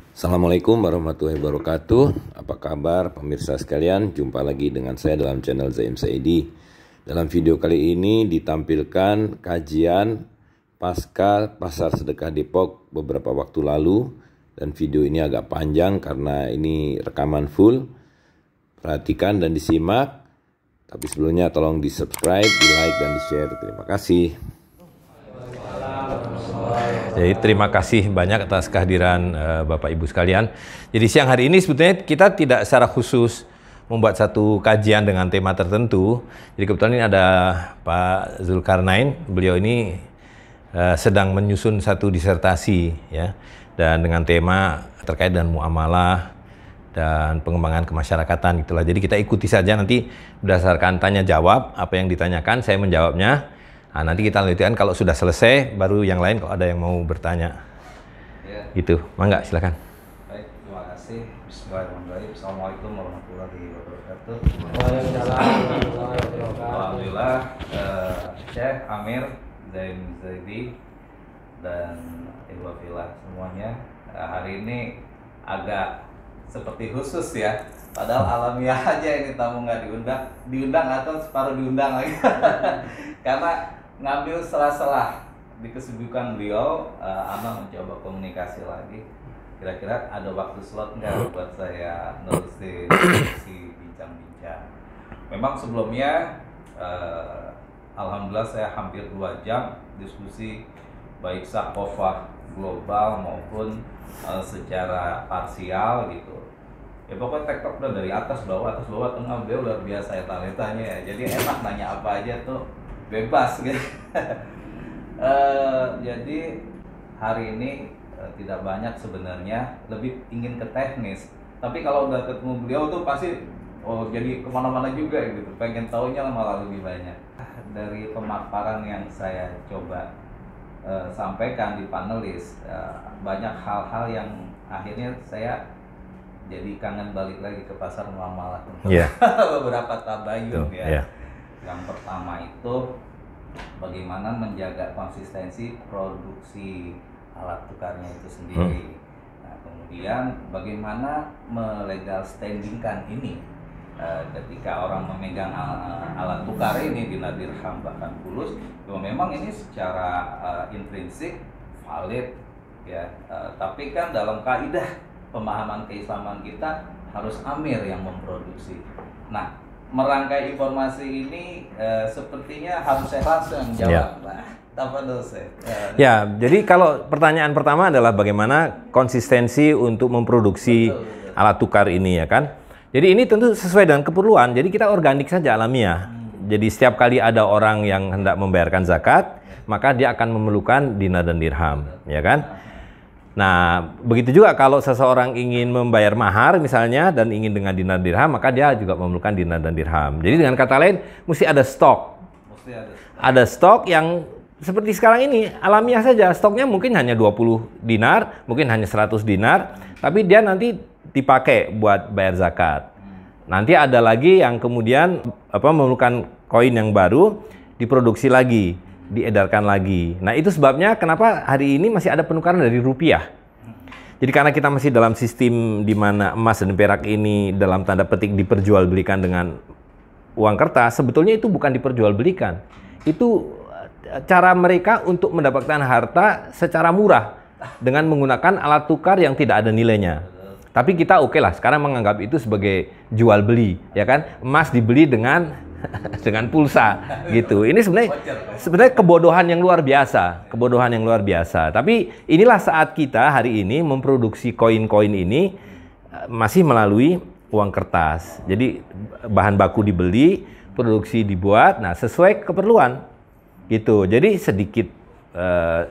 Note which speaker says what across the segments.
Speaker 1: Assalamualaikum warahmatullahi wabarakatuh. Apa kabar pemirsa sekalian? Jumpa lagi dengan saya dalam channel Zaim Saidi. Dalam video kali ini ditampilkan kajian pasca Pasar Sedekah Depok beberapa waktu lalu. Dan video ini agak panjang karena ini rekaman full. Perhatikan dan disimak. Tapi sebelumnya tolong di subscribe, di like, dan di share. Terima kasih.
Speaker 2: Jadi terima kasih banyak atas kehadiran Bapak Ibu sekalian. Jadi siang hari ini sebetulnya kita tidak secara khusus membuat satu kajian dengan tema tertentu. Jadi kebetulan ini ada Pak Zulkarnain. Beliau ini sedang menyusun satu disertasi ya, dan dengan tema terkait dengan muamalah dan pengembangan kemasyarakatan itulah. Jadi kita ikuti saja nanti berdasarkan tanya jawab, apa yang ditanyakan saya menjawabnya. Nah, nanti kita lanjutkan kalau sudah selesai, baru yang lain kalau ada yang mau bertanya.
Speaker 3: Ya.
Speaker 2: Gitu, mangga silakan.
Speaker 3: Baik, terima kasih. Bismillahirrahmanirrahim. Assalamualaikum warahmatullahi wabarakatuh. Alhamdulillah, Syekh Amir Zaim Saidi dan Ibu Filah semuanya hari ini agak seperti khusus ya. Padahal alamiah aja ini tamu nggak diundang atau separuh diundang lagi. Karena ngambil sela-sela di kesibukan beliau, Ana mencoba komunikasi lagi. Kira-kira ada waktu slot nggak buat saya nulisin diskusi bincang-bincang. Memang sebelumnya, alhamdulillah saya hampir 2 jam diskusi baik sakofah global maupun secara parsial gitu. Ya pokoknya tektok udah dari atas bawah tengah, beliau luar biasa ya talentanya ya. Jadi enak nanya apa aja tuh bebas gitu. Jadi hari ini tidak banyak sebenarnya, lebih ingin ke teknis. Tapi kalau udah ketemu beliau tuh pasti jadi kemana-mana juga gitu. Pengen taunya malah lebih banyak. Dari pemaparan yang saya coba sampaikan di panelis, banyak hal-hal yang akhirnya saya jadi kangen balik lagi ke pasar muamalah. Beberapa tabayun ya. Yang pertama itu bagaimana menjaga konsistensi produksi alat tukarnya itu sendiri. Nah, kemudian bagaimana melegal standingkan ini ketika orang memegang alat tukar ini dinar dirham bahkan fulus, memang ini secara intrinsik valid ya. Tapi kan dalam kaidah pemahaman keislaman kita harus amir yang memproduksi. Nah, merangkai informasi ini sepertinya harus saya langsung jawab.
Speaker 2: Ya, jadi kalau pertanyaan pertama adalah bagaimana konsistensi untuk memproduksi alat tukar ini ya kan. Jadi ini tentu sesuai dengan keperluan. Jadi kita organik saja, alamiah. Jadi setiap kali ada orang yang hendak membayarkan zakat, maka dia akan memerlukan dinar dan dirham, ya kan? Nah, begitu juga kalau seseorang ingin membayar mahar misalnya dan ingin dengan dinar dirham, maka dia juga memerlukan dinar dan dirham. Jadi dengan kata lain, mesti ada stok. Ada stok yang seperti sekarang ini, alamiah saja. Stoknya mungkin hanya 20 dinar, mungkin hanya 100 dinar, tapi dia nanti dipakai buat bayar zakat. Nanti ada lagi yang kemudian memerlukan koin yang baru, diproduksi lagi, diedarkan lagi. Nah, itu sebabnya kenapa hari ini masih ada penukaran dari rupiah. Jadi karena kita masih dalam sistem di mana emas dan perak ini dalam tanda petik diperjualbelikan dengan uang kertas, sebetulnya itu bukan diperjualbelikan. Itu cara mereka untuk mendapatkan harta secara murah dengan menggunakan alat tukar yang tidak ada nilainya. Tapi kita oke lah sekarang menganggap itu sebagai jual beli, ya kan? Emas dibeli dengan pulsa gitu. Ini sebenarnya kebodohan yang luar biasa, Tapi inilah saat kita hari ini memproduksi koin-koin ini masih melalui uang kertas. Jadi bahan baku dibeli, produksi dibuat, nah sesuai keperluan gitu. Jadi sedikit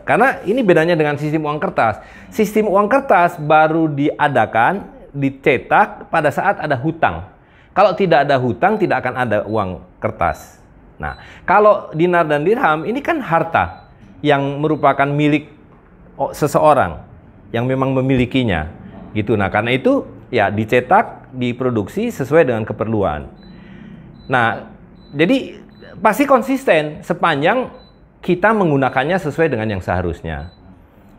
Speaker 2: karena ini bedanya dengan sistem uang kertas. Sistem uang kertas baru diadakan, dicetak pada saat ada hutang. Kalau tidak ada hutang, tidak akan ada uang kertas. Nah, kalau dinar dan dirham ini kan harta yang merupakan milik seseorang yang memang memilikinya, gitu. Nah, karena itu ya dicetak, diproduksi sesuai dengan keperluan. Nah, jadi pasti konsisten sepanjang kita menggunakannya sesuai dengan yang seharusnya.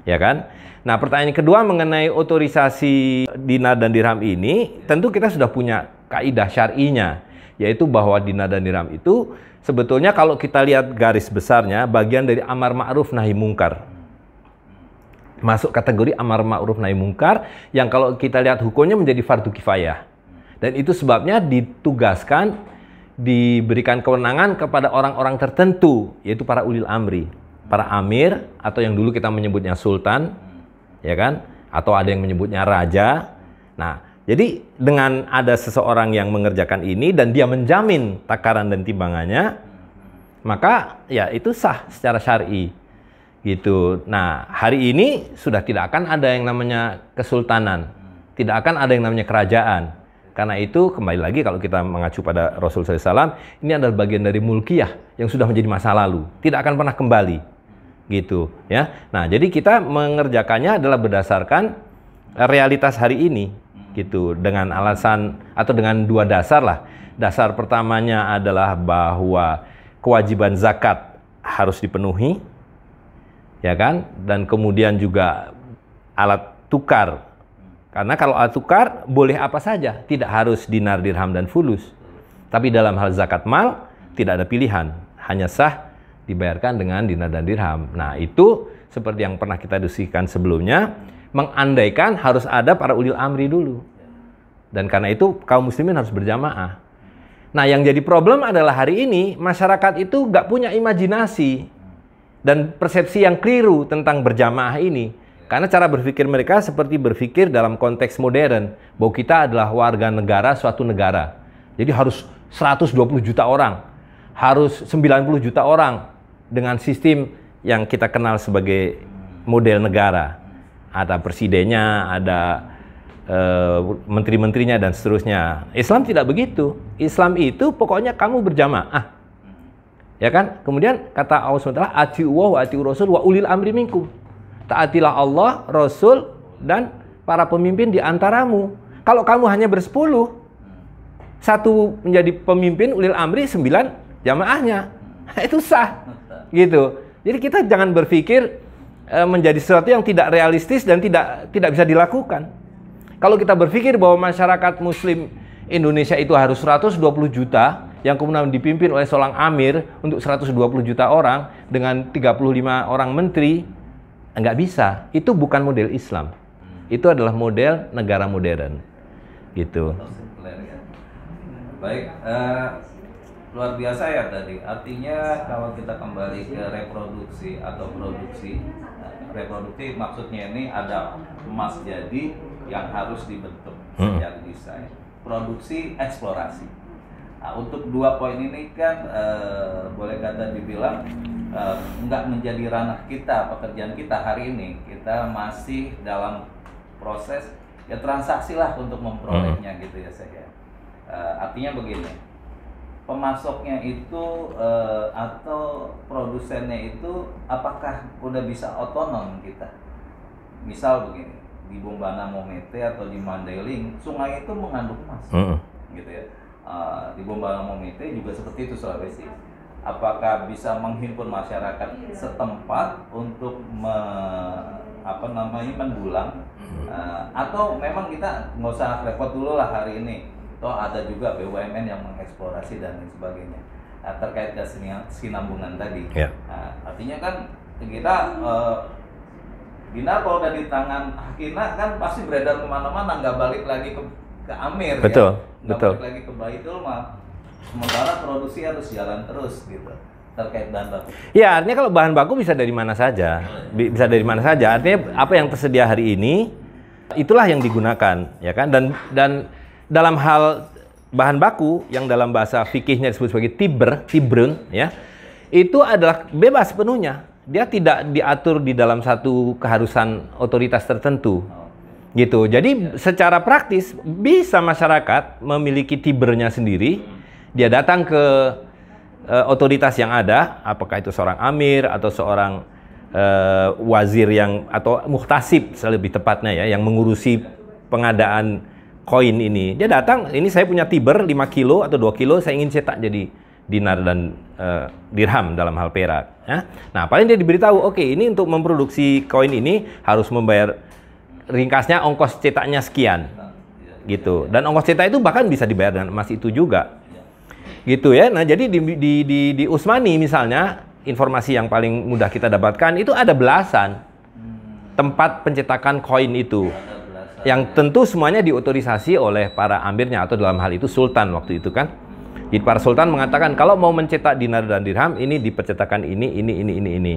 Speaker 2: ya kan? Nah, pertanyaan kedua mengenai otorisasi dinar dan dirham ini, tentu kita sudah punya kaidah syar'inya, yaitu bahwa dinar dan dirham itu sebetulnya kalau kita lihat garis besarnya bagian dari amar ma'ruf nahi mungkar. Masuk kategori amar ma'ruf nahi mungkar yang kalau kita lihat hukumnya menjadi fardu kifayah. Dan itu sebabnya ditugaskan, diberikan kewenangan kepada orang-orang tertentu, yaitu para ulil amri, para amir, atau yang dulu kita menyebutnya sultan, ya kan? Atau ada yang menyebutnya raja. Nah, jadi dengan ada seseorang yang mengerjakan ini dan dia menjamin takaran dan timbangannya, maka ya itu sah secara syar'i. Gitu. Nah, hari ini sudah tidak akan ada yang namanya kesultanan. Tidak akan ada yang namanya kerajaan. Karena itu kembali lagi kalau kita mengacu pada Rasul SAW, ini adalah bagian dari mulkiyah yang sudah menjadi masa lalu. Tidak akan pernah kembali. Gitu, ya. Nah, jadi kita mengerjakannya adalah berdasarkan realitas hari ini. Gitu, dengan alasan atau dengan dua dasar lah. Dasar pertamanya adalah bahwa kewajiban zakat harus dipenuhi, ya kan? Dan kemudian juga alat tukar. Karena kalau alat tukar boleh apa saja, tidak harus dinar, dirham dan fulus. Tapi dalam hal zakat mal tidak ada pilihan, hanya sah dibayarkan dengan dinar dan dirham. Nah, itu seperti yang pernah kita diskusikan sebelumnya, mengandaikan harus ada para ulil amri dulu. Dan karena itu kaum muslimin harus berjamaah. Nah, yang jadi problem adalah hari ini masyarakat itu nggak punya imajinasi dan persepsi yang keliru tentang berjamaah ini. Karena cara berpikir mereka seperti berpikir dalam konteks modern, bahwa kita adalah warga negara suatu negara. Jadi harus 120 juta orang, harus 90 juta orang dengan sistem yang kita kenal sebagai model negara. Ada presidennya, ada menteri-menterinya dan seterusnya. Islam tidak begitu. Islam itu pokoknya kamu berjamaah. Ya kan? Kemudian kata Allah SWT, ati'uwah wa ati'ur rasul wa ulil amri minkum. Taatilah Allah, Rasul, dan para pemimpin di antaramu. Kalau kamu hanya bersepuluh, satu menjadi pemimpin ulil amri, 9 jamaahnya. Itu sah. Gitu. Jadi kita jangan berpikir menjadi sesuatu yang tidak realistis dan tidak bisa dilakukan. Kalau kita berpikir bahwa masyarakat muslim Indonesia itu harus 120 juta yang kemudian dipimpin oleh seorang amir untuk 120 juta orang dengan 35 orang menteri, nggak bisa. Itu bukan model Islam. Itu adalah model negara modern. Gitu.
Speaker 3: Baik, luar biasa ya tadi. Artinya kalau kita kembali ke reproduksi atau produksi, reproduksi maksudnya ini ada emas jadi yang harus dibentuk secara desain. Produksi, eksplorasi. Nah, untuk dua poin ini kan boleh kata dibilang nggak menjadi ranah kita, pekerjaan kita hari ini. Kita masih dalam proses ya transaksi lah untuk memperolehnya gitu ya saya. Artinya begini, pemasoknya itu atau produsennya itu apakah udah bisa otonom kita? Misal begini, di Bombana Momete atau di Mandailing, sungai itu mengandung emas, gitu ya. Di Bombana Momete juga seperti itu Sulawesi. Apakah bisa menghimpun masyarakat setempat untuk mendulang, atau memang kita nggak usah repot dulu lah hari ini. Toh ada juga BUMN yang mengeksplorasi dan lain sebagainya. Terkait kesinambungan tadi, artinya kan kita dinar kalau udah di tangan Hakina kan pasti beredar kemana-mana, nggak balik lagi ke Amir.
Speaker 2: Betul,
Speaker 3: ya? Nggak balik lagi ke Baitul Mal. Sementara produksi harus jalan terus gitu terkait bahan baku.
Speaker 2: Ya, artinya kalau bahan baku bisa dari mana saja, bisa dari mana saja. Artinya apa yang tersedia hari ini itulah yang digunakan, ya kan? Dan dalam hal bahan baku yang dalam bahasa fikihnya disebut sebagai tibrun, ya, itu adalah bebas sepenuhnya. Dia tidak diatur di dalam satu keharusan otoritas tertentu, gitu. Jadi secara praktis bisa masyarakat memiliki tibernya sendiri. Dia datang ke otoritas yang ada, apakah itu seorang amir atau seorang wazir atau muhtasib lebih tepatnya ya, yang mengurusi pengadaan koin ini. Dia datang, ini saya punya tiber 5 kilo atau 2 kilo, saya ingin cetak jadi dinar dan dirham dalam hal perak. Ya. Nah, paling dia diberitahu, oke, ini untuk memproduksi koin ini harus membayar, ringkasnya ongkos cetaknya sekian, gitu. Dan ongkos cetak itu bahkan bisa dibayar dengan emas itu juga, gitu ya. Nah, jadi di Utsmani misalnya, informasi yang paling mudah kita dapatkan itu ada belasan tempat pencetakan koin itu, yang tentu semuanya diotorisasi oleh para amirnya atau dalam hal itu sultan waktu itu kan. Jadi para sultan mengatakan kalau mau mencetak dinar dan dirham ini dipercetakan ini.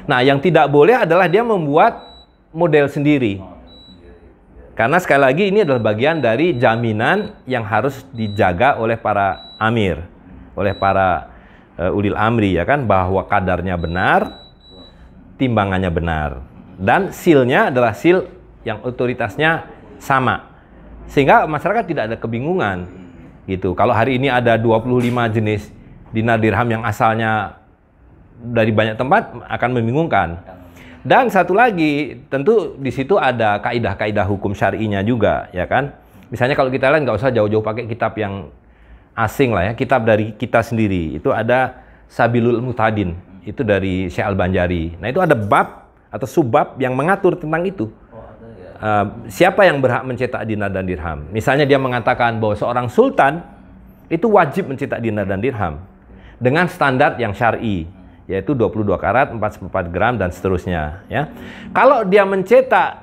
Speaker 2: Nah, yang tidak boleh adalah dia membuat model sendiri. Karena sekali lagi ini adalah bagian dari jaminan yang harus dijaga oleh para amir, oleh para ulil amri, ya kan, bahwa kadarnya benar, timbangannya benar, dan silnya adalah sil yang otoritasnya sama, sehingga masyarakat tidak ada kebingungan. Gitu. Kalau hari ini ada 25 jenis dinar dirham yang asalnya dari banyak tempat akan membingungkan. Dan satu lagi, tentu di situ ada kaidah-kaidah hukum syar'inya juga, ya kan? Misalnya kalau kita lihat nggak usah jauh-jauh pakai kitab yang asing lah ya, kitab dari kita sendiri. Itu ada Sabilul Muhtadin, itu dari Syekh Al-Banjari. Nah, itu ada bab atau subbab yang mengatur tentang itu. Siapa yang berhak mencetak dinar dan dirham. Misalnya dia mengatakan bahwa seorang sultan itu wajib mencetak dinar dan dirham dengan standar yang syar'i, yaitu 22 karat, 4,4 gram dan seterusnya, ya. Kalau dia mencetak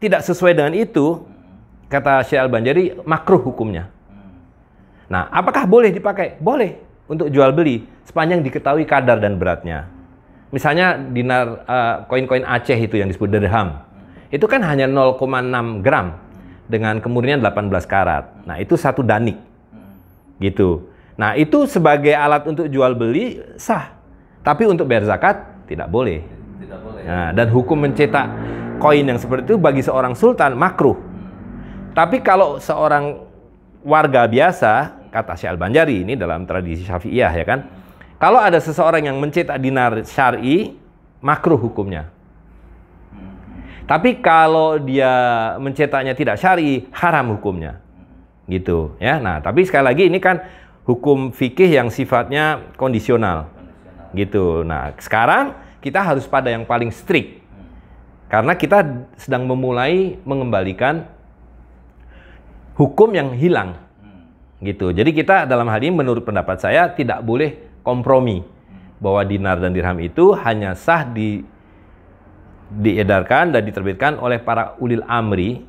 Speaker 2: tidak sesuai dengan itu, kata Syekh Al-Banjari, makruh hukumnya. Nah, apakah boleh dipakai? Boleh untuk jual beli sepanjang diketahui kadar dan beratnya. Misalnya dinar, koin-koin Aceh itu yang disebut dirham, itu kan hanya 0,6 gram dengan kemurnian 18 karat. Nah, itu 1 danik. Gitu. Nah, itu sebagai alat untuk jual beli sah. Tapi untuk bayar zakat tidak boleh.
Speaker 3: Tidak boleh.
Speaker 2: Nah, dan hukum mencetak koin yang seperti itu bagi seorang sultan makruh. Tapi kalau seorang warga biasa, kata Syekh Al-Banjari ini dalam tradisi Syafi'iyah, ya kan. Kalau ada seseorang yang mencetak dinar syar'i, makruh hukumnya. Tapi kalau dia mencetaknya tidak syar'i, haram hukumnya. Gitu, ya. Nah, tapi sekali lagi ini kan hukum fikih yang sifatnya kondisional. Gitu. Nah, sekarang kita harus pada yang paling strict. Karena kita sedang memulai mengembalikan hukum yang hilang. Gitu. Jadi kita dalam hal ini menurut pendapat saya tidak boleh kompromi bahwa dinar dan dirham itu hanya sah diedarkan dan diterbitkan oleh para ulil amri,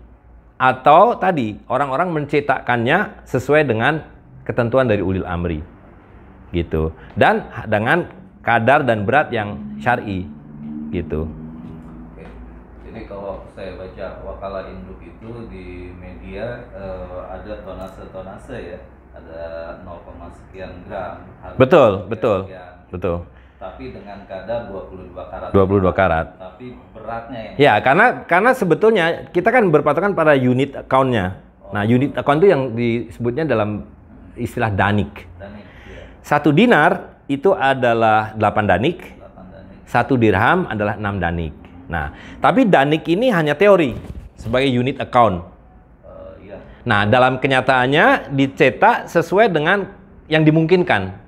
Speaker 2: atau tadi orang-orang mencetakkannya sesuai dengan ketentuan dari ulil amri, gitu, dan dengan kadar dan berat yang syar'i, gitu.
Speaker 3: Oke. Jadi kalau saya baca wakalah induk itu di media ada tonase ya, ada 0, sekian gram.
Speaker 2: Betul. Tapi dengan kadar 22 karat. 22 karat.
Speaker 3: Tapi beratnya yang...
Speaker 2: Ya, karena sebetulnya kita kan berpatokan pada unit account-nya. Nah, unit account itu yang disebutnya dalam istilah danik.
Speaker 3: Danik, ya.
Speaker 2: 1 dinar itu adalah 8 danik. 1 dirham adalah 6 danik. Nah, tapi danik ini hanya teori sebagai unit account.
Speaker 3: Iya.
Speaker 2: Nah, dalam kenyataannya dicetak sesuai dengan yang dimungkinkan.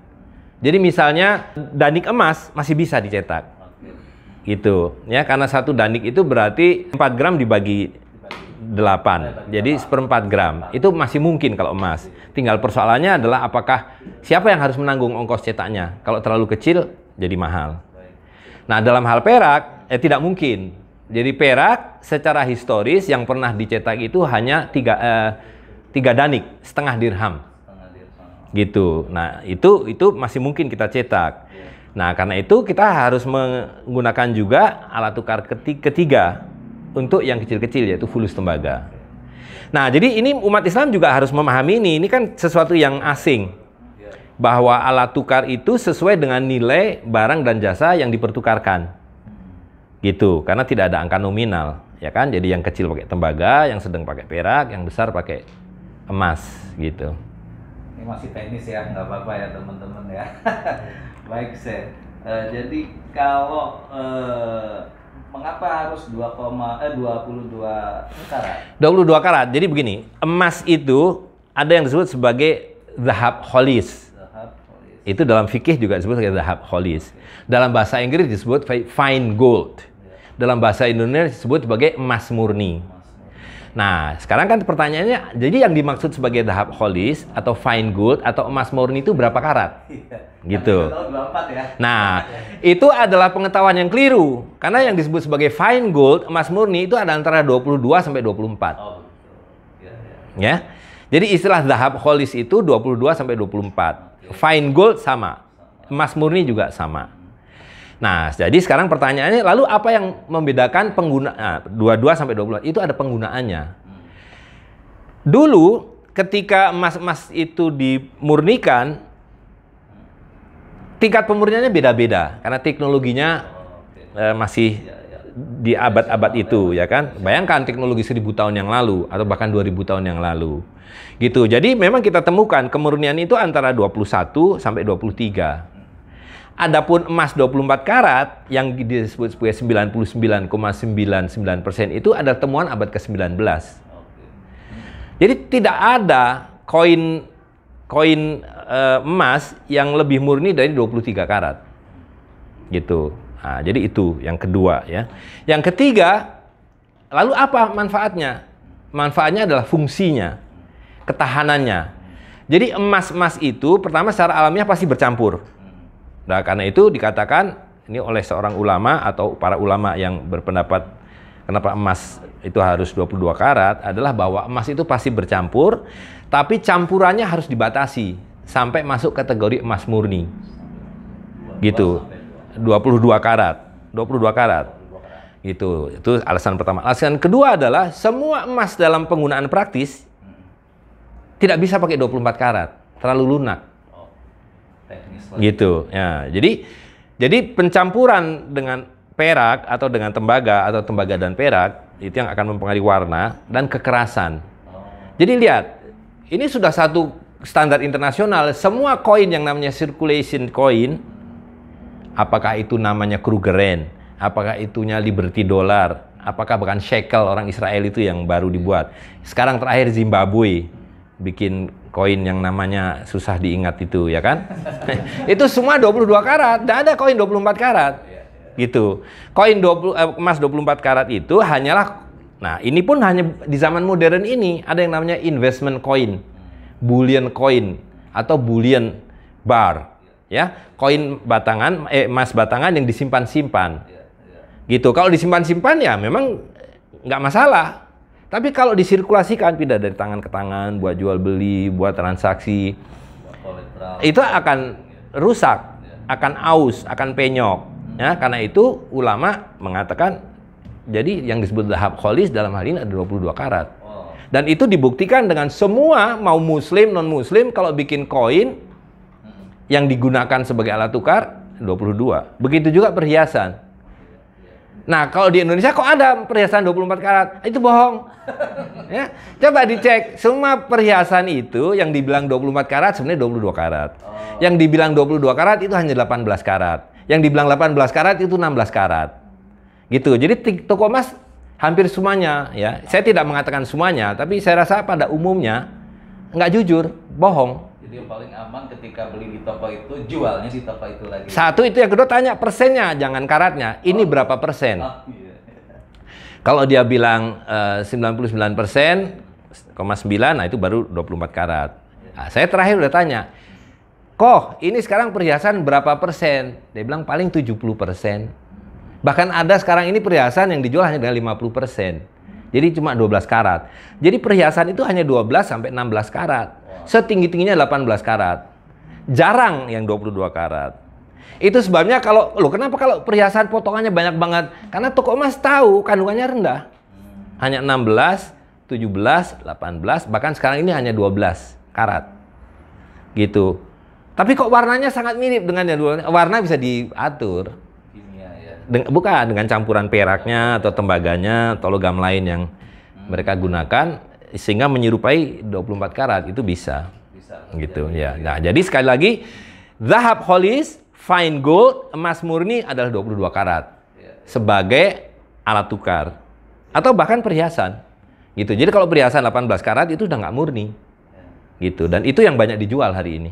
Speaker 2: Jadi misalnya danik emas masih bisa dicetak. Gitu. Ya, karena 1 danik itu berarti 4 gram dibagi 8. Jadi 1/4 gram. Itu masih mungkin kalau emas. Tinggal persoalannya adalah apakah siapa yang harus menanggung ongkos cetaknya. Kalau terlalu kecil jadi mahal. Nah, dalam hal perak tidak mungkin. Jadi perak secara historis yang pernah dicetak itu hanya 3 danik, setengah dirham. Gitu. Nah, itu masih mungkin kita cetak. Nah, karena itu kita harus menggunakan juga alat tukar ketiga untuk yang kecil-kecil, yaitu fulus tembaga. Nah, jadi ini umat Islam juga harus memahami ini kan sesuatu yang asing. Bahwa alat tukar itu sesuai dengan nilai barang dan jasa yang dipertukarkan. Gitu, karena tidak ada angka nominal, ya kan? Jadi yang kecil pakai tembaga, yang sedang pakai perak, yang besar pakai emas, gitu.
Speaker 3: Ini masih teknis ya, nggak apa-apa ya teman-teman ya. Baik, Seth. Jadi kalau mengapa harus 22 karat?
Speaker 2: 22 karat. Jadi begini, emas itu ada yang disebut sebagai zahab kholis. Itu dalam fikih juga disebut sebagai dhahab kholis. Dalam bahasa Inggris disebut fine gold. Dalam bahasa Indonesia disebut sebagai emas murni. Nah, sekarang kan pertanyaannya, jadi yang dimaksud sebagai dhahab kholis atau fine gold atau emas murni itu berapa karat? Gitu. Nah, itu adalah pengetahuan yang keliru. Karena yang disebut sebagai fine gold, emas murni itu ada antara 22 sampai 24. Ya. Jadi istilah dhahab kholis itu 22 sampai 24. Fine gold sama, emas murni juga sama. Nah, jadi sekarang pertanyaannya, lalu apa yang membedakan pengguna 22 sampai 24? Itu ada penggunaannya. Dulu ketika emas-emas itu dimurnikan, tingkat pemurniannya beda-beda karena teknologinya masih di abad-abad itu, ya kan? Bayangkan teknologi 1000 tahun yang lalu atau bahkan 2000 tahun yang lalu. Gitu. Jadi memang kita temukan kemurnian itu antara 21 sampai 23. Adapun emas 24 karat yang disebut sebagai 99,99% itu ada temuan abad ke-19. Jadi tidak ada koin emas yang lebih murni dari 23 karat. Gitu. Nah, jadi itu yang kedua, ya. Yang ketiga, lalu apa manfaatnya? Manfaatnya adalah fungsinya, ketahanannya. Jadi emas-emas itu pertama secara alamiah pasti bercampur. Nah, karena itu dikatakan ini oleh seorang ulama atau para ulama yang berpendapat kenapa emas itu harus 22 karat adalah bahwa emas itu pasti bercampur, tapi campurannya harus dibatasi sampai masuk kategori emas murni. Gitu. 22 karat. 22 karat. Gitu. Itu alasan pertama. Alasan kedua adalah semua emas dalam penggunaan praktis tidak bisa pakai 24 karat, terlalu lunak. Gitu. Ya, jadi pencampuran dengan perak atau dengan tembaga atau tembaga dan perak itu yang akan mempengaruhi warna dan kekerasan. Jadi lihat, ini sudah satu standar internasional. Semua koin yang namanya circulation coin, apakah itu namanya Krugerrand, apakah itunya Liberty Dollar, apakah bahkan shekel orang Israel itu yang baru dibuat. Sekarang terakhir Zimbabwe bikin koin yang namanya susah diingat itu, ya kan? Itu semua 22 karat, tidak ada koin 24 karat. Gitu. Koin emas 24 karat itu hanyalah, nah ini pun hanya di zaman modern ini ada yang namanya investment coin, bullion coin atau bullion bar, ya. Koin batangan, emas batangan yang disimpan-simpan. Gitu. Kalau disimpan-simpan ya memang nggak masalah. Tapi kalau disirkulasikan, pindah dari tangan ke tangan, buat jual beli, buat transaksi, itu akan rusak, akan aus, akan penyok. Ya, karena itu ulama mengatakan, jadi yang disebut dhahab kholis dalam hal ini ada 22 karat. Dan itu dibuktikan dengan semua, mau muslim, non-muslim, kalau bikin koin yang digunakan sebagai alat tukar, 22. Begitu juga perhiasan. Nah, kalau di Indonesia kok ada perhiasan 24 karat? Itu bohong. Ya, coba dicek, semua perhiasan itu yang dibilang 24 karat sebenarnya 22 karat. Yang dibilang 22 karat itu hanya 18 karat. Yang dibilang 18 karat itu 16 karat. Gitu. Jadi toko emas hampir semuanya, ya. Saya tidak mengatakan semuanya, tapi saya rasa pada umumnya nggak jujur, bohong.
Speaker 3: Jadi yang paling aman ketika beli di toko itu, jualnya di toko itu lagi.
Speaker 2: Satu itu, yang kedua tanya persennya, jangan karatnya. Ini berapa persen? Kalau dia bilang 99,9, nah itu baru 24 karat. Nah, saya terakhir udah tanya, kok ini sekarang perhiasan berapa persen? Dia bilang paling 70%. Bahkan ada sekarang ini perhiasan yang dijual hanya dengan 50%. Jadi cuma 12 karat. Jadi perhiasan itu hanya 12 sampai 16 karat. Setinggi-tingginya 18 karat. Jarang yang 22 karat. Itu sebabnya kenapa kalau perhiasan potongannya banyak banget? Karena toko emas tahu kandungannya rendah. Hanya 16, 17, 18, bahkan sekarang ini hanya 12 karat. Gitu. Tapi kok warnanya sangat mirip dengan yang dua. Warna bisa diatur. Bukan dengan campuran peraknya atau tembaganya atau logam lain yang mereka gunakan sehingga menyerupai 24 karat itu bisa gitu ya. Nah, jadi sekali lagi dhahab kholis, fine gold, emas murni adalah 22 karat sebagai alat tukar atau bahkan perhiasan gitu. Jadi kalau perhiasan 18 karat itu udah nggak murni gitu, dan itu yang banyak dijual hari ini.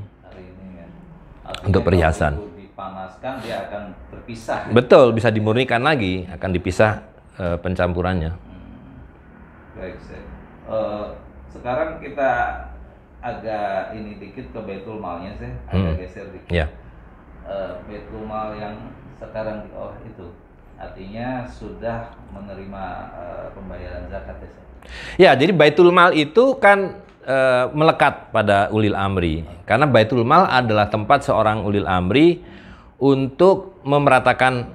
Speaker 3: Artinya
Speaker 2: untuk perhiasan.
Speaker 3: kalau itu dipanaskan dia akan terpisah.
Speaker 2: Betul, bisa dimurnikan lagi, akan dipisah pencampurannya.
Speaker 3: Baik, sekarang kita agak ini dikit ke Baitul Malnya sih, agak geser dikit.
Speaker 2: Ya.
Speaker 3: Baitul Mal yang sekarang di bawah itu, artinya sudah menerima pembayaran zakat ya, Sir?
Speaker 2: Ya, jadi Baitul Mal itu kan melekat pada ulil amri, karena Baitul Mal adalah tempat seorang ulil amri untuk memeratakan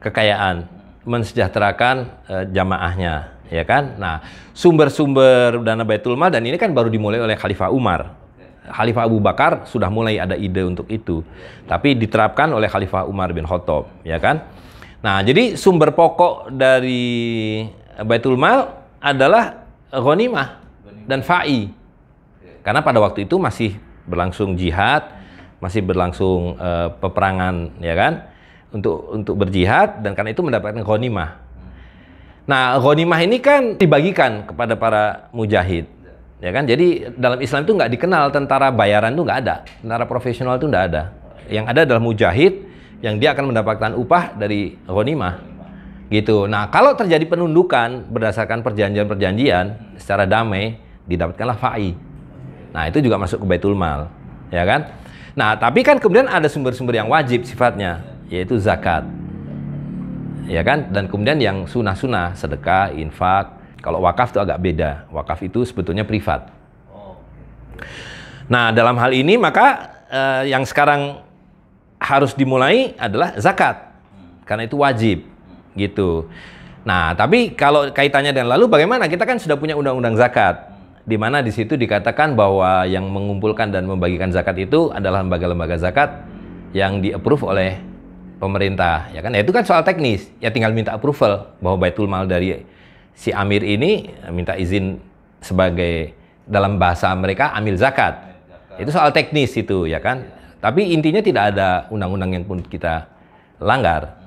Speaker 2: kekayaan, mensejahterakan jamaahnya, ya kan? Nah, sumber-sumber dana Baitul Mal, dan ini kan baru dimulai oleh Khalifah Umar. Khalifah Abu Bakar sudah mulai ada ide untuk itu, tapi diterapkan oleh Khalifah Umar bin Khattab, ya kan? Nah, jadi sumber pokok dari Baitul Mal adalah ghanimah dan fa'i. Karena pada waktu itu masih berlangsung jihad, masih berlangsung peperangan, ya kan? Untuk berjihad, dan karena itu mendapatkan ghanimah. Nah, ghanimah ini kan dibagikan kepada para mujahid, ya kan? Jadi dalam Islam itu nggak dikenal tentara bayaran, itu nggak ada, tentara profesional itu nggak ada. Yang ada adalah mujahid yang dia akan mendapatkan upah dari ghanimah, gitu. Nah, kalau terjadi penundukan berdasarkan perjanjian-perjanjian secara damai, didapatkanlah fa'i. Nah, itu juga masuk ke Baitul Mal, ya kan? Nah, tapi kan kemudian ada sumber-sumber yang wajib sifatnya, yaitu zakat, ya kan? Dan kemudian yang sunah-sunah, sedekah, infak. Kalau wakaf itu agak beda. Wakaf itu sebetulnya privat. Nah, dalam hal ini maka yang sekarang harus dimulai adalah zakat, karena itu wajib, gitu. Nah, tapi kalau kaitannya dengan lalu bagaimana? Kita kan sudah punya undang-undang zakat, di mana di situ dikatakan bahwa yang mengumpulkan dan membagikan zakat itu adalah lembaga-lembaga zakat yang di-approve oleh pemerintah, ya kan? Ya, itu kan soal teknis, ya tinggal minta approval bahwa Baitul Mal dari si amir ini minta izin sebagai, dalam bahasa mereka, amil zakat. Itu soal teknis itu, ya kan? Tapi intinya tidak ada undang-undang yang pun kita langgar.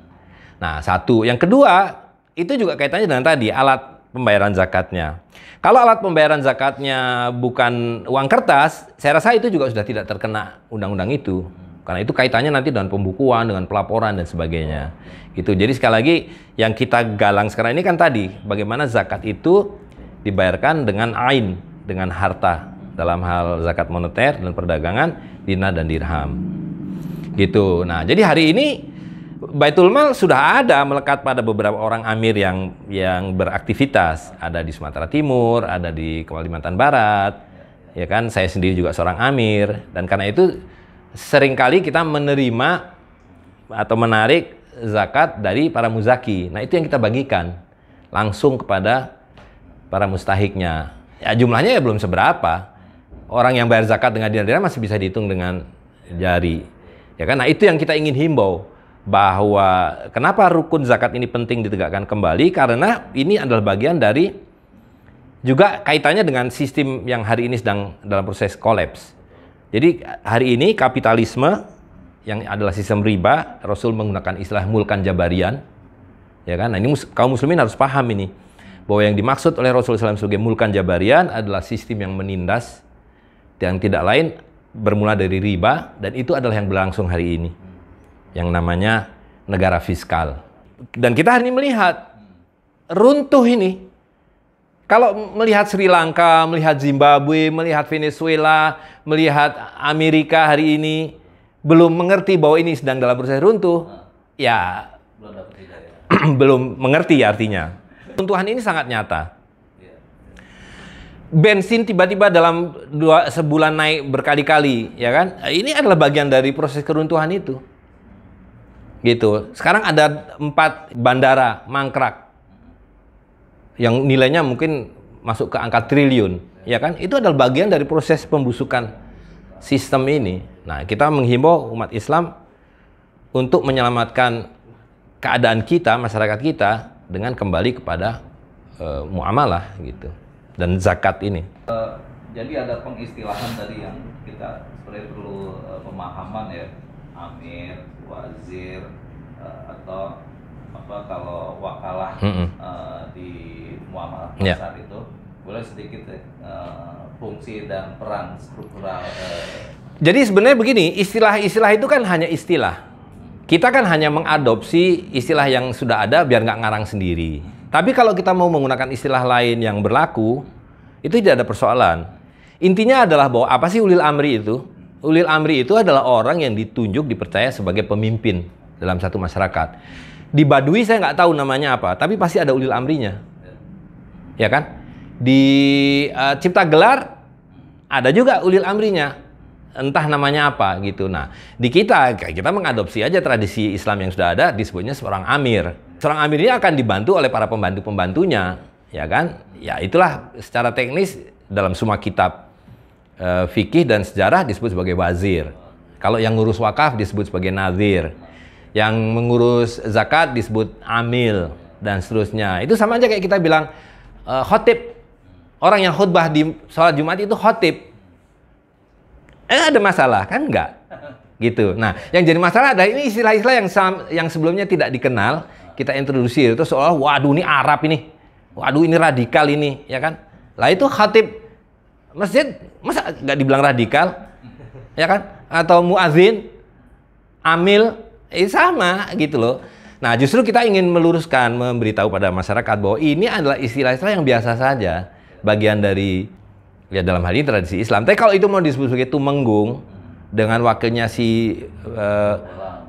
Speaker 2: Nah, satu. Yang kedua, itu juga kaitannya dengan tadi, alat pembayaran zakatnya. Kalau alat pembayaran zakatnya bukan uang kertas, saya rasa itu juga sudah tidak terkena undang-undang itu. Karena itu kaitannya nanti dengan pembukuan, dengan pelaporan, dan sebagainya. Gitu. Jadi sekali lagi, yang kita galang sekarang ini kan tadi, bagaimana zakat itu dibayarkan dengan ain, dengan harta. Dalam hal zakat moneter dan perdagangan, dinar dan dirham. Gitu. Nah, jadi hari ini Baitul Mal sudah ada melekat pada beberapa orang amir yang beraktivitas. Ada di Sumatera Timur, ada di Kalimantan Barat. Ya kan, saya sendiri juga seorang amir, dan karena itu seringkali kita menerima atau menarik zakat dari para muzaki. Nah, itu yang kita bagikan langsung kepada para mustahiknya. Ya, jumlahnya ya belum seberapa. Orang yang bayar zakat dengan dinar-dinar masih bisa dihitung dengan jari. Ya kan? Nah, itu yang kita ingin himbau, bahwa kenapa rukun zakat ini penting ditegakkan kembali, karena ini adalah bagian dari juga kaitannya dengan sistem yang hari ini sedang dalam proses kolaps. Jadi hari ini kapitalisme yang adalah sistem riba, Rasul menggunakan istilah mulkan jabarian, ya kan? Nah, ini kaum muslimin harus paham ini, bahwa yang dimaksud oleh Rasulullah SAW sebagai mulkan jabarian adalah sistem yang menindas, yang tidak lain bermula dari riba, dan itu adalah yang berlangsung hari ini, yang namanya negara fiskal. Dan kita hari ini melihat runtuh ini. Kalau melihat Sri Lanka, melihat Zimbabwe, melihat Venezuela, melihat Amerika hari ini belum mengerti bahwa ini sedang dalam proses runtuh, ya belum mengerti artinya. Runtuhan ini sangat nyata. Bensin tiba-tiba dalam sebulan naik berkali-kali, ya kan? Ini adalah bagian dari proses keruntuhan itu. Gitu. Sekarang ada 4 bandara mangkrak yang nilainya mungkin masuk ke angka triliun, ya kan? Itu adalah bagian dari proses pembusukan sistem ini. Nah, kita menghimbau umat Islam untuk menyelamatkan keadaan kita, masyarakat kita, dengan kembali kepada muamalah gitu, dan zakat ini.
Speaker 3: Jadi ada pengistilahan tadi yang kita sebenarnya perlu pemahaman ya, amir, wazir, atau apa kalau wakalah di muamalah pasar itu boleh sedikit fungsi dan peran struktural
Speaker 2: Jadi sebenarnya begini, istilah-istilah itu kan hanya istilah. Kita kan hanya mengadopsi istilah yang sudah ada biar nggak ngarang sendiri. Tapi kalau kita mau menggunakan istilah lain yang berlaku, itu tidak ada persoalan. Intinya adalah bahwa apa sih ulil amri itu? Ulil amri itu adalah orang yang ditunjuk, dipercaya sebagai pemimpin dalam satu masyarakat. Di Baduy saya nggak tahu namanya apa, tapi pasti ada ulil amrinya. Ya kan? Di Cipta Gelar ada juga ulil amrinya. Entah namanya apa gitu. Nah, di kita mengadopsi aja tradisi Islam yang sudah ada, disebutnya seorang amir. Seorang amir ini akan dibantu oleh para pembantu-pembantunya, ya kan? Ya itulah secara teknis dalam semua kitab fikih dan sejarah disebut sebagai wazir. Kalau yang ngurus wakaf disebut sebagai nazir. Yang mengurus zakat disebut amil dan seterusnya. Itu sama aja kayak kita bilang khotib. Orang yang khutbah di sholat Jumat itu khotib. Ada masalah kan? Enggak gitu. Nah, yang jadi masalah adalah ini istilah-istilah yang sebelumnya tidak dikenal, kita introduksi itu seolah waduh ini Arab ini, waduh ini radikal ini, ya kan? Lah itu khatib masjid masa nggak dibilang radikal, ya kan? Atau muazin, amil, sama gitu loh. Nah, justru kita ingin meluruskan, memberitahu pada masyarakat bahwa ini adalah istilah-istilah yang biasa saja, bagian dari ya dalam hal ini tradisi Islam. Tapi kalau itu mau disebut sebagai tumenggung dengan wakilnya si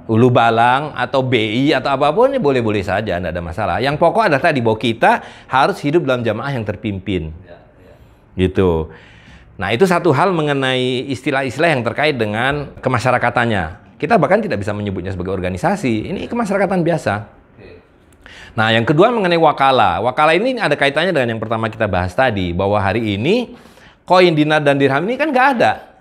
Speaker 2: Ulu Balang atau BI atau apapun, ya boleh-boleh saja, tidak ada masalah. Yang pokok adalah tadi bahwa kita harus hidup dalam jamaah yang terpimpin. Gitu. Nah, itu satu hal mengenai istilah-istilah yang terkait dengan kemasyarakatannya. Kita bahkan tidak bisa menyebutnya sebagai organisasi. Ini kemasyarakatan biasa. Nah, yang kedua mengenai wakalah. Wakalah ini ada kaitannya dengan yang pertama kita bahas tadi, bahwa hari ini koin dinar dan dirham ini kan nggak ada.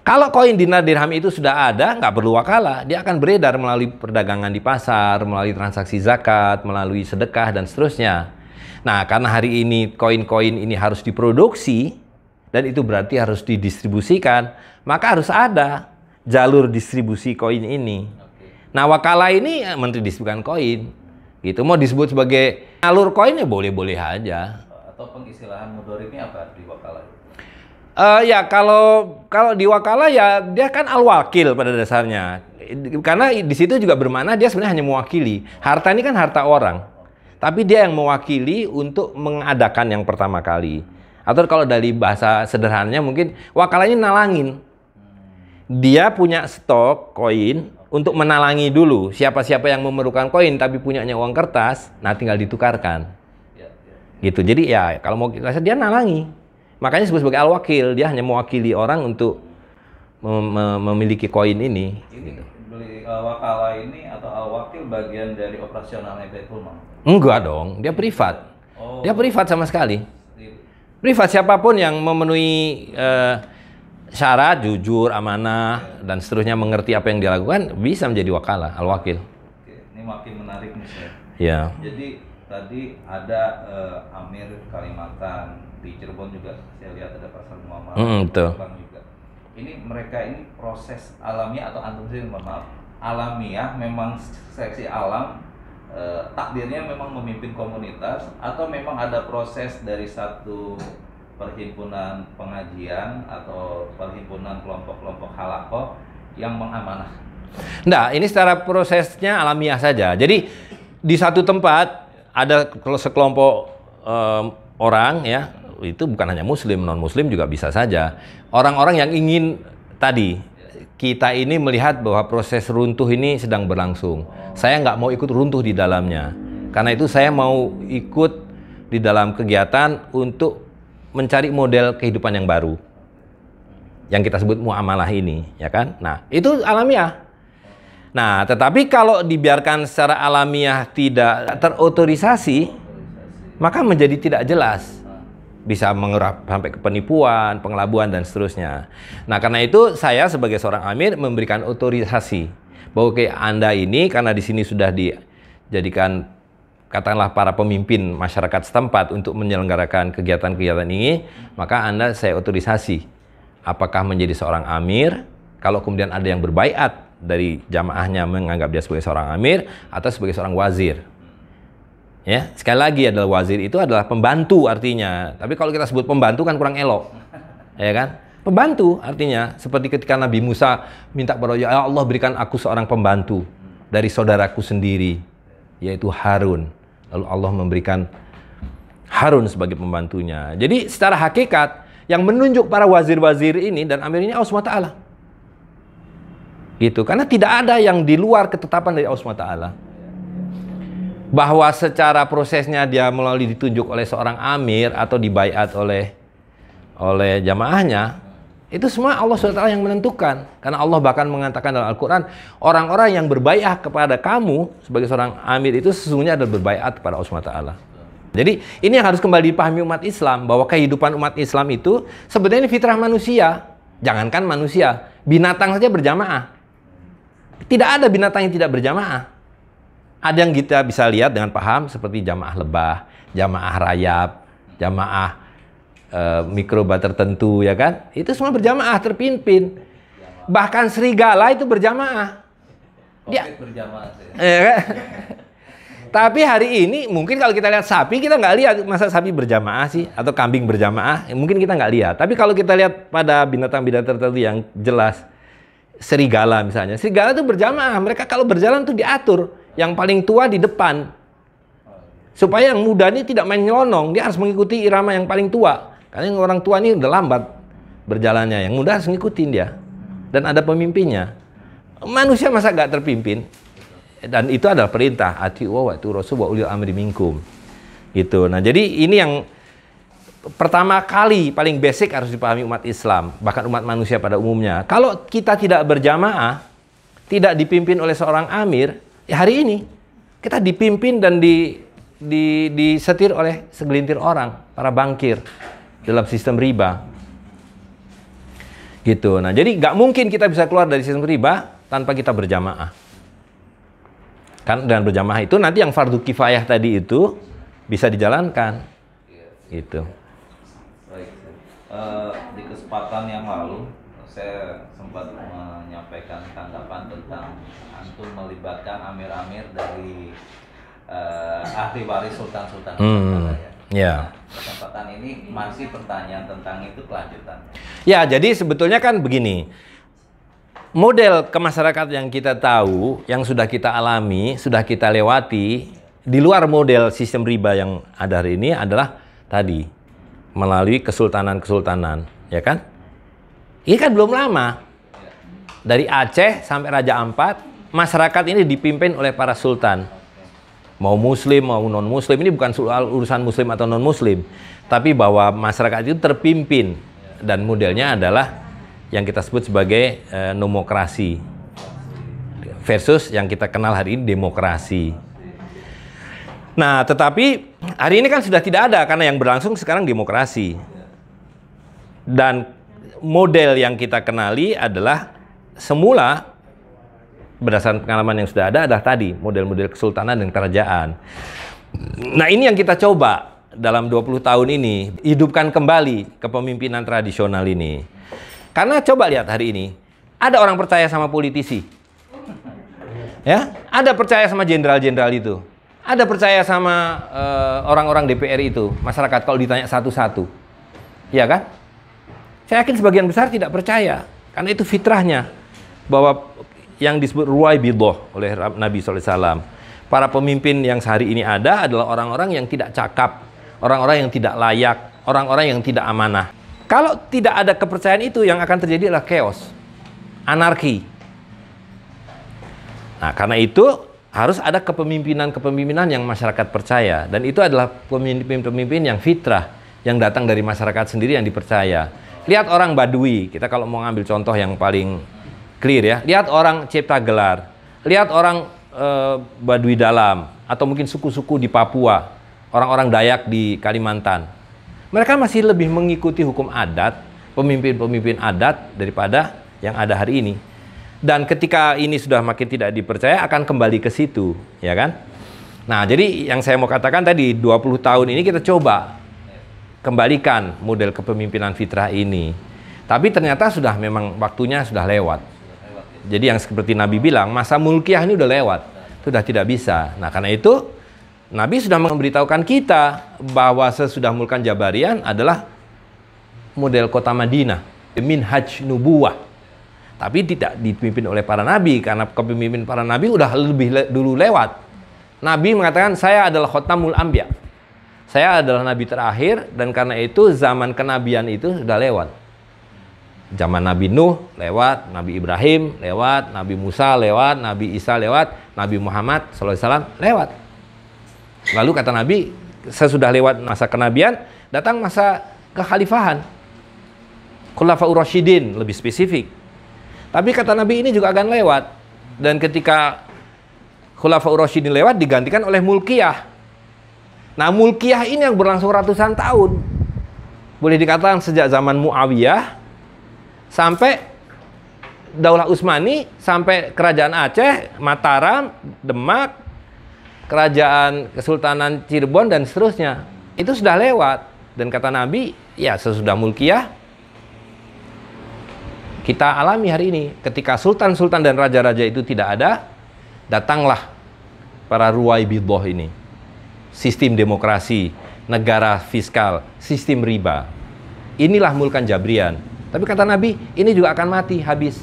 Speaker 2: Kalau koin dinar dirham itu sudah ada, nggak perlu wakalah. Dia akan beredar melalui perdagangan di pasar, melalui transaksi zakat, melalui sedekah, dan seterusnya. Nah, karena hari ini koin-koin ini harus diproduksi, dan itu berarti harus didistribusikan, maka harus ada jalur distribusi koin ini. Nah, wakalah ini mendistribusikan koin. Gitu. Mau disebut sebagai alur koin ya boleh-boleh aja.
Speaker 3: Atau pengistilahan mudhari'nya apa di wakalah?
Speaker 2: Ya kalau di wakalah ya dia kan al-wakil pada dasarnya. Karena di situ juga bermakna dia sebenarnya hanya mewakili. Harta ini kan harta orang. Tapi dia yang mewakili untuk mengadakan yang pertama kali. Atau kalau dari bahasa sederhananya mungkin wakalah ini nalangin. Dia punya stok koin untuk menalangi dulu siapa-siapa yang memerlukan koin tapi punyanya uang kertas, nah tinggal ditukarkan. Gitu. Jadi ya kalau mau kita dia nalangi. Makanya disebut sebagai al-wakil, dia hanya mewakili orang untuk memiliki koin ini.
Speaker 3: Ini beli wakalah ini atau al-wakil bagian dari operasionalnya Baitul Mal?
Speaker 2: Enggak dong, dia privat.
Speaker 3: Oh.
Speaker 2: Dia privat sama sekali. Privat, siapapun yang memenuhi syarat, jujur, amanah, dan seterusnya, mengerti apa yang dia lakukan, bisa menjadi wakalah, al-wakil.
Speaker 3: Oke, ini makin menarik nih, Chef.
Speaker 2: Ya.
Speaker 3: Jadi tadi ada Amir Kalimantan, di Cirebon juga saya lihat ada pasar muamalah.
Speaker 2: Betul.
Speaker 3: Juga. Ini mereka ini proses alamiah atau antum maaf, alamiah memang seksi alam, takdirnya memang memimpin komunitas, atau memang ada proses dari satu perhimpunan pengajian atau perhimpunan kelompok-kelompok halakoh yang mengamanah?
Speaker 2: Nah, ini secara prosesnya alamiah saja. Jadi di satu tempat ada sekelompok orang, ya, itu bukan hanya muslim, non muslim juga bisa saja. Orang-orang yang ingin tadi kita ini melihat bahwa proses runtuh ini sedang berlangsung. Saya nggak mau ikut runtuh di dalamnya. Karena itu saya mau ikut di dalam kegiatan untuk mencari model kehidupan yang baru. Yang kita sebut muamalah ini, ya kan? Nah, itu alamiah. Nah, tetapi kalau dibiarkan secara alamiah tidak terotorisasi, maka menjadi tidak jelas. Bisa mengerap sampai ke penipuan, pengelabuan, dan seterusnya. Nah, karena itu saya sebagai seorang amir memberikan otorisasi bahwa Anda ini, karena di sini sudah dijadikan katakanlah para pemimpin masyarakat setempat untuk menyelenggarakan kegiatan-kegiatan ini, maka Anda saya otorisasi apakah menjadi seorang amir, kalau kemudian ada yang berbaiat dari jamaahnya menganggap dia sebagai seorang amir atau sebagai seorang wazir. Ya, sekali lagi adalah wazir itu adalah pembantu artinya. Tapi kalau kita sebut pembantu kan kurang elok. Ya kan? Pembantu artinya seperti ketika Nabi Musa minta kepada Allah, ya Allah berikan aku seorang pembantu dari saudaraku sendiri, yaitu Harun. Lalu Allah memberikan Harun sebagai pembantunya. Jadi secara hakikat yang menunjuk para wazir-wazir ini dan amir ini Allah SWT. Gitu. Karena tidak ada yang di luar ketetapan dari Allah SWT. Bahwa secara prosesnya dia melalui ditunjuk oleh seorang amir atau dibaiat oleh jamaahnya, itu semua Allah SWT yang menentukan. Karena Allah bahkan mengatakan dalam Al-Quran, orang-orang yang berbaiat kepada kamu sebagai seorang amir itu sesungguhnya adalah berbaiat kepada Allah SWT. Jadi ini yang harus kembali dipahami umat Islam, bahwa kehidupan umat Islam itu sebenarnya fitrah manusia. Jangankan manusia, binatang saja berjamaah. Tidak ada binatang yang tidak berjamaah. Ada yang kita bisa lihat dengan paham seperti jamaah lebah, jamaah rayap, jamaah mikroba tertentu, ya kan? Itu semua berjamaah, terpimpin. Bahkan serigala itu berjamaah. Dia
Speaker 3: berjamaah.
Speaker 2: Ya kan? Tapi hari ini mungkin kalau kita lihat sapi, kita nggak lihat masa sapi berjamaah sih, atau kambing berjamaah, mungkin kita nggak lihat. Tapi kalau kita lihat pada binatang-binatang tertentu yang jelas, serigala misalnya, serigala itu berjamaah. Mereka kalau berjalan tuh diatur, yang paling tua di depan, supaya yang muda ini tidak main nyelonong, dia harus mengikuti irama yang paling tua. Karena yang orang tua ini udah lambat berjalannya, yang muda harus ngikutin dia. Dan ada pemimpinnya. Manusia masa nggak terpimpin? Dan itu adalah perintah, ati'u wa ati'u rasul wa ulil amri minkum. Gitu. Nah, jadi ini yang pertama kali paling basic harus dipahami umat Islam, bahkan umat manusia pada umumnya. Kalau kita tidak berjamaah, tidak dipimpin oleh seorang amir, ya hari ini kita dipimpin dan disetir oleh segelintir orang, para bankir dalam sistem riba. Gitu. Nah, jadi nggak mungkin kita bisa keluar dari sistem riba tanpa kita berjamaah. Kan dengan berjamaah itu nanti yang fardu kifayah tadi itu bisa dijalankan. Gitu.
Speaker 3: Baik. Di kesempatan yang lalu saya sempat menyampaikan tanggapan tentang antum melibatkan amir-amir dari ahli waris sultan-sultan.
Speaker 2: Ya.
Speaker 3: Kesempatan ini masih pertanyaan tentang itu kelanjutannya.
Speaker 2: Ya, jadi sebetulnya kan begini. Model kemasyarakat yang kita tahu, yang sudah kita alami, sudah kita lewati, di luar model sistem riba yang ada hari ini adalah tadi, melalui kesultanan-kesultanan, ya kan? Ini kan belum lama. Dari Aceh sampai Raja Ampat, masyarakat ini dipimpin oleh para sultan. Mau muslim, mau non-muslim, ini bukan soal urusan muslim atau non-muslim. Tapi bahwa masyarakat itu terpimpin. Dan modelnya adalah yang kita sebut sebagai nomokrasi. Versus yang kita kenal hari ini demokrasi. Nah, tetapi hari ini kan sudah tidak ada, karena yang berlangsung sekarang demokrasi. Dan model yang kita kenali adalah semula berdasarkan pengalaman yang sudah ada adalah tadi model-model kesultanan dan kerajaan. Nah, ini yang kita coba dalam 20 tahun ini, hidupkan kembali kepemimpinan tradisional ini. Karena coba lihat hari ini, ada orang percaya sama politisi. Ya, ada percaya sama jenderal-jenderal itu. Ada percaya sama orang-orang DPR itu, masyarakat kalau ditanya satu-satu. Iya kan? Saya yakin sebagian besar tidak percaya, karena itu fitrahnya. Bahwa yang disebut ruwaibidah oleh Nabi SAW. Para pemimpin yang sehari ini ada adalah orang-orang yang tidak cakap, orang-orang yang tidak layak, orang-orang yang tidak amanah. Kalau tidak ada kepercayaan itu, yang akan terjadi adalah chaos, anarki. Nah, karena itu harus ada kepemimpinan-kepemimpinan yang masyarakat percaya. Dan itu adalah pemimpin-pemimpin yang fitrah, yang datang dari masyarakat sendiri yang dipercaya. Lihat orang Badui, kita kalau mau ngambil contoh yang paling clear ya, lihat orang Cipta Gelar, lihat orang Baduy Dalam, atau mungkin suku-suku di Papua, orang-orang Dayak di Kalimantan. Mereka masih lebih mengikuti hukum adat, pemimpin-pemimpin adat daripada yang ada hari ini. Dan ketika ini sudah makin tidak dipercaya, akan kembali ke situ, ya kan? Nah, jadi yang saya mau katakan tadi, 20 tahun ini kita coba kembalikan model kepemimpinan fitrah ini. Tapi ternyata sudah memang waktunya sudah lewat. Jadi yang seperti Nabi bilang, masa mulkiyah ini udah lewat, sudah tidak bisa. Nah, karena itu Nabi sudah memberitahukan kita bahwa sesudah mulkan Jabarian adalah model kota Madinah. minhaj nubuwah. Tapi tidak dipimpin oleh para nabi, karena kepemimpinan para nabi udah lebih dulu lewat. Nabi mengatakan, saya adalah khotamul anbiya. Saya adalah nabi terakhir, dan karena itu zaman kenabian itu sudah lewat. Zaman Nabi Nuh lewat, Nabi Ibrahim lewat, Nabi Musa lewat, Nabi Isa lewat, Nabi Muhammad SAW lewat. Lalu kata Nabi, sesudah lewat masa kenabian, datang masa kekhalifahan. Khulafaur Rasyidin, lebih spesifik. Tapi kata Nabi ini juga akan lewat. Dan ketika Khulafaur Rasyidin lewat, digantikan oleh mulkiyah. Nah, mulkiyah ini yang berlangsung ratusan tahun. Boleh dikatakan sejak zaman Muawiyah sampai Daulah Utsmani, sampai Kerajaan Aceh, Mataram, Demak, Kerajaan Kesultanan Cirebon, dan seterusnya. Itu sudah lewat. Dan kata Nabi, ya sesudah mulkiyah, kita alami hari ini. Ketika sultan-sultan dan raja-raja itu tidak ada, datanglah para ruwaibidah ini. Sistem demokrasi, negara fiskal, sistem riba. Inilah mulkan Jabrian. Tapi kata Nabi, ini juga akan mati, habis.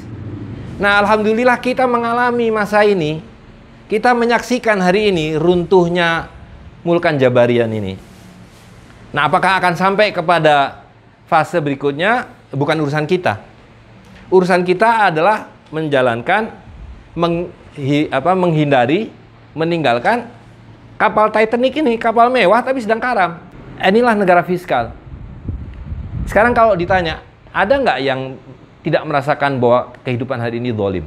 Speaker 2: Nah, alhamdulillah kita mengalami masa ini. Kita menyaksikan hari ini runtuhnya mulkan Jabarian ini. Nah, apakah akan sampai kepada fase berikutnya? Bukan urusan kita. Urusan kita adalah menjalankan, menghindari, meninggalkan kapal Titanic ini, kapal mewah tapi sedang karam. Inilah negara fiskal. Sekarang kalau ditanya, ada nggak yang tidak merasakan bahwa kehidupan hari ini zalim?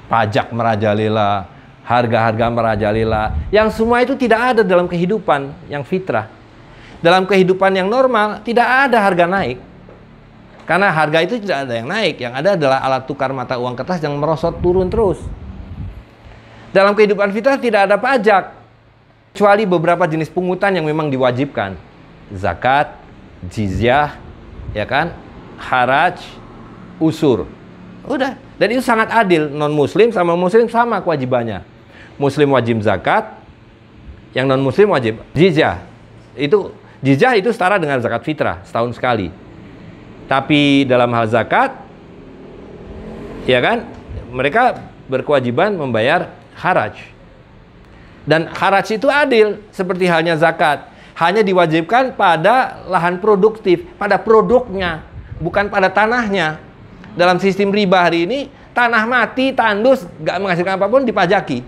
Speaker 2: Pajak merajalela, harga-harga merajalela, yang semua itu tidak ada dalam kehidupan yang fitrah. Dalam kehidupan yang normal, tidak ada harga naik. Karena harga itu tidak ada yang naik, yang ada adalah alat tukar mata uang kertas yang merosot turun terus. Dalam kehidupan fitrah tidak ada pajak, kecuali beberapa jenis pungutan yang memang diwajibkan. Zakat, jizyah, ya kan, haraj, usur. Udah. Dan itu sangat adil. Non-muslim sama muslim sama kewajibannya. Muslim wajib zakat, yang non-muslim wajib jizyah. Jizyah itu setara dengan zakat fitrah, setahun sekali. Tapi dalam hal zakat, ya kan, mereka berkewajiban membayar haraj. Dan haraj itu adil, seperti halnya zakat. Hanya diwajibkan pada lahan produktif, pada produknya, bukan pada tanahnya. Dalam sistem riba hari ini, tanah mati, tandus, gak menghasilkan apapun, dipajaki.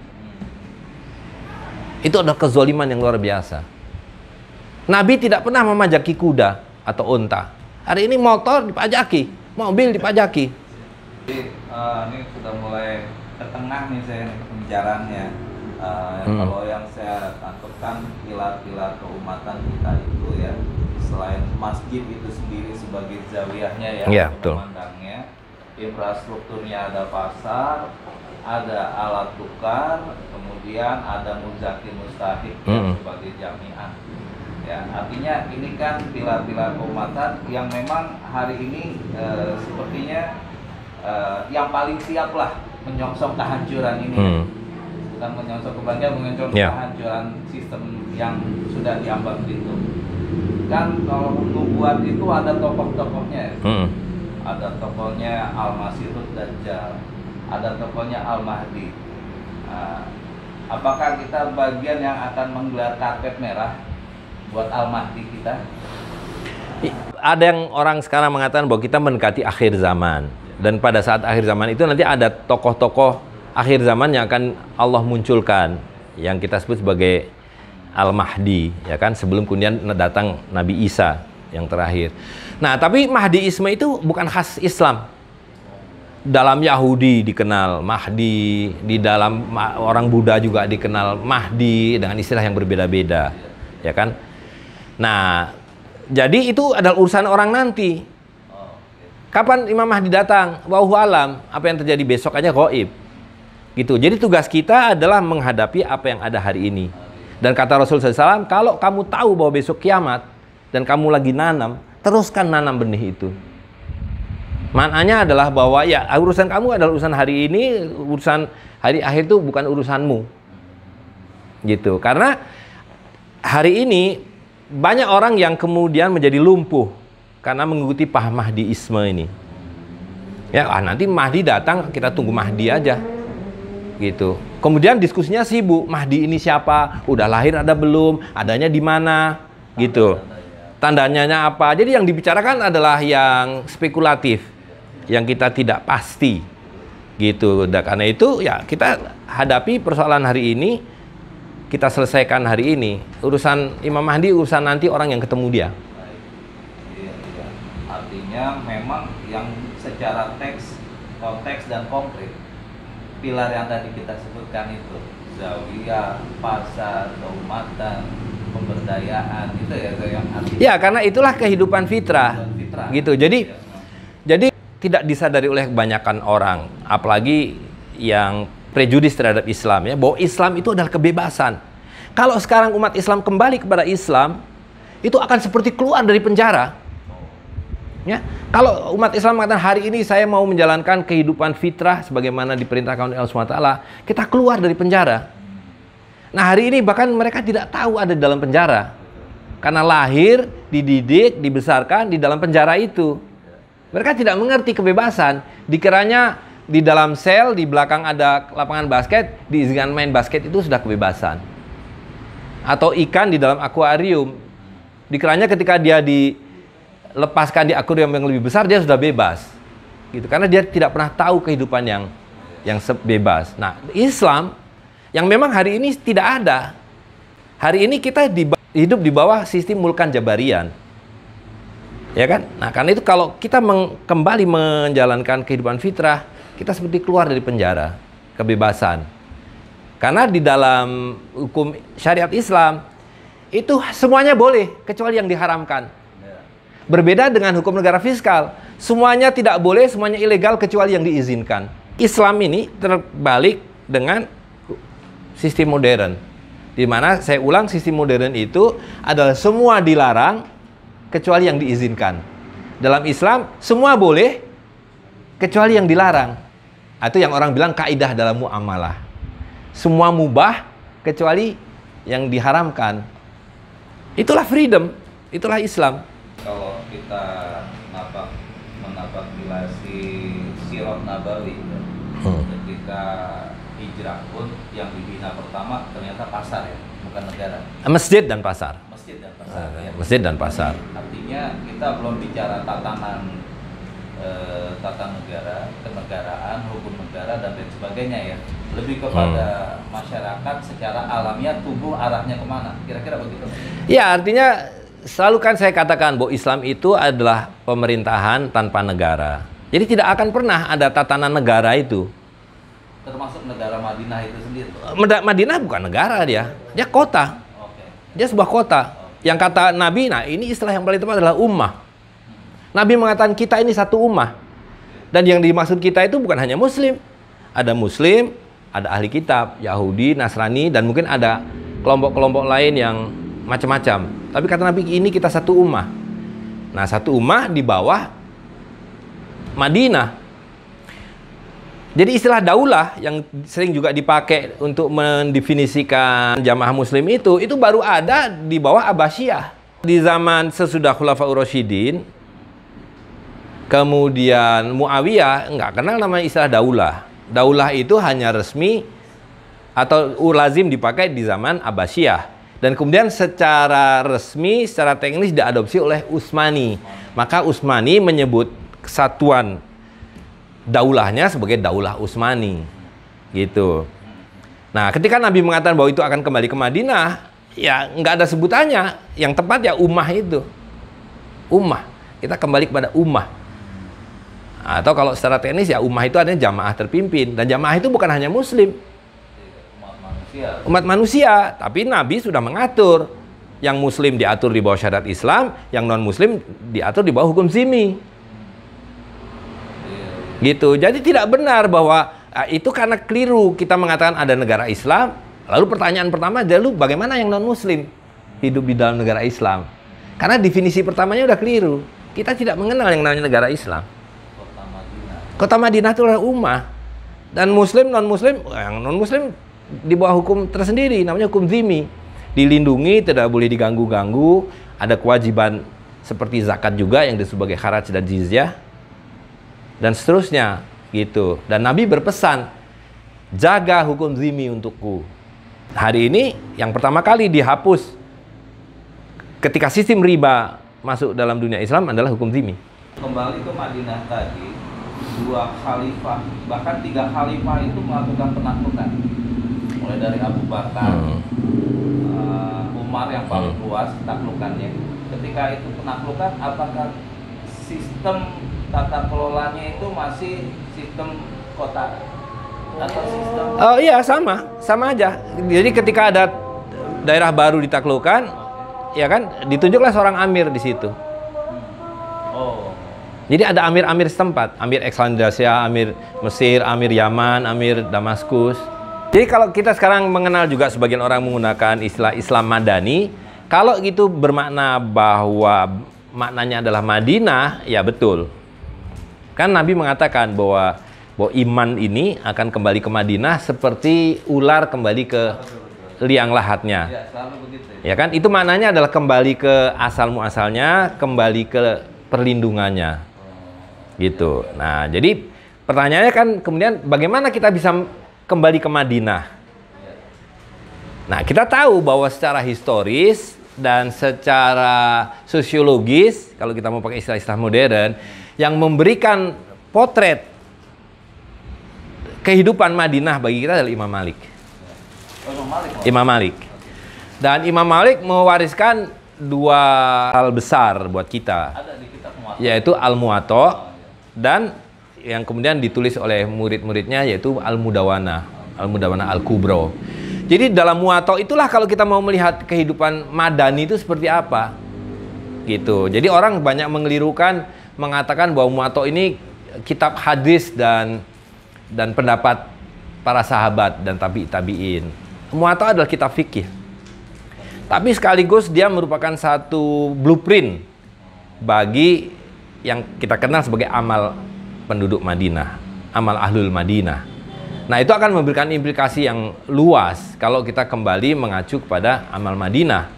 Speaker 2: Itu adalah kezaliman yang luar biasa. Nabi tidak pernah memajaki kuda atau unta. Hari ini motor dipajaki, mobil dipajaki.
Speaker 3: Jadi ini sudah mulai ke tengah nih saya pembicaraannya. Kalau yang saya tangkapkan pilar-pilar keumatan kita itu ya, selain masjid itu sendiri sebagai zawiyahnya ya, memandangnya, infrastrukturnya ada pasar, ada alat tukar, kemudian ada muzaki mustahik sebagai jamiah. Ya, artinya ini kan pilar-pilar keumatan yang memang hari ini sepertinya yang paling siap lah menyongsong kehancuran ini. Bukan menyongsong kebanggaan, menyongsong kehancuran sistem yang sudah diambang itu. Kan kalau nubuat itu ada tokoh-tokohnya. Ada tokohnya Al-Masihud Dajjal, ada tokohnya Al-Mahdi. Apakah kita bagian yang akan menggelar karpet merah buat Al-Mahdi kita?
Speaker 2: Ada yang orang sekarang mengatakan bahwa kita mendekati akhir zaman. Dan pada saat akhir zaman itu nanti ada tokoh-tokoh akhir zaman yang akan Allah munculkan, yang kita sebut sebagai Al-Mahdi, ya kan, sebelum kemudian datang Nabi Isa yang terakhir. Nah, tapi Mahdiisme itu bukan khas Islam. Dalam Yahudi dikenal Mahdi, di dalam orang Buddha juga dikenal Mahdi dengan istilah yang berbeda-beda, ya kan. Nah, jadi itu adalah urusan orang nanti. Kapan Imam Mahdi datang? Wallahu alam, apa yang terjadi besok aja gaib. Gitu. Jadi tugas kita adalah menghadapi apa yang ada hari ini. Dan kata Rasulullah SAW, kalau kamu tahu bahwa besok kiamat dan kamu lagi nanam, teruskan nanam benih itu. Maknanya adalah bahwa ya urusan kamu adalah urusan hari ini, urusan hari akhir itu bukan urusanmu. Gitu. Karena hari ini banyak orang yang kemudian menjadi lumpuh karena mengikuti paham Mahdiisme ini. Ya, nanti Mahdi datang, kita tunggu Mahdi aja. Gitu. Kemudian diskusinya sibuk, Mahdi ini siapa? Udah lahir ada belum? Adanya di mana? Gitu. Tandanya apa? Jadi yang dibicarakan adalah yang spekulatif, yang kita tidak pasti. Gitu. Dan karena itu ya kita hadapi persoalan hari ini, kita selesaikan hari ini. Urusan Imam Mahdi, urusan nanti orang yang ketemu dia.
Speaker 3: Artinya memang yang secara konteks dan konkret, pilar yang tadi kita sebutkan itu, zawiyah, pasar, keumatan, pemberdayaan, itu ya yang artinya.
Speaker 2: Ya, karena itulah kehidupan fitrah. Gitu. Jadi tidak disadari oleh kebanyakan orang, apalagi yang prejudis terhadap Islam ya, bahwa Islam itu adalah kebebasan. Kalau sekarang umat Islam kembali kepada Islam, itu akan seperti keluar dari penjara. Ya, kalau umat Islam mengatakan hari ini saya mau menjalankan kehidupan fitrah sebagaimana diperintahkan oleh Allah SWT, kita keluar dari penjara. Nah, hari ini bahkan mereka tidak tahu ada di dalam penjara. Karena lahir, dididik, dibesarkan di dalam penjara itu. Mereka tidak mengerti kebebasan. Dikiranya di dalam sel, di belakang ada lapangan basket, diizinkan main basket itu sudah kebebasan. Atau ikan di dalam akuarium. Dikiranya ketika dia dilepaskan di akuarium yang lebih besar, dia sudah bebas. Gitu. Karena dia tidak pernah tahu kehidupan yang bebas. Nah, Islam yang memang hari ini tidak ada. Hari ini kita hidup di bawah sistem mulkan jabarian. Ya kan? Nah, karena itu kalau kita kembali menjalankan kehidupan fitrah, kita seperti keluar dari penjara, kebebasan. Karena di dalam hukum syariat Islam, itu semuanya boleh, kecuali yang diharamkan. Berbeda dengan hukum negara fiskal. Semuanya tidak boleh, semuanya ilegal, kecuali yang diizinkan. Islam ini terbalik dengan sistem modern. Di mana, saya ulang, sistem modern itu adalah semua dilarang, kecuali yang diizinkan. Dalam Islam, semua boleh, kecuali yang dilarang. Itu yang orang bilang kaidah dalam muamalah. Semua mubah, kecuali yang diharamkan. Itulah freedom, itulah Islam.
Speaker 3: Kalau kita menapakilasi Sirot Nabawi, ketika hijrah pun yang dibina pertama ternyata pasar ya, bukan negara.
Speaker 2: Masjid dan pasar.
Speaker 3: Ya.
Speaker 2: Masjid dan pasar.
Speaker 3: Artinya kita belum bicara tatanan tata negara, kenegaraan, hukum negara dan lain sebagainya ya. Lebih kepada masyarakat secara alamiah tubuh arahnya kemana? Kira-kira begitu?
Speaker 2: Ya, artinya selalu kan saya katakan bahwa Islam itu adalah pemerintahan tanpa negara. Jadi tidak akan pernah ada tatanan negara itu.
Speaker 3: Termasuk negara Madinah itu sendiri?
Speaker 2: Madinah bukan negara dia kota. Dia sebuah kota. Yang kata Nabi, nah ini istilah yang paling tepat adalah ummah. Nabi mengatakan kita ini satu ummah. Dan yang dimaksud kita itu bukan hanya Muslim. Ada Muslim, ada ahli kitab, Yahudi, Nasrani, dan mungkin ada kelompok-kelompok lain yang macam-macam. Tapi kata Nabi, ini kita satu ummah. Nah, satu ummah di bawah Madinah. Jadi istilah daulah yang sering juga dipakai untuk mendefinisikan jamaah muslim itu baru ada di bawah Abbasiyah. Di zaman sesudah Khulafaur Rasyidin, kemudian Muawiyah nggak kenal nama istilah daulah. Daulah itu hanya resmi atau lazim dipakai di zaman Abbasiyah. Dan kemudian secara resmi, secara teknis diadopsi oleh Utsmani. Maka Utsmani menyebut kesatuan daulahnya sebagai daulah Utsmani. Gitu. Nah, ketika Nabi mengatakan bahwa itu akan kembali ke Madinah, ya nggak ada sebutannya. Yang tepat ya ummah itu. Ummah. Kita kembali kepada ummah. Atau kalau secara teknis ya ummah itu artinya jamaah terpimpin. Dan jamaah itu bukan hanya Muslim. Umat manusia. Tapi Nabi sudah mengatur. Yang Muslim diatur di bawah syariat Islam, yang non-Muslim diatur di bawah hukum zimmi. Gitu. Jadi tidak benar bahwa itu karena keliru kita mengatakan ada negara Islam. Lalu pertanyaan pertama, lalu bagaimana yang non-Muslim hidup di dalam negara Islam? Karena definisi pertamanya udah keliru. Kita tidak mengenal yang namanya negara Islam. Kota Madinah itu adalah ummah. Dan Muslim, non-Muslim, yang non-Muslim di bawah hukum tersendiri, namanya hukum zimmi. Dilindungi, tidak boleh diganggu-ganggu, ada kewajiban seperti zakat juga yang disebut sebagai kharaj dan jizyah, dan seterusnya gitu. Dan Nabi berpesan, jaga hukum zimmi untukku. Hari ini yang pertama kali dihapus ketika sistem riba masuk dalam dunia Islam adalah hukum zimmi.
Speaker 3: Kembali ke Madinah tadi, 2 khalifah, bahkan 3 khalifah itu melakukan penaklukan. Mulai dari Abu Bakar, Umar yang paling luas taklukannya. Ketika itu penaklukan, apakah sistem tata kelolanya itu masih sistem kota atau sistem?
Speaker 2: Oh iya, sama aja. Jadi ketika ada daerah baru ditaklukkan, ya kan, ditunjuklah seorang amir di situ.
Speaker 3: Oh.
Speaker 2: Jadi ada amir-amir setempat, amir Alexandria, amir Mesir, amir Yaman, amir Damaskus. Jadi kalau kita sekarang mengenal juga sebagian orang menggunakan istilah Islam Madani, kalau itu bermakna bahwa maknanya adalah Madinah, ya betul. Kan Nabi mengatakan bahwa iman ini akan kembali ke Madinah seperti ular kembali ke liang lahatnya.
Speaker 3: Ya, selalu begitu.
Speaker 2: Ya kan? Itu maknanya adalah kembali ke asal muasalnya, kembali ke perlindungannya. Gitu. Nah, jadi pertanyaannya kan kemudian bagaimana kita bisa kembali ke Madinah? Nah, kita tahu bahwa secara historis dan secara sosiologis, kalau kita mau pakai istilah-istilah modern, yang memberikan potret kehidupan Madinah bagi kita adalah Imam Malik. Imam Malik. Dan Imam Malik mewariskan 2 hal besar buat kita, yaitu Al-Muwatta dan yang kemudian ditulis oleh murid-muridnya yaitu Al-Mudawana Al-Kubro. Jadi dalam Muwatta itulah kalau kita mau melihat kehidupan Madani itu seperti apa. Gitu. Jadi orang banyak mengelirukan mengatakan bahwa Muwatta ini kitab hadis dan pendapat para sahabat dan tabi'in. Muwatta adalah kitab fikih. Tapi sekaligus dia merupakan satu blueprint bagi yang kita kenal sebagai amal penduduk Madinah, amal ahlul Madinah. Nah, itu akan memberikan implikasi yang luas kalau kita kembali mengacu kepada amal Madinah.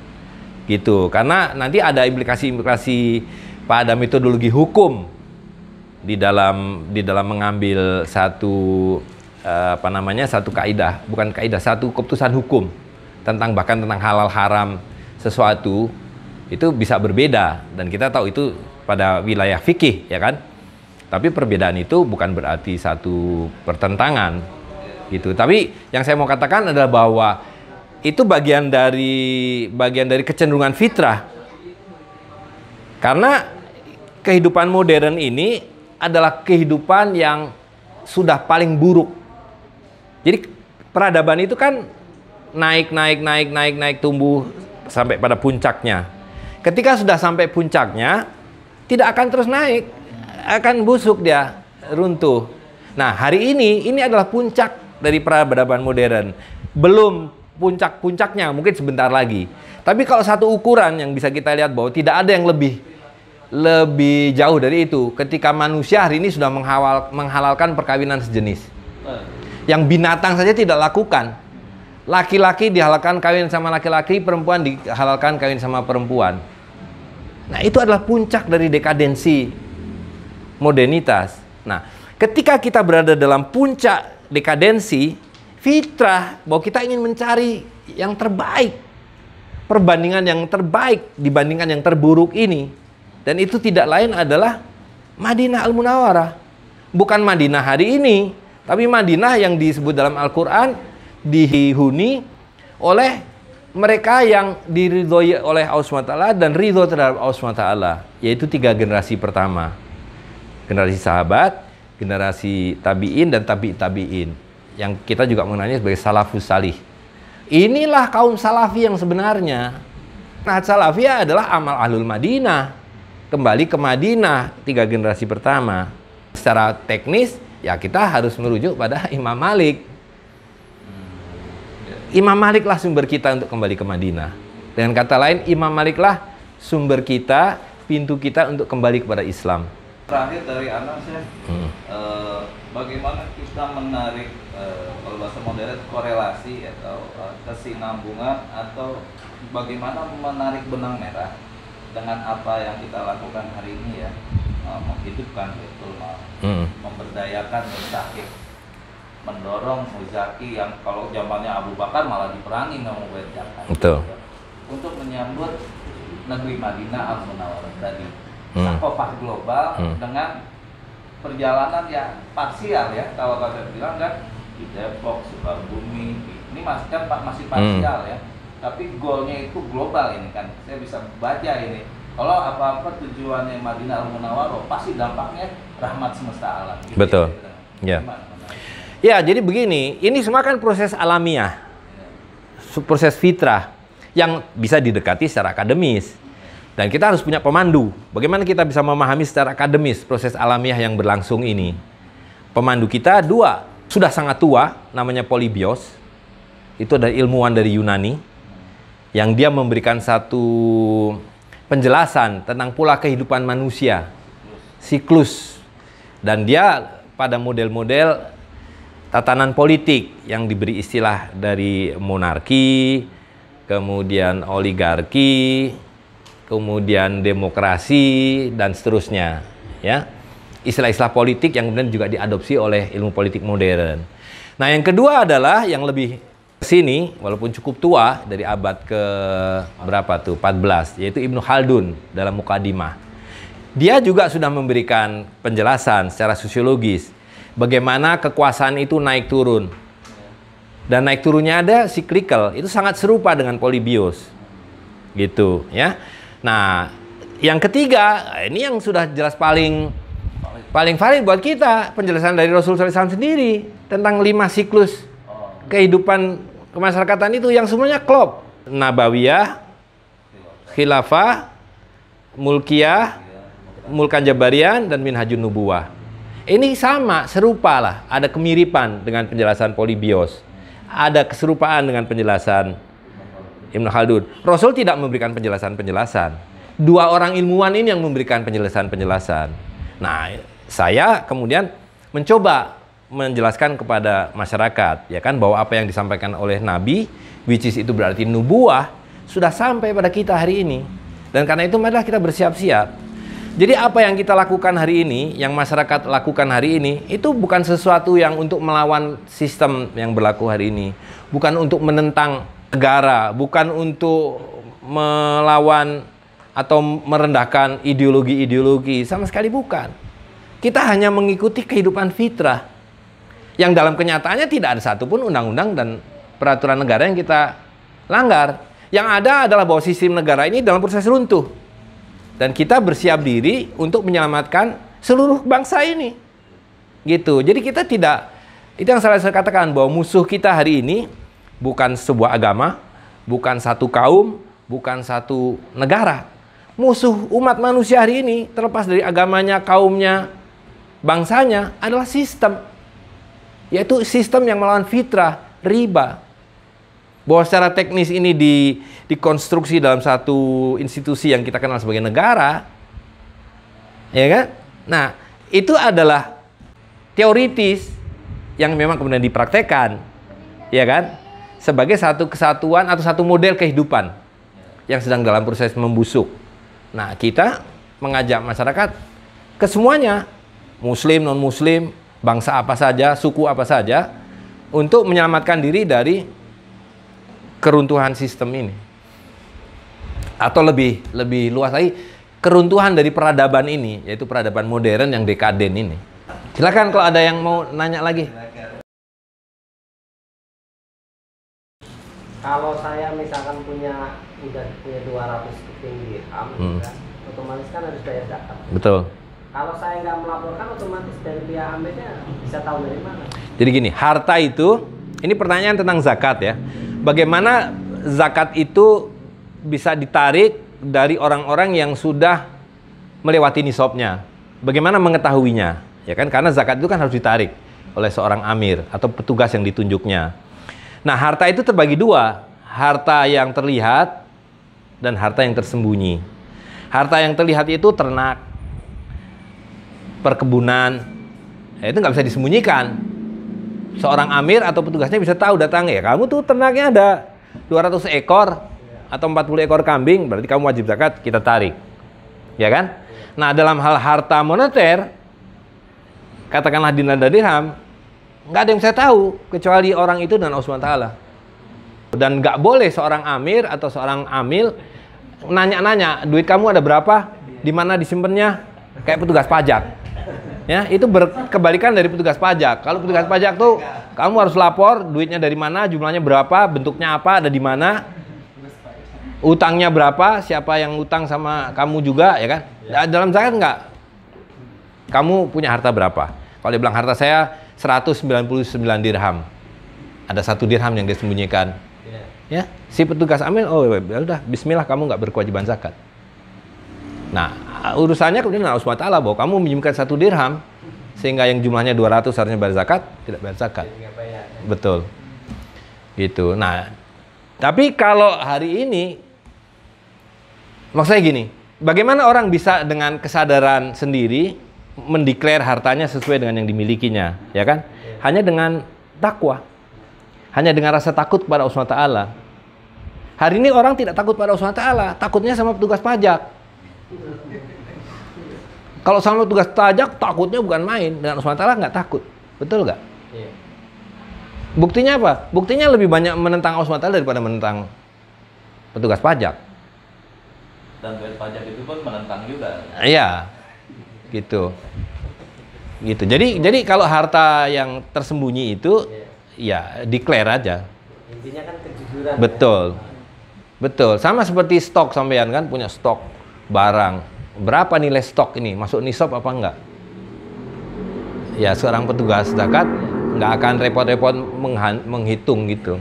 Speaker 2: Gitu. Karena nanti ada implikasi-implikasi pada metodologi hukum di dalam mengambil satu satu kaidah, bukan kaidah, satu keputusan hukum bahkan tentang halal haram sesuatu itu bisa berbeda, dan kita tahu itu pada wilayah fikih, ya kan? Tapi perbedaan itu bukan berarti satu pertentangan gitu. Tapi yang saya mau katakan adalah bahwa itu bagian dari kecenderungan fitrah. Karena kehidupan modern ini adalah kehidupan yang sudah paling buruk. Jadi peradaban itu kan naik tumbuh sampai pada puncaknya. Ketika sudah sampai puncaknya, tidak akan terus naik, akan busuk dia, runtuh. Nah, hari ini adalah puncak dari peradaban modern. Belum puncak-puncaknya, mungkin sebentar lagi. Tapi kalau satu ukuran yang bisa kita lihat bahwa tidak ada yang lebih jauh dari itu, ketika manusia hari ini sudah menghalalkan perkawinan sejenis. Yang binatang saja tidak lakukan. Laki-laki dihalalkan kawin sama laki-laki, perempuan dihalalkan kawin sama perempuan. Nah, itu adalah puncak dari dekadensi modernitas. Nah, ketika kita berada dalam puncak dekadensi, fitrah bahwa kita ingin mencari yang terbaik, perbandingan yang terbaik dibandingkan yang terburuk ini. Dan itu tidak lain adalah Madinah Al-Munawwarah. Bukan Madinah hari ini, tapi Madinah yang disebut dalam Al-Quran dihuni oleh mereka yang diridhoi oleh Allah SWT dan ridho terhadap Allah SWT, yaitu 3 generasi pertama. Generasi sahabat, generasi tabi'in, dan tabi'in, yang kita juga mengenalnya sebagai salafus salih. Inilah kaum salafi yang sebenarnya. Nah, salafiyah adalah amal ahlul Madinah. Kembali ke Madinah 3 generasi pertama. Secara teknis, ya kita harus merujuk pada Imam Malik. Imam Maliklah sumber kita untuk kembali ke Madinah. Dengan kata lain, Imam Maliklah sumber kita, pintu kita untuk kembali kepada Islam.
Speaker 3: Terakhir dari Anda, bagaimana kita menarik kalau bahasa modern korelasi atau kesinambungan, atau bagaimana menarik benang merah dengan apa yang kita lakukan hari ini ya, menghidupkan betul, memberdayakan mustahik, mendorong Muzaki yang kalau zamannya Abu Bakar malah diperangi nggak mau bayar zakat.
Speaker 2: Betul.
Speaker 3: Untuk menyambut negeri Madinah Al-Munawwarah tadi, sakofah global dengan perjalanan yang parsial ya, kalau kalian bilang kan di Depok, Sukabumi, ini masih kan masih parsial ya, tapi goalnya itu global ini kan. Saya bisa baca ini. Kalau apa-apa tujuannya Madinah Al-Munawwarah, pasti dampaknya rahmat semesta alam. Gitu.
Speaker 2: Betul.
Speaker 3: Ya.
Speaker 2: Ya, jadi begini, ini semua kan proses alamiah, proses fitrah yang bisa didekati secara akademis. Dan kita harus punya pemandu. Bagaimana kita bisa memahami secara akademis proses alamiah yang berlangsung ini? Pemandu kita dua, sudah sangat tua, namanya Polybios. Itu adalah ilmuwan dari Yunani, yang dia memberikan satu penjelasan tentang pola kehidupan manusia, siklus. Dan dia pada model-model tatanan politik yang diberi istilah dari monarki, kemudian oligarki, kemudian demokrasi, dan seterusnya. Ya, istilah-istilah politik yang kemudian juga diadopsi oleh ilmu politik modern. Nah, yang kedua adalah yang lebih sini, walaupun cukup tua, dari abad ke berapa tuh, 14, yaitu Ibnu Khaldun dalam Muqaddimah. Dia juga sudah memberikan penjelasan secara sosiologis bagaimana kekuasaan itu naik turun. Dan naik turunnya ada cyclical, itu sangat serupa dengan Polybios. Gitu, ya. Nah, yang ketiga, ini yang sudah jelas paling valid buat kita, penjelasan dari Rasulullah SAW sendiri tentang 5 siklus kehidupan kemasyarakatan itu yang semuanya klop. Nabawiyah, khilafah, mulkiyah, mulkan jabarian, dan minhajun nubuwah. Ini sama, serupa lah, ada kemiripan dengan penjelasan Polybios, ada keserupaan dengan penjelasan Ibnu Khaldun. Rasul tidak memberikan penjelasan-penjelasan. Dua orang ilmuwan ini yang memberikan penjelasan-penjelasan. Nah, saya kemudian mencoba menjelaskan kepada masyarakat, ya kan, bahwa apa yang disampaikan oleh Nabi, which is itu berarti nubuah, sudah sampai pada kita hari ini. Dan karena itu marilah kita bersiap-siap. Jadi apa yang kita lakukan hari ini, yang masyarakat lakukan hari ini, itu bukan sesuatu yang untuk melawan sistem yang berlaku hari ini. Bukan untuk menentang negara, bukan untuk melawan atau merendahkan ideologi-ideologi, sama sekali bukan. Kita hanya mengikuti kehidupan fitrah, yang dalam kenyataannya tidak ada satupun undang-undang dan peraturan negara yang kita langgar. Yang ada adalah bahwa sistem negara ini dalam proses runtuh. Dan kita bersiap diri untuk menyelamatkan seluruh bangsa ini. Gitu. Jadi kita tidak, itu yang saya katakan, bahwa musuh kita hari ini bukan sebuah agama, bukan satu kaum, bukan satu negara. Musuh umat manusia hari ini, terlepas dari agamanya, kaumnya, bangsanya, adalah sistem. Yaitu sistem yang melawan fitrah, riba. Bahwa secara teknis ini dikonstruksi dalam satu institusi yang kita kenal sebagai negara, ya kan? Nah, itu adalah teoritis yang memang kemudian dipraktekkan, ya kan? Sebagai satu kesatuan atau satu model kehidupan yang sedang dalam proses membusuk. Nah, kita mengajak masyarakat ke semuanya, muslim, non-muslim, bangsa apa saja, suku apa saja, untuk menyelamatkan diri dari keruntuhan sistem ini. Atau lebih luas lagi, keruntuhan dari peradaban ini, yaitu peradaban modern yang dekaden ini. Silakan kalau ada yang mau nanya lagi.
Speaker 4: Kalau saya misalkan udah punya 200 keping dirham, kan, otomatis kan harus bayar zakat.
Speaker 2: Betul.
Speaker 4: Kalau saya nggak melaporkan, otomatis dari pihak amirnya bisa tahu dari mana.
Speaker 2: Jadi gini, harta itu, ini pertanyaan tentang zakat ya. Bagaimana zakat itu bisa ditarik dari orang-orang yang sudah melewati nisabnya? Bagaimana mengetahuinya? Ya kan, karena zakat itu kan harus ditarik oleh seorang amir atau petugas yang ditunjuknya. Nah, harta itu terbagi dua, harta yang terlihat dan harta yang tersembunyi. Harta yang terlihat itu ternak, perkebunan, ya itu nggak bisa disembunyikan. Seorang amir atau petugasnya bisa tahu, datang, ya kamu tuh ternaknya ada 200 ekor, atau 40 ekor kambing, berarti kamu wajib zakat, kita tarik. Ya kan? Nah, dalam hal harta moneter, katakanlah dinar dan dirham, nggak ada yang saya tahu kecuali orang itu dan Allah SWT. Dan nggak boleh seorang amir atau seorang amil nanya-nanya, duit kamu ada berapa, di mana disimpannya, kayak petugas pajak. Ya, itu berkebalikan dari petugas pajak. Kalau petugas pajak tuh kamu harus lapor duitnya dari mana, jumlahnya berapa, bentuknya apa, ada di mana, utangnya berapa, siapa yang utang sama kamu juga, ya kan? Dalam zakat enggak. Kamu punya harta berapa? Kalau dia bilang harta saya 199 dirham. Ada 1 dirham yang dia sembunyikan. Ya, si petugas amil, oh ya udah, bismillah, kamu nggak berkewajiban zakat. Nah, urusannya kemudian Allah SWT bahwa kamu menyembunyikan 1 dirham sehingga yang jumlahnya 200 harusnya bayar zakat, tidak bayar zakat. Betul. Gitu. Nah, tapi kalau hari ini maksudnya gini, bagaimana orang bisa dengan kesadaran sendiri mendeklar hartanya sesuai dengan yang dimilikinya, ya kan? Hanya dengan takwa. Hanya dengan rasa takut kepada Allah SWT. Hari ini orang tidak takut pada Allah SWT, takutnya sama petugas pajak. Kalau sama petugas pajak, takutnya bukan main. Dengan Allah SWT nggak takut. Betul nggak? Iya. Buktinya apa? Buktinya lebih banyak menentang Allah SWT daripada menentang petugas pajak.
Speaker 3: Dan duit pajak itu pun menentang juga.
Speaker 2: Iya, gitu. Gitu. Jadi kalau harta yang tersembunyi itu, ya declare aja.
Speaker 4: Intinya kan kejujuran.
Speaker 2: Betul. Ya? Betul. Sama seperti stok, sampean kan punya stok barang. Berapa nilai stok ini? Masuk nisab apa enggak? Ya, seorang petugas zakat nggak akan repot-repot menghitung gitu.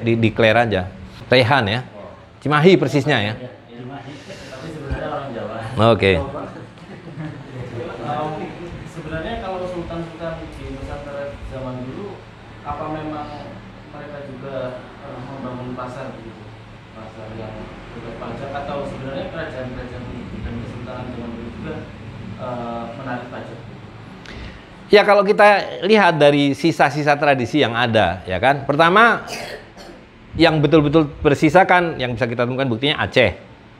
Speaker 2: Declare aja. Rehan ya. Cimahi persisnya ya.
Speaker 5: Tapi sebenarnya orang Jawa.
Speaker 2: Oke.
Speaker 5: Sebenarnya kalau sultan-sultan di Nusantara zaman dulu, apa memang mereka juga membangun pasar begitu? Pasar yang berpajak, atau sebenarnya kerajaan-kerajaan dan kesultanan zaman dulu juga menarik pajak?
Speaker 2: Ya, kalau kita lihat dari sisa-sisa tradisi yang ada, ya kan. Pertama, yang betul-betul bersisa kan yang bisa kita temukan buktinya Aceh.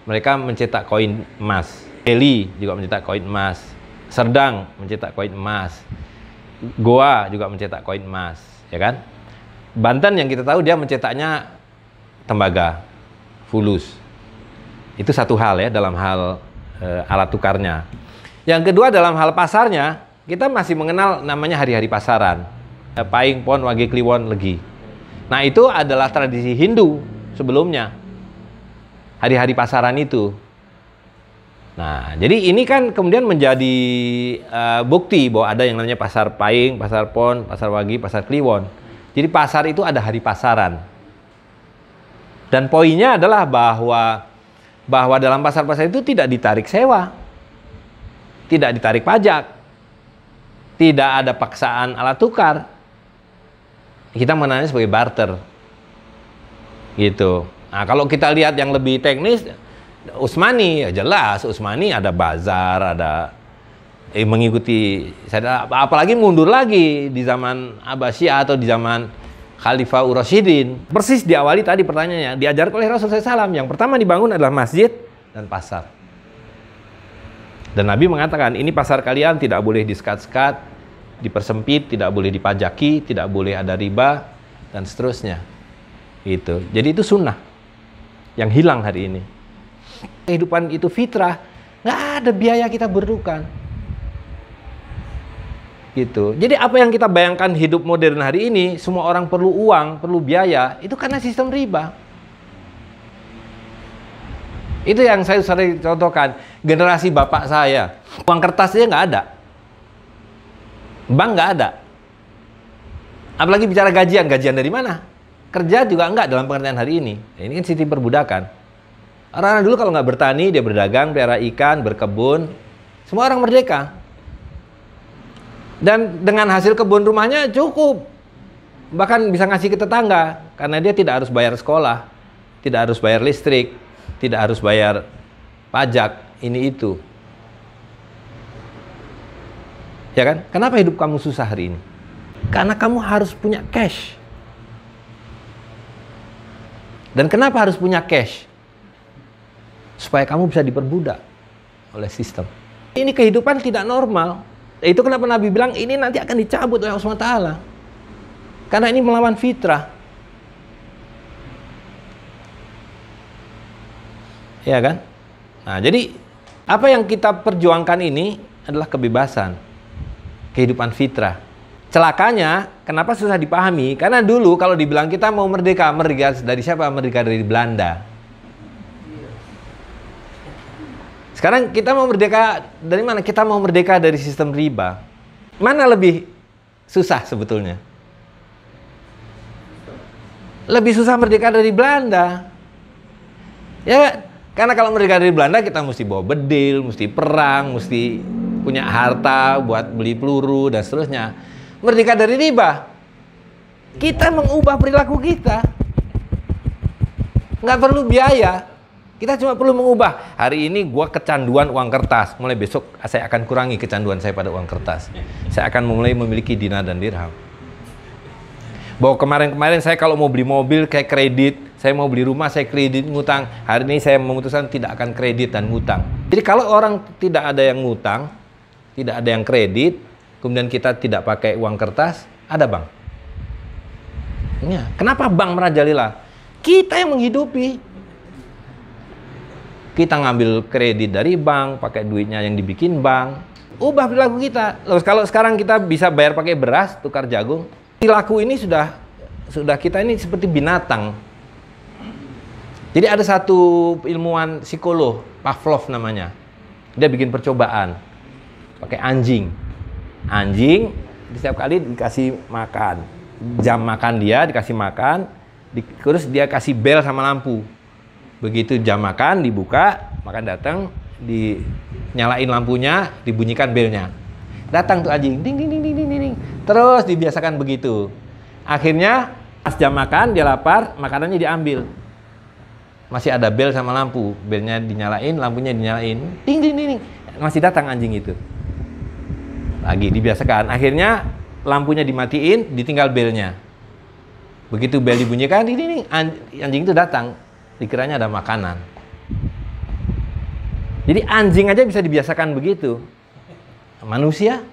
Speaker 2: Mereka mencetak koin emas. Delhi juga mencetak koin emas. Serdang mencetak koin emas. Goa juga mencetak koin emas, ya kan? Banten yang kita tahu dia mencetaknya tembaga, fulus. Itu satu hal ya dalam hal alat tukarnya. Yang kedua dalam hal pasarnya, kita masih mengenal namanya hari-hari pasaran. Paing, Pon, Wage, Kliwon, Legi. Nah, itu adalah tradisi Hindu sebelumnya. Hari-hari pasaran itu. Nah, jadi ini kan kemudian menjadi bukti bahwa ada yang namanya pasar Paing, pasar Pon, pasar Wage, pasar Kliwon. Jadi pasar itu ada hari pasaran. Dan poinnya adalah bahwa dalam pasar-pasar itu tidak ditarik sewa. Tidak ditarik pajak. Tidak ada paksaan alat tukar. Kita mengenalnya sebagai barter. Gitu. Nah, kalau kita lihat yang lebih teknis, Utsmani, ya jelas Utsmani ada bazar, ada mengikuti, apalagi mundur lagi di zaman Abbasiyah atau di zaman Khalifah Ur-Rasyidin. Persis diawali tadi pertanyaannya, diajar oleh Rasulullah SAW. Yang pertama dibangun adalah masjid dan pasar. Dan Nabi mengatakan, ini pasar kalian tidak boleh disekat-sekat, dipersempit, tidak boleh dipajaki, tidak boleh ada riba, dan seterusnya. Gitu. Jadi itu sunnah yang hilang hari ini. Kehidupan itu fitrah, nggak ada biaya kita berdukan. Gitu. Jadi apa yang kita bayangkan hidup modern hari ini, semua orang perlu uang, perlu biaya, itu karena sistem riba. Itu yang saya sering contohkan. Generasi bapak saya, uang kertasnya nggak ada. Bank nggak ada. Apalagi bicara gajian dari mana? Kerja juga enggak dalam pengertian hari ini. Ini kan sistem perbudakan. Orang-orang dulu kalau nggak bertani, dia berdagang, pelihara ikan, berkebun. Semua orang merdeka. Dan dengan hasil kebun rumahnya cukup. Bahkan bisa ngasih ke tetangga. Karena dia tidak harus bayar sekolah. Tidak harus bayar listrik. Tidak harus bayar pajak. Ini itu. Ya kan? Kenapa hidup kamu susah hari ini? Karena kamu harus punya cash. Dan kenapa harus punya cash? supaya kamu bisa diperbudak oleh sistem. Ini kehidupan tidak normal. Itu kenapa Nabi bilang ini nanti akan dicabut oleh Allah SWT. Karena ini melawan fitrah. Ya kan? Nah, jadi apa yang kita perjuangkan ini adalah kebebasan, kehidupan fitrah. Celakanya, kenapa susah dipahami? Karena dulu kalau dibilang kita mau merdeka, merdeka dari siapa? Merdeka dari Belanda. Sekarang kita mau merdeka dari mana? Kita mau merdeka dari sistem riba. Mana lebih susah sebetulnya? Lebih susah merdeka dari Belanda. Ya, karena kalau merdeka dari Belanda kita mesti bawa bedil, mesti perang, mesti punya harta buat beli peluru dan seterusnya. Merdeka dari riba, kita mengubah perilaku kita. Nggak perlu biaya. Kita cuma perlu mengubah. Hari ini gua kecanduan uang kertas. Mulai besok saya akan kurangi kecanduan saya pada uang kertas. Saya akan mulai memiliki dinar dan dirham. Bahwa kemarin-kemarin saya kalau mau beli mobil kayak kredit, saya mau beli rumah saya kredit ngutang. Hari ini saya memutuskan tidak akan kredit dan ngutang. Jadi kalau orang tidak ada yang ngutang, tidak ada yang kredit, kemudian kita tidak pakai uang kertas, ada bank. Ya, kenapa bank merajalela? Kita yang menghidupi. Kita ngambil kredit dari bank, pakai duitnya yang dibikin bank. Ubah perilaku kita. Lalu kalau sekarang kita bisa bayar pakai beras, tukar jagung, perilaku ini sudah kita ini seperti binatang. Jadi ada satu ilmuwan psikolog, Pavlov namanya. Dia bikin percobaan pakai anjing. Anjing setiap kali dikasih makan, jam makan dia dikasih makan, terus dia kasih bel sama lampu. Begitu jam makan dibuka, makan datang, dinyalain lampunya, dibunyikan belnya. Datang tuh anjing, ding ding ding ding ding ding. Terus dibiasakan begitu. Akhirnya pas jam makan dia lapar, makanannya diambil. Masih ada bel sama lampu, belnya dinyalain, lampunya dinyalain, ding ding ding ding. Masih datang anjing itu. Lagi dibiasakan. Akhirnya lampunya dimatiin, ditinggal belnya. Begitu bel dibunyikan, ding ding ding, anjing itu datang. Dikiranya ada makanan. Jadi anjing aja bisa dibiasakan begitu. Manusia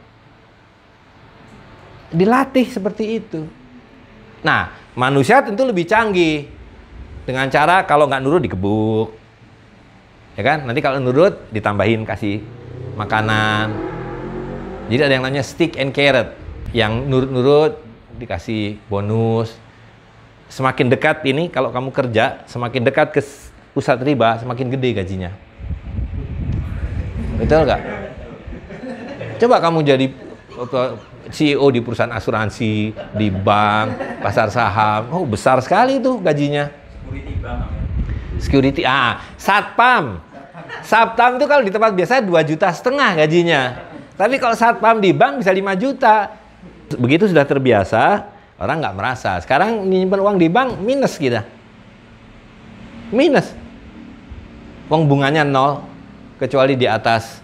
Speaker 2: dilatih seperti itu. Nah, manusia tentu lebih canggih. Dengan cara kalau nggak nurut dikebuk. Ya kan? Nanti kalau nurut ditambahin kasih makanan. Jadi ada yang namanya stick and carrot. Yang nurut-nurut dikasih bonus. Semakin dekat ini, kalau kamu kerja, semakin dekat ke pusat riba, semakin gede gajinya. Betul nggak? Coba kamu jadi CEO di perusahaan asuransi, di bank, pasar saham. Oh, besar sekali itu gajinya. Security, satpam. Satpam itu kalau di tempat biasa 2,5 juta gajinya. Tapi kalau satpam di bank bisa 5 juta. Begitu sudah terbiasa, orang nggak merasa. Sekarang nyimpan uang di bank minus kita. Minus. Uang bunganya 0, kecuali di atas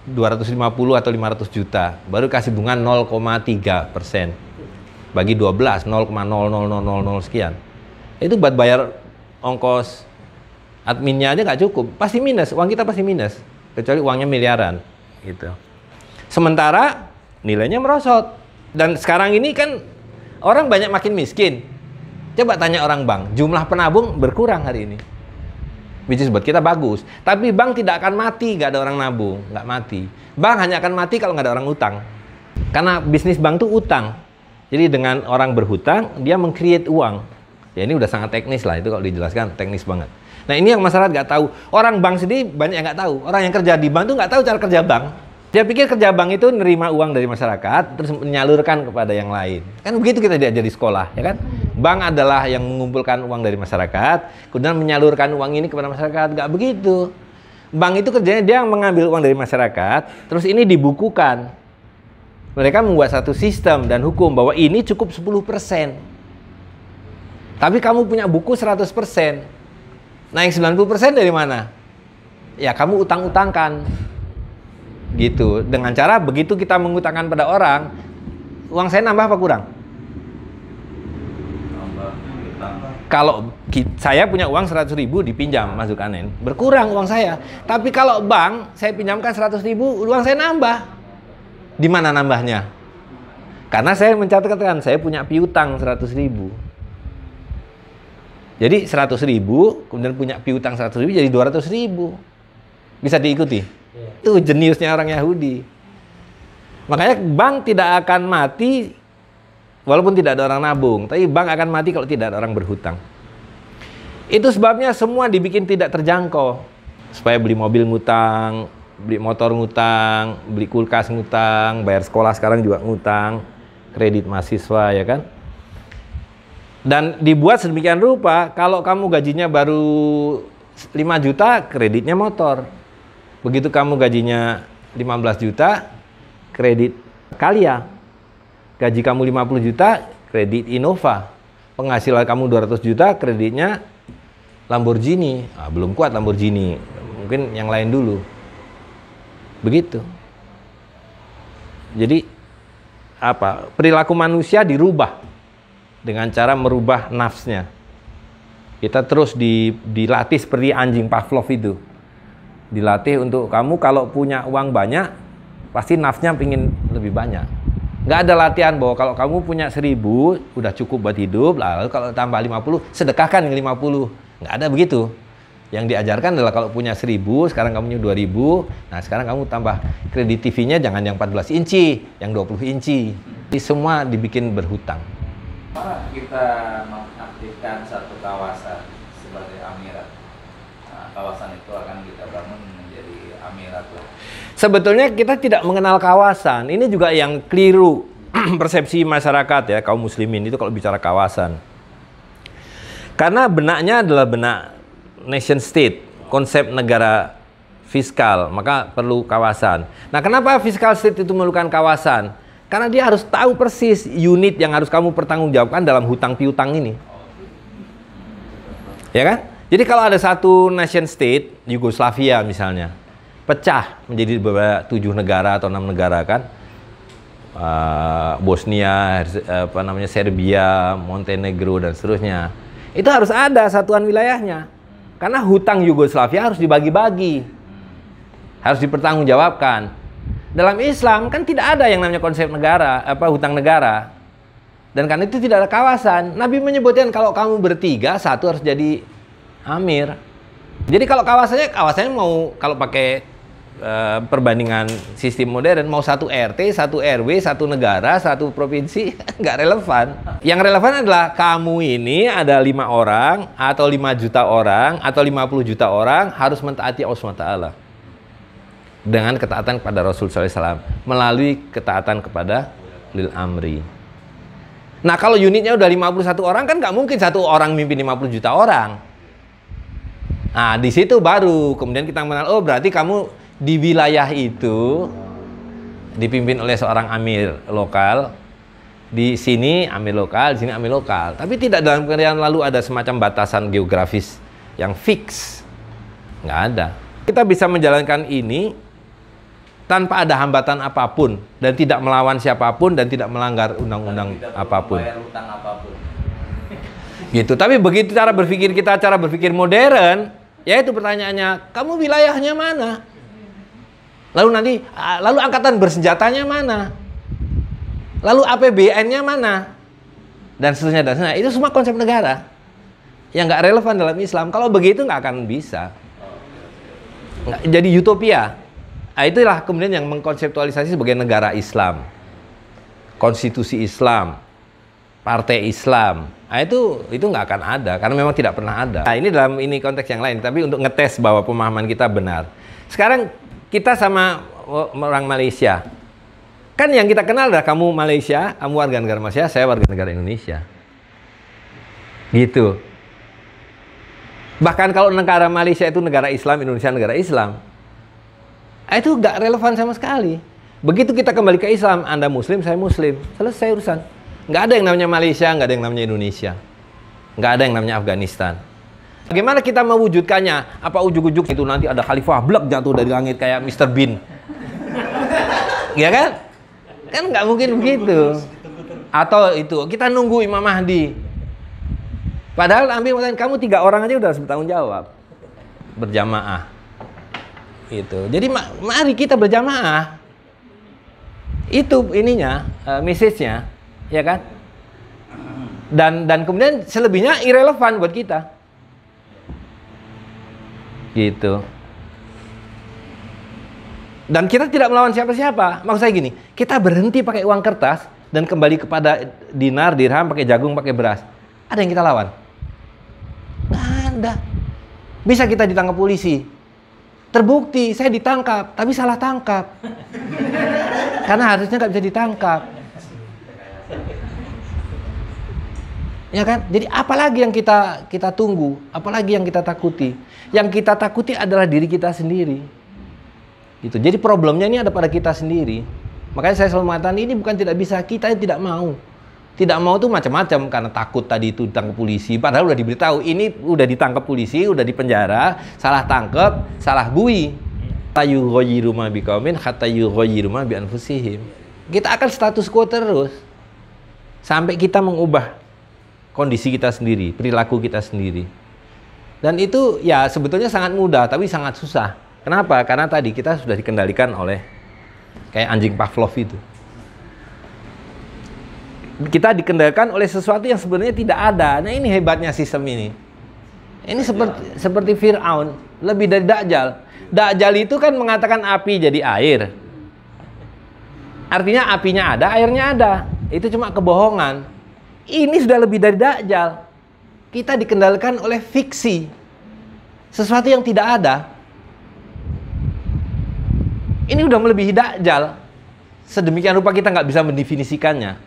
Speaker 2: 250 atau 500 juta. Baru kasih bunga 0,3%. Bagi 12, 0,00000 sekian. Itu buat bayar ongkos adminnya aja nggak cukup. Pasti minus, uang kita pasti minus. Kecuali uangnya miliaran. Gitu. Sementara nilainya merosot. Dan sekarang ini kan orang banyak makin miskin. Coba tanya orang bank, jumlah penabung berkurang hari ini. Which is buat kita bagus. Tapi bank tidak akan mati, nggak ada orang nabung, nggak mati. Bank hanya akan mati kalau nggak ada orang utang. Karena bisnis bank itu utang. Jadi dengan orang berhutang, dia meng-create uang. Ya ini udah sangat teknis lah, itu kalau dijelaskan teknis banget. Nah ini yang masyarakat nggak tahu. Orang bank sendiri banyak yang nggak tahu. Orang yang kerja di bank tuh nggak tahu cara kerja bank. Dia pikir kerja bank itu nerima uang dari masyarakat, terus menyalurkan kepada yang lain. Kan begitu kita diajar di sekolah, ya kan? Bank adalah yang mengumpulkan uang dari masyarakat, kemudian menyalurkan uang ini kepada masyarakat. Nggak begitu. Bank itu kerjanya dia yang mengambil uang dari masyarakat, terus ini dibukukan. Mereka membuat satu sistem dan hukum bahwa ini cukup 10%. Tapi kamu punya buku 100%. Nah yang 90% dari mana? Ya kamu utang-utangkan. Gitu. Dengan cara begitu kita mengutangkan pada orang, uang saya nambah apa kurang?
Speaker 3: Nambah,
Speaker 2: Kalau saya punya uang 100.000 dipinjam Mas Zulkarnain, berkurang uang saya. Tapi kalau bank saya pinjamkan 100.000, uang saya nambah. Di mana nambahnya? Karena saya mencatatkan saya punya piutang 100.000. Jadi 100.000, kemudian punya piutang 100.000 jadi 200.000. Bisa diikuti? Itu jeniusnya orang Yahudi. Makanya bank tidak akan mati walaupun tidak ada orang nabung, tapi bank akan mati kalau tidak ada orang berhutang. Itu sebabnya semua dibikin tidak terjangkau. Supaya beli mobil ngutang, beli motor ngutang, beli kulkas ngutang, bayar sekolah sekarang juga ngutang, kredit mahasiswa, ya kan? Dan dibuat sedemikian rupa, kalau kamu gajinya baru 5 juta, kreditnya motor. Begitu kamu gajinya 15 juta, kredit Kalia. Gaji kamu 50 juta, kredit Innova. Penghasilan kamu 200 juta, kreditnya Lamborghini. Ah, belum kuat Lamborghini. Mungkin yang lain dulu. Begitu. Jadi, perilaku manusia dirubah dengan cara merubah nafsnya. Kita terus dilatih seperti anjing Pavlov itu. Dilatih untuk kamu kalau punya uang banyak, pasti nafsnya pengen lebih banyak. Nggak ada latihan bahwa kalau kamu punya 1.000 udah cukup buat hidup, lalu kalau tambah 50 sedekahkan yang 50. Nggak ada begitu. Yang diajarkan adalah kalau punya 1.000, sekarang kamu punya 2.000, nah sekarang kamu tambah kredit TV-nya jangan yang 14 inci, yang 20 inci. Jadi semua dibikin berhutang.
Speaker 3: Mana kita mengaktifkan satu kawasan sebagai amirat? Nah, kawasan itu akan kita bangun menjadi amirat lah.
Speaker 2: Sebetulnya kita tidak mengenal kawasan. Ini juga yang keliru persepsi masyarakat ya, kaum muslimin itu kalau bicara kawasan. Karena benaknya adalah benak nation state, konsep negara fiskal, maka perlu kawasan. Nah, kenapa fiskal state itu memerlukan kawasan? Karena dia harus tahu persis unit yang harus kamu pertanggungjawabkan dalam hutang piutang ini. Ya kan? Jadi kalau ada satu nation state, Yugoslavia misalnya, pecah menjadi beberapa 7 negara atau 6 negara kan, Bosnia, Serbia, Montenegro dan seterusnya. Itu harus ada satuan wilayahnya, karena hutang Yugoslavia harus dibagi-bagi, harus dipertanggungjawabkan. Dalam Islam kan tidak ada yang namanya konsep negara, hutang negara, dan karena itu tidak ada kawasan. Nabi menyebutkan kalau kamu bertiga, satu harus jadi amir. Jadi kalau kawasannya mau kalau pakai perbandingan sistem modern, mau satu RT, satu RW, satu negara, satu provinsi, nggak relevan. Yang relevan adalah kamu ini ada 5 orang, atau 5 juta orang, atau 50 juta orang harus mentaati Allah SWT dengan ketaatan kepada Rasul SAW melalui ketaatan kepada ulil amri. Nah, kalau unitnya udah 51 orang kan nggak mungkin satu orang mimpin 50 juta orang. Nah, di situ baru kemudian kita mengenal, oh berarti kamu di wilayah itu dipimpin oleh seorang amir lokal. Di sini amir lokal, di sini amir lokal. Tapi tidak dalam pengertian lalu ada semacam batasan geografis yang fix. Nggak ada. Kita bisa menjalankan ini tanpa ada hambatan apapun dan tidak melawan siapapun dan tidak melanggar undang-undang apapun. Gitu. Tapi begitu cara berpikir kita, cara berpikir modern, yaitu pertanyaannya, kamu wilayahnya mana? Lalu angkatan bersenjatanya mana? Lalu APBN-nya mana? Dan seterusnya dan seterusnya. Itu semua konsep negara yang nggak relevan dalam Islam. Kalau begitu nggak akan bisa. Jadi utopia. Nah, itulah kemudian yang mengkonseptualisasi sebagai negara Islam, konstitusi Islam, partai Islam. Nah, itu nggak akan ada karena memang tidak pernah ada. Nah, ini dalam konteks yang lain, tapi untuk ngetes bahwa pemahaman kita benar. Sekarang kita sama orang Malaysia. Kan yang kita kenal adalah kamu Malaysia, kamu warga negara Malaysia, saya warga negara Indonesia. Gitu. Bahkan kalau negara Malaysia itu negara Islam, Indonesia negara Islam, itu nggak relevan sama sekali. Begitu kita kembali ke Islam, Anda Muslim, saya Muslim, selesai urusan. Nggak ada yang namanya Malaysia, nggak ada yang namanya Indonesia, nggak ada yang namanya Afghanistan. Bagaimana kita mewujudkannya? Apa ujuk-ujuk itu nanti ada khalifah blek jatuh dari langit kayak Mr. Bean? Ya kan? Kan nggak mungkin begitu. Atau itu kita nunggu Imam Mahdi. Padahal ambil kamu 3 orang aja udah harus bertanggung jawab. Berjamaah. Itu. Jadi mari kita berjamaah. Itu ininya, message-nya, ya kan? Dan kemudian selebihnya irrelevan buat kita. Gitu. Dan kita tidak melawan siapa-siapa. Maksud saya gini, kita berhenti pakai uang kertas dan kembali kepada dinar, dirham, pakai jagung, pakai beras. Ada yang kita lawan? Nggak ada. Bisa kita ditangkap polisi. Terbukti, saya ditangkap, tapi salah tangkap. Karena harusnya nggak bisa ditangkap. Ya kan? Jadi apalagi yang kita tunggu? Apalagi yang kita takuti? Yang kita takuti adalah diri kita sendiri. Gitu. Jadi problemnya ini ada pada kita sendiri. Makanya saya selalu mengatakan ini bukan tidak bisa, kita yang tidak mau. Tidak mau tuh macam-macam, karena takut tadi itu ditangkap polisi. Padahal udah diberitahu, ini udah ditangkap polisi, udah dipenjara, salah tangkap, salah bui. Yughayyiru ma biqaumin hatta yughayyiru ma bi anfusihim. Kita akan status quo terus sampai kita mengubah kondisi kita sendiri, perilaku kita sendiri. Dan itu ya sebetulnya sangat mudah, tapi sangat susah. Kenapa? Karena tadi kita sudah dikendalikan oleh kayak anjing Pavlov itu. Kita dikendalikan oleh sesuatu yang sebenarnya tidak ada. Nah ini hebatnya sistem ini. Ini seperti Fir'aun, lebih dari Dajjal. Dajjal itu kan mengatakan api jadi air. Artinya apinya ada, airnya ada. Itu cuma kebohongan. Ini sudah lebih dari Dajjal. Kita dikendalikan oleh fiksi. Sesuatu yang tidak ada. Ini udah melebihi Dajjal. Sedemikian rupa kita nggak bisa mendefinisikannya.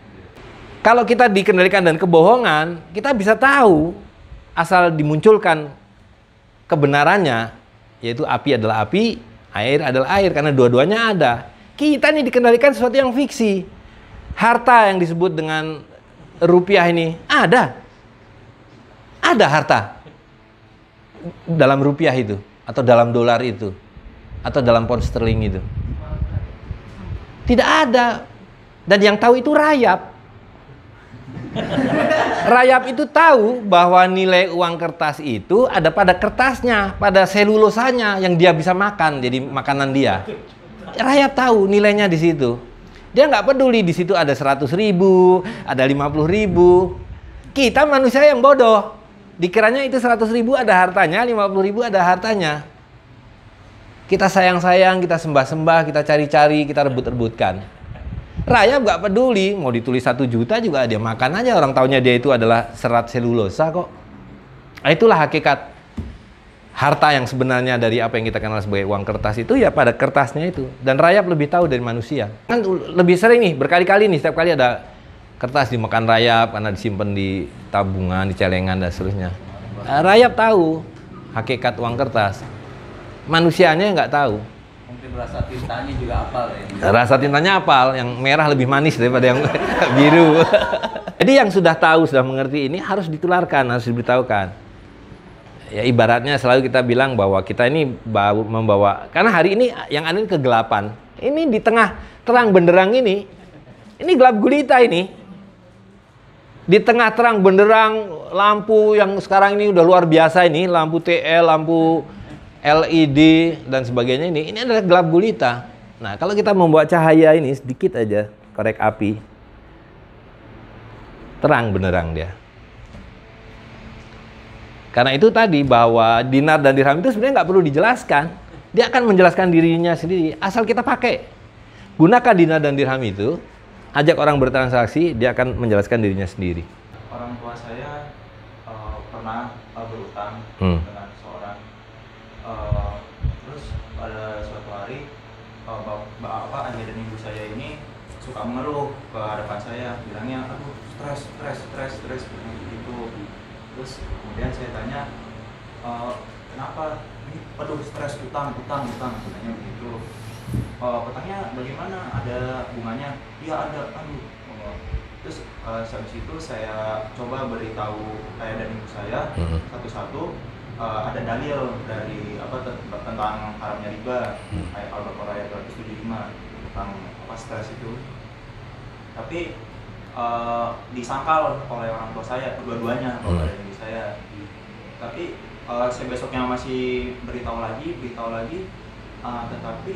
Speaker 2: Kalau kita dikendalikan dan kebohongan, kita bisa tahu asal dimunculkan kebenarannya, yaitu api adalah api, air adalah air, karena dua-duanya ada. Kita ini dikendalikan sesuatu yang fiksi. Harta yang disebut dengan rupiah ini ada harta dalam rupiah itu, atau dalam dolar itu, atau dalam pound sterling itu. Tidak ada. Dan yang tahu itu rayap. Rayap itu tahu bahwa nilai uang kertas itu ada pada kertasnya, pada selulosanya yang dia bisa makan, jadi makanan dia. Rayap tahu nilainya di situ. Dia nggak peduli di situ ada 100.000, ada 50.000. Kita manusia yang bodoh. Dikiranya itu 100.000 ada hartanya, 50.000 ada hartanya. Kita sayang-sayang, kita sembah-sembah, kita cari-cari, kita rebut-rebutkan. Rayap nggak peduli, mau ditulis 1 juta juga dia makan aja, orang taunya dia itu adalah serat selulosa kok. Nah, itulah hakikat harta yang sebenarnya dari apa yang kita kenal sebagai uang kertas itu ya pada kertasnya itu. Dan rayap lebih tahu dari manusia. Kan lebih sering nih, berkali-kali nih, setiap kali ada kertas dimakan rayap karena disimpan di tabungan, di celengan dan seterusnya. Rayap tahu hakikat uang kertas. Manusianya nggak tahu.
Speaker 3: Mungkin rasa tintanya juga apal ya.
Speaker 2: Rasa tintanya apal, yang merah lebih manis daripada yang biru. Jadi yang sudah tahu, sudah mengerti ini harus ditularkan, harus diberitahukan. Ya ibaratnya selalu kita bilang bahwa kita ini membawa, karena hari ini yang ada ini kegelapan. Ini di tengah terang benderang ini gelap gulita ini. Di tengah terang benderang lampu yang sekarang ini udah luar biasa ini, lampu TL, lampu LED dan sebagainya ini adalah gelap gulita. Nah, kalau kita membawa cahaya ini sedikit aja, korek api, terang benderang dia. Karena itu tadi bahwa dinar dan dirham itu sebenarnya nggak perlu dijelaskan. Dia akan menjelaskan dirinya sendiri. Asal kita pakai. Gunakan dinar dan dirham itu, ajak orang bertransaksi, dia akan menjelaskan dirinya sendiri.
Speaker 3: Orang tua saya pernah berutang dengan seorang. Terus pada suatu hari bapak ayah dan ibu saya ini suka mengeluh ke hadapan saya, bilangnya aduh stres gitu. Terus kemudian saya tanya kenapa ini aduh stres utang katanya begitu. Petangnya bagaimana, ada bunganya? Iya ada. Terus habis itu saya coba beritahu ayah dan ibu saya satu-satu. Ada dalil dari tentang haramnya riba, ayat Al-Baqarah ayat 275 tentang stres itu. Tapi
Speaker 6: disangkal oleh orang tua saya, kedua-duanya oleh ibu saya. Tapi saya besoknya masih beritahu lagi, tetapi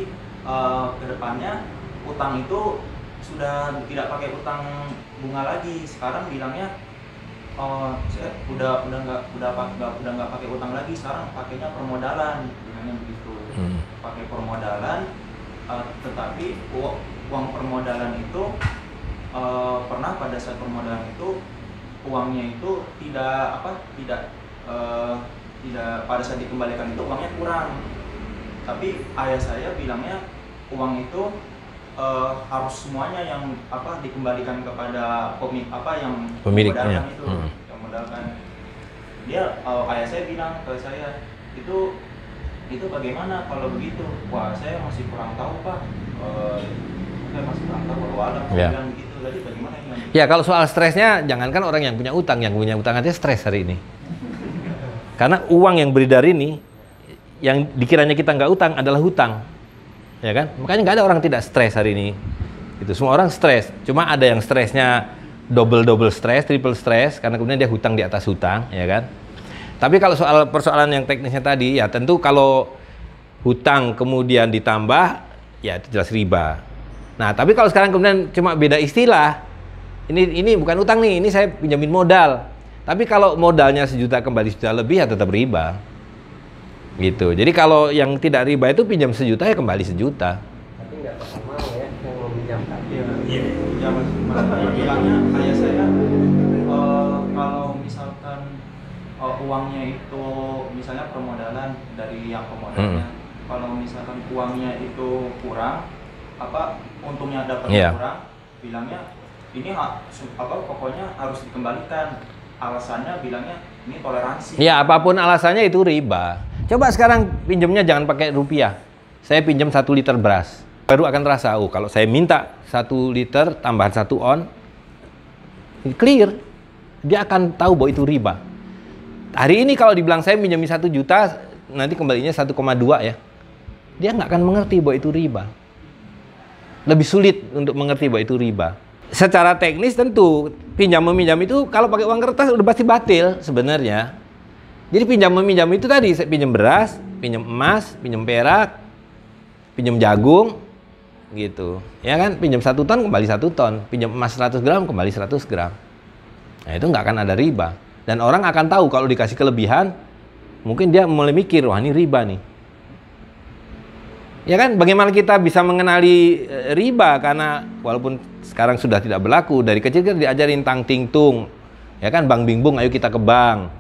Speaker 6: kedepannya utang itu sudah tidak pakai utang bunga lagi. Sekarang bilangnya saya udah nggak pakai utang lagi, sekarang pakainya permodalan, bilangnya begitu. Pakai permodalan, tetapi uang permodalan itu pernah pada saat permodalan itu uangnya itu tidak pada saat dikembalikan itu uangnya kurang. Tapi ayah saya bilangnya uang itu harus semuanya yang dikembalikan kepada yang
Speaker 2: pemiliknya
Speaker 6: itu, yang modalkan. Dia ayah saya bilang ke saya, itu bagaimana kalau begitu? Wah, saya masih kurang tahu, Pak. Saya masih kurang tahu, walau bilang begitu. Jadi bagaimana ini?
Speaker 2: Ya, kalau soal stresnya, jangankan orang yang punya utang aja stres hari ini. Karena uang yang beredar ini, yang dikiranya kita nggak utang adalah hutang, ya kan? Makanya nggak ada orang tidak stres hari ini. Itu semua orang stres. Cuma ada yang stresnya double stres, triple stres, karena kemudian dia hutang di atas hutang, ya kan? Tapi kalau soal persoalan yang teknisnya tadi, ya tentu kalau hutang kemudian ditambah, ya itu jelas riba. Nah, tapi kalau sekarang kemudian cuma beda istilah, ini bukan utang nih, ini saya pinjamin modal. Tapi kalau modalnya 1 juta kembali 1 juta lebih, ya tetap riba. Gitu. Jadi kalau yang tidak riba itu pinjam 1 juta ya kembali 1 juta.
Speaker 4: Tapi nggak bakal mau ya yang meminjamkan.
Speaker 6: Iya. Ya, bilangnya ayah saya kalau misalkan uangnya itu misalnya permodalan dari yang pemodalnya, kalau misalkan uangnya itu kurang, untungnya dapat kurang, bilangnya ini pokoknya harus dikembalikan. Alasannya bilangnya ini toleransi.
Speaker 2: Ya, apapun alasannya itu riba. Coba sekarang pinjamnya jangan pakai rupiah. Saya pinjam 1 liter beras. Baru akan terasa, kalau saya minta 1 liter tambahan 1 on, clear. Dia akan tahu bahwa itu riba. Hari ini kalau dibilang saya pinjami 1 juta, nanti kembalinya 1,2 ya. Dia nggak akan mengerti bahwa itu riba. Lebih sulit untuk mengerti bahwa itu riba. Secara teknis tentu pinjam-meminjam itu kalau pakai uang kertas udah pasti batil sebenarnya. Jadi pinjam-meminjam itu tadi, saya pinjam beras, pinjam emas, pinjam perak, pinjam jagung, gitu. Ya kan, pinjam 1 ton kembali 1 ton, pinjam emas 100 gram kembali 100 gram. Nah, itu nggak akan ada riba. Dan orang akan tahu kalau dikasih kelebihan, mungkin dia mulai mikir, wah ini riba nih. Ya kan, bagaimana kita bisa mengenali riba? Karena walaupun sekarang sudah tidak berlaku, dari kecil kita diajarin tang ting tung, ya kan, bang bingbung, ayo kita ke bank,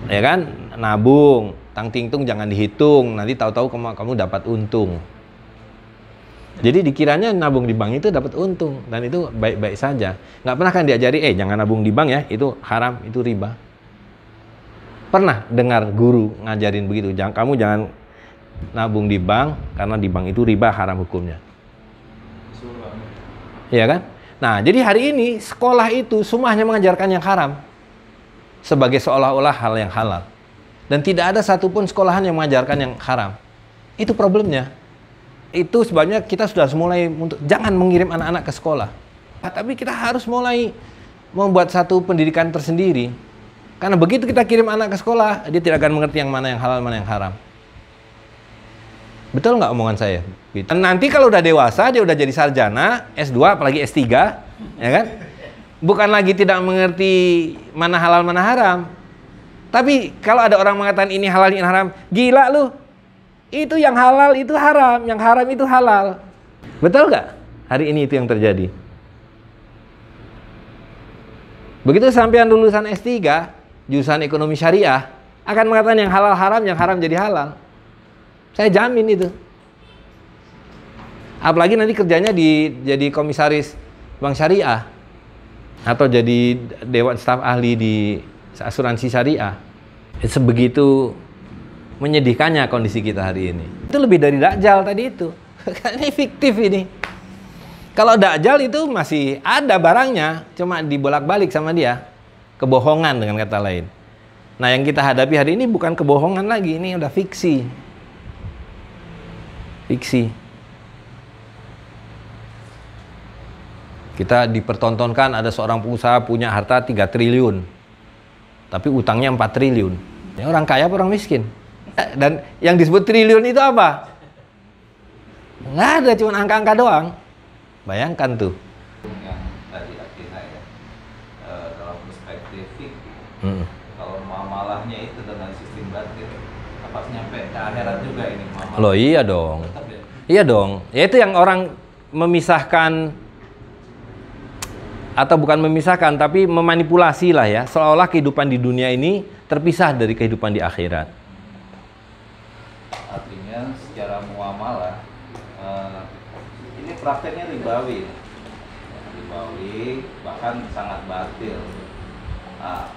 Speaker 2: ya kan, nabung, tang ting tung jangan dihitung, nanti tahu-tahu kamu dapat untung. Jadi dikiranya nabung di bank itu dapat untung, dan itu baik-baik saja. Nggak pernah kan diajari, jangan nabung di bank ya, itu haram, itu riba. Pernah dengar guru ngajarin begitu, kamu jangan nabung di bank, karena di bank itu riba, haram hukumnya. Iya kan? Nah, jadi hari ini sekolah itu semuanya mengajarkan yang haram sebagai seolah-olah hal yang halal. Dan tidak ada satupun sekolahan yang mengajarkan yang haram. Itu problemnya. Itu sebabnya kita sudah mulai untuk jangan mengirim anak-anak ke sekolah. Tapi kita harus mulai membuat satu pendidikan tersendiri. Karena begitu kita kirim anak ke sekolah, dia tidak akan mengerti yang mana yang halal, mana yang haram. Betul nggak omongan saya? Dan nanti kalau udah dewasa, dia udah jadi sarjana, S2, apalagi S3, ya kan? Bukan lagi tidak mengerti mana halal, mana haram. Tapi kalau ada orang mengatakan ini halal, ini haram, gila lu. Itu yang halal itu haram, yang haram itu halal. Betul nggak? Hari ini itu yang terjadi. Begitu sampean lulusan S3, jurusan ekonomi syariah, akan mengatakan yang halal haram, yang haram jadi halal. Saya jamin itu. Apalagi nanti kerjanya jadi komisaris bank syariah atau jadi dewan staf ahli di asuransi syariah. Sebegitu menyedihkannya kondisi kita hari ini. Itu lebih dari Dajjal tadi itu. Ini fiktif ini. Kalau Dajjal itu masih ada barangnya, cuma dibolak-balik sama dia. Kebohongan dengan kata lain. Nah, yang kita hadapi hari ini bukan kebohongan lagi, ini udah fiksi. Fiksi. Kita dipertontonkan ada seorang pengusaha punya harta 3 triliun. Tapi utangnya 4 triliun. Ya, orang kaya apa orang miskin? Dan yang disebut triliun itu apa? Nggak ada, cuma angka-angka doang. Bayangkan tuh.
Speaker 3: Yang tadi Akina ya, dalam perspektif fikih, kalau muamalahnya itu dengan sistem batin, apa nyampe ke akhirat juga ini muamalah?
Speaker 2: Loh iya dong.
Speaker 3: Tetap ya?
Speaker 2: Iya dong. Ya itu yang orang memisahkan, atau bukan memisahkan, tapi memanipulasi lah ya, seolah-olah kehidupan di dunia ini terpisah dari kehidupan di akhirat.
Speaker 3: Artinya secara muamalah, ini prakteknya ribawi, bahkan sangat batil. Nah,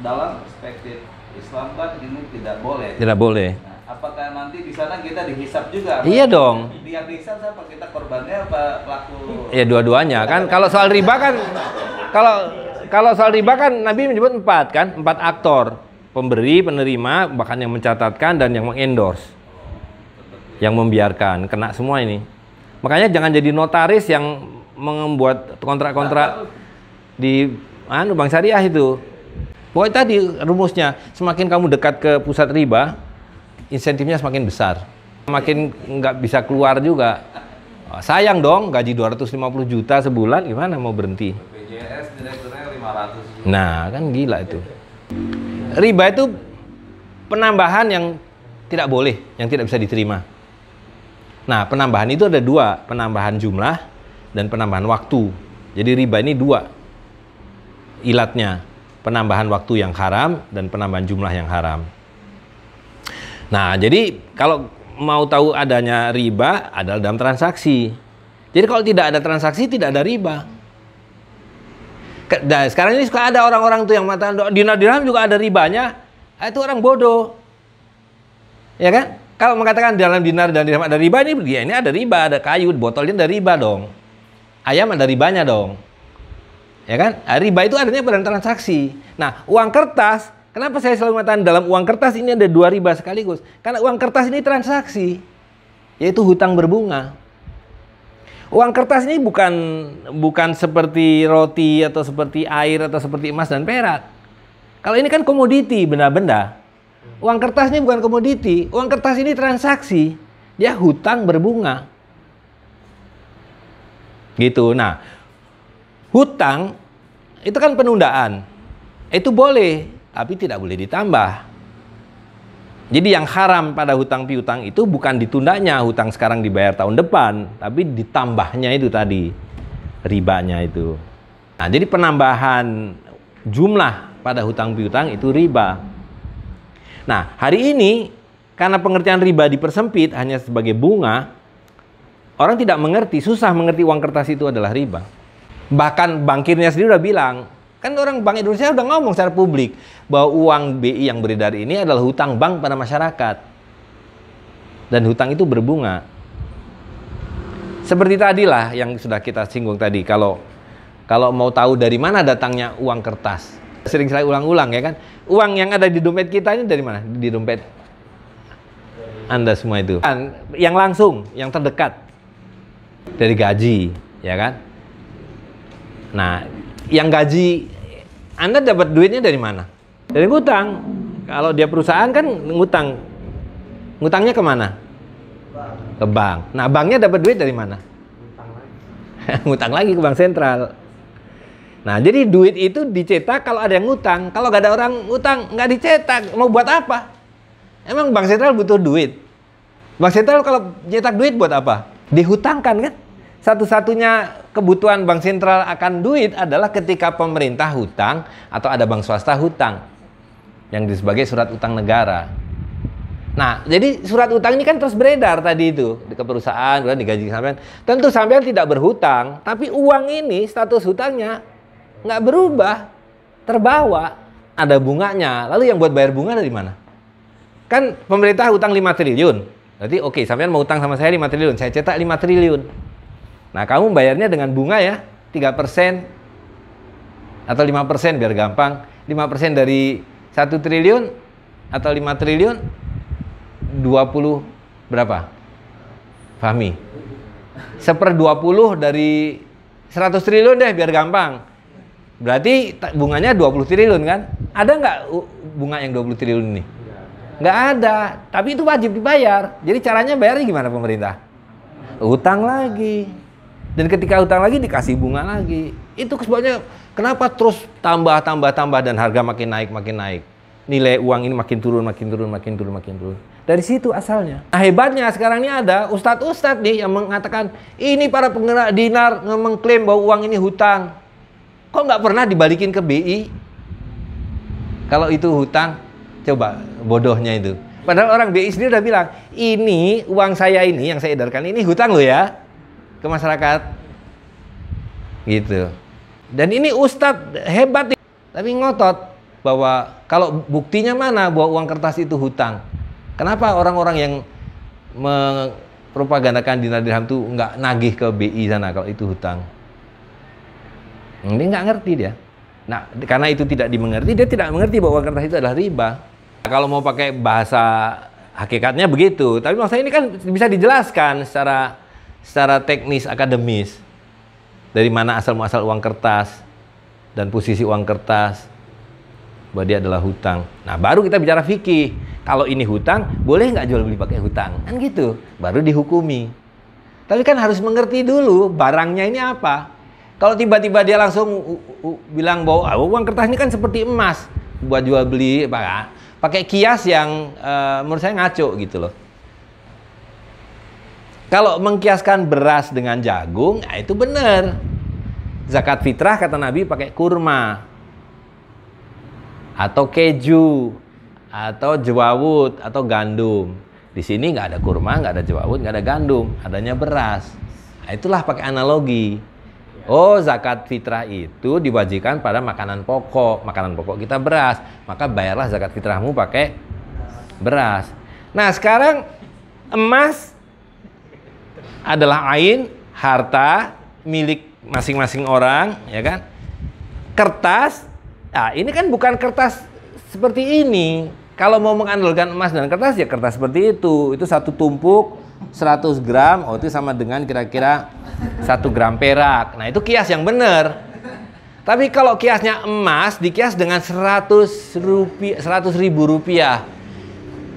Speaker 3: dalam perspektif Islam kan ini tidak boleh.
Speaker 2: Tidak boleh.
Speaker 3: Nah, apakah nanti di sana kita dihisap juga?
Speaker 2: Iya dong.
Speaker 3: Dia dihisap siapa? Kita korbannya apa pelaku?
Speaker 2: Ya dua-duanya kan. Kalau soal riba kan, kalau soal riba kan Nabi menyebut 4 kan, 4 aktor, pemberi, penerima, bahkan yang mencatatkan dan yang mengendorse, yang membiarkan, kena semua ini. Makanya jangan jadi notaris yang membuat kontrak-kontrak di Bank Syariah itu. Pokoknya tadi rumusnya, semakin kamu dekat ke pusat riba, insentifnya semakin besar. Semakin nggak bisa keluar juga. Sayang dong, gaji 250 juta sebulan, gimana mau berhenti?
Speaker 3: BPJS direkturnya 500 juta.
Speaker 2: Nah, kan gila itu. Riba itu penambahan yang tidak boleh, yang tidak bisa diterima. Nah, penambahan itu ada 2, penambahan jumlah dan penambahan waktu. Jadi riba ini 2 ilatnya. Penambahan waktu yang haram dan penambahan jumlah yang haram. Nah, jadi kalau mau tahu adanya riba adalah dalam transaksi. Jadi kalau tidak ada transaksi, tidak ada riba. Nah, sekarang ini suka ada orang-orang tuh yang mengatakan dinar dirham juga ada ribanya. Itu orang bodoh. Ya kan? Kalau mengatakan dalam dinar dan dirham ada riba, ini ada riba, ada kayu, botolnya ada riba dong. Ayam ada ribanya dong. Ya kan? Riba itu adanya pada transaksi. Nah, uang kertas, kenapa saya selalu mengatakan dalam uang kertas ini ada 2 riba sekaligus? Karena uang kertas ini transaksi, yaitu hutang berbunga. Uang kertas ini bukan seperti roti atau seperti air atau seperti emas dan perak. Kalau ini kan komoditi, benda-benda. Uang kertas ini bukan komoditi, uang kertas ini transaksi, dia hutang berbunga. Gitu. Nah, hutang itu kan penundaan. Itu boleh, tapi tidak boleh ditambah. Jadi yang haram pada hutang piutang itu bukan ditundanya, hutang sekarang dibayar tahun depan, tapi ditambahnya itu tadi, ribanya itu. Nah, jadi penambahan jumlah pada hutang piutang itu riba. Nah, hari ini karena pengertian riba dipersempit hanya sebagai bunga, orang tidak mengerti, susah mengerti uang kertas itu adalah riba. Bahkan bankirnya sendiri udah bilang, kan orang Bank Indonesia udah ngomong secara publik bahwa uang BI yang beredar ini adalah hutang bank pada masyarakat. Dan hutang itu berbunga. Seperti tadilah yang sudah kita singgung tadi, kalau mau tahu dari mana datangnya uang kertas. Sering saya ulang-ulang ya kan. Uang yang ada di dompet kita ini dari mana? Di dompet Anda semua itu. Yang langsung, yang terdekat. Dari gaji, ya kan? Nah, yang gaji Anda dapat duitnya dari mana? Dari ngutang. Kalau dia perusahaan kan ngutang. Ngutangnya kemana? Ke bank. Nah, banknya dapat duit dari mana? Ngutang lagi ke bank sentral. Nah, jadi duit itu dicetak kalau ada yang ngutang. Kalau nggak ada orang ngutang, nggak dicetak. Mau buat apa? Emang bank sentral butuh duit? Bank sentral kalau cetak duit buat apa? Dihutangkan kan? Satu-satunya kebutuhan bank sentral akan duit adalah ketika pemerintah hutang atau ada bank swasta hutang. Yang sebagai surat utang negara. Nah, jadi surat utang ini kan terus beredar tadi itu. Ke perusahaan, kemudian digaji sampean. Tentu sampean tidak berhutang. Tapi uang ini, status hutangnya nggak berubah. Terbawa. Ada bunganya. Lalu yang buat bayar bunga dari mana? Kan pemerintah hutang 5 triliun. Berarti oke, sampean mau hutang sama saya 5 triliun. Saya cetak 5 triliun. Nah, kamu bayarnya dengan bunga ya, 3% atau 5% biar gampang. 5% dari 1 triliun atau 5 triliun, 20 berapa? Fahmi? 1/20 dari 100 triliun deh biar gampang. Berarti bunganya 20 triliun kan? Ada nggak bunga yang 20 triliun ini? Nggak ada. Tapi itu wajib dibayar. Jadi caranya bayarnya gimana pemerintah? Utang lagi. Dan ketika utang lagi dikasih bunga lagi. Itu sebabnya kenapa terus tambah dan harga makin naik. Nilai uang ini makin turun. Dari situ asalnya. Nah, hebatnya sekarang ini ada ustadz nih yang mengatakan ini para penggerak dinar mengklaim bahwa uang ini hutang. Kok nggak pernah dibalikin ke BI? Kalau itu hutang, coba bodohnya itu. Padahal orang BI sendiri udah bilang, ini uang saya ini yang saya edarkan ini hutang loh ya ke masyarakat. Gitu. Dan ini ustadz hebat nih, tapi ngotot bahwa kalau buktinya mana bahwa uang kertas itu hutang. Kenapa orang-orang yang mempropagandakan dinar dirham itu nggak nagih ke BI sana kalau itu hutang? Ini nggak ngerti dia. Nah, karena itu tidak dimengerti, dia tidak mengerti bahwa uang kertas itu adalah riba. Kalau mau pakai bahasa hakikatnya begitu, tapi maksudnya ini kan bisa dijelaskan secara teknis akademis dari mana asal muasal uang kertas dan posisi uang kertas, bahwa dia adalah hutang. Nah, baru kita bicara fikih. Kalau ini hutang, boleh nggak jual beli pakai hutang? Kan gitu, baru dihukumi. Tapi kan harus mengerti dulu barangnya ini apa. Kalau tiba-tiba dia langsung bilang bahwa uang kertas ini kan seperti emas buat jual beli, pakai kias yang menurut saya ngaco gitu loh. Kalau mengkiaskan beras dengan jagung, nah itu benar. Zakat fitrah kata Nabi pakai kurma atau keju atau jawawut atau gandum. Di sini nggak ada kurma, nggak ada jawawut, nggak ada gandum, adanya beras. Nah, itulah pakai analogi. Oh, zakat fitrah itu diwajibkan pada makanan pokok. Makanan pokok kita beras, maka bayarlah zakat fitrahmu pakai beras. Nah, sekarang emas adalah ain, harta milik masing-masing orang, ya kan? Kertas, nah ini kan bukan kertas seperti ini. Kalau mau mengandalkan emas dan kertas, ya kertas seperti itu. Itu satu tumpuk 100 gram, oh itu sama dengan kira-kira 1 gram perak. Nah itu kias yang benar. Tapi kalau kiasnya emas dikias dengan 100 ribu rupiah.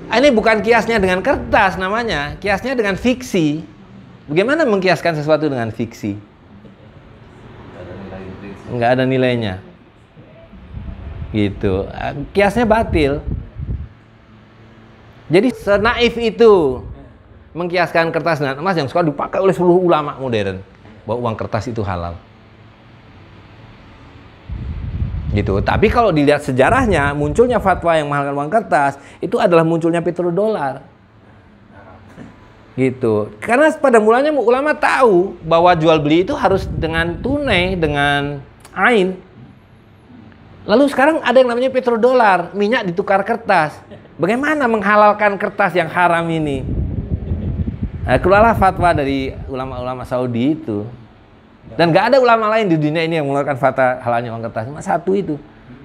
Speaker 2: Ini bukan kiasnya dengan kertas namanya, kiasnya dengan fiksi. Bagaimana mengkiaskan sesuatu dengan fiksi? Nggak ada nilainya. Gitu. Kiasnya batil. Jadi senaif itu mengkiaskan kertas dengan emas yang suka dipakai oleh seluruh ulama modern bahwa uang kertas itu halal. Gitu. Tapi kalau dilihat sejarahnya, munculnya fatwa yang menghalalkan uang kertas itu adalah munculnya petrodolar. Gitu. Karena pada mulanya ulama tahu bahwa jual beli itu harus dengan tunai, dengan ain. Lalu sekarang ada yang namanya petrodolar, minyak ditukar kertas. Bagaimana menghalalkan kertas yang haram ini? Nah, keluarlah fatwa dari ulama-ulama Saudi itu. Dan gak ada ulama lain di dunia ini yang mengeluarkan fatwa halalnya uang kertas. Cuma satu itu.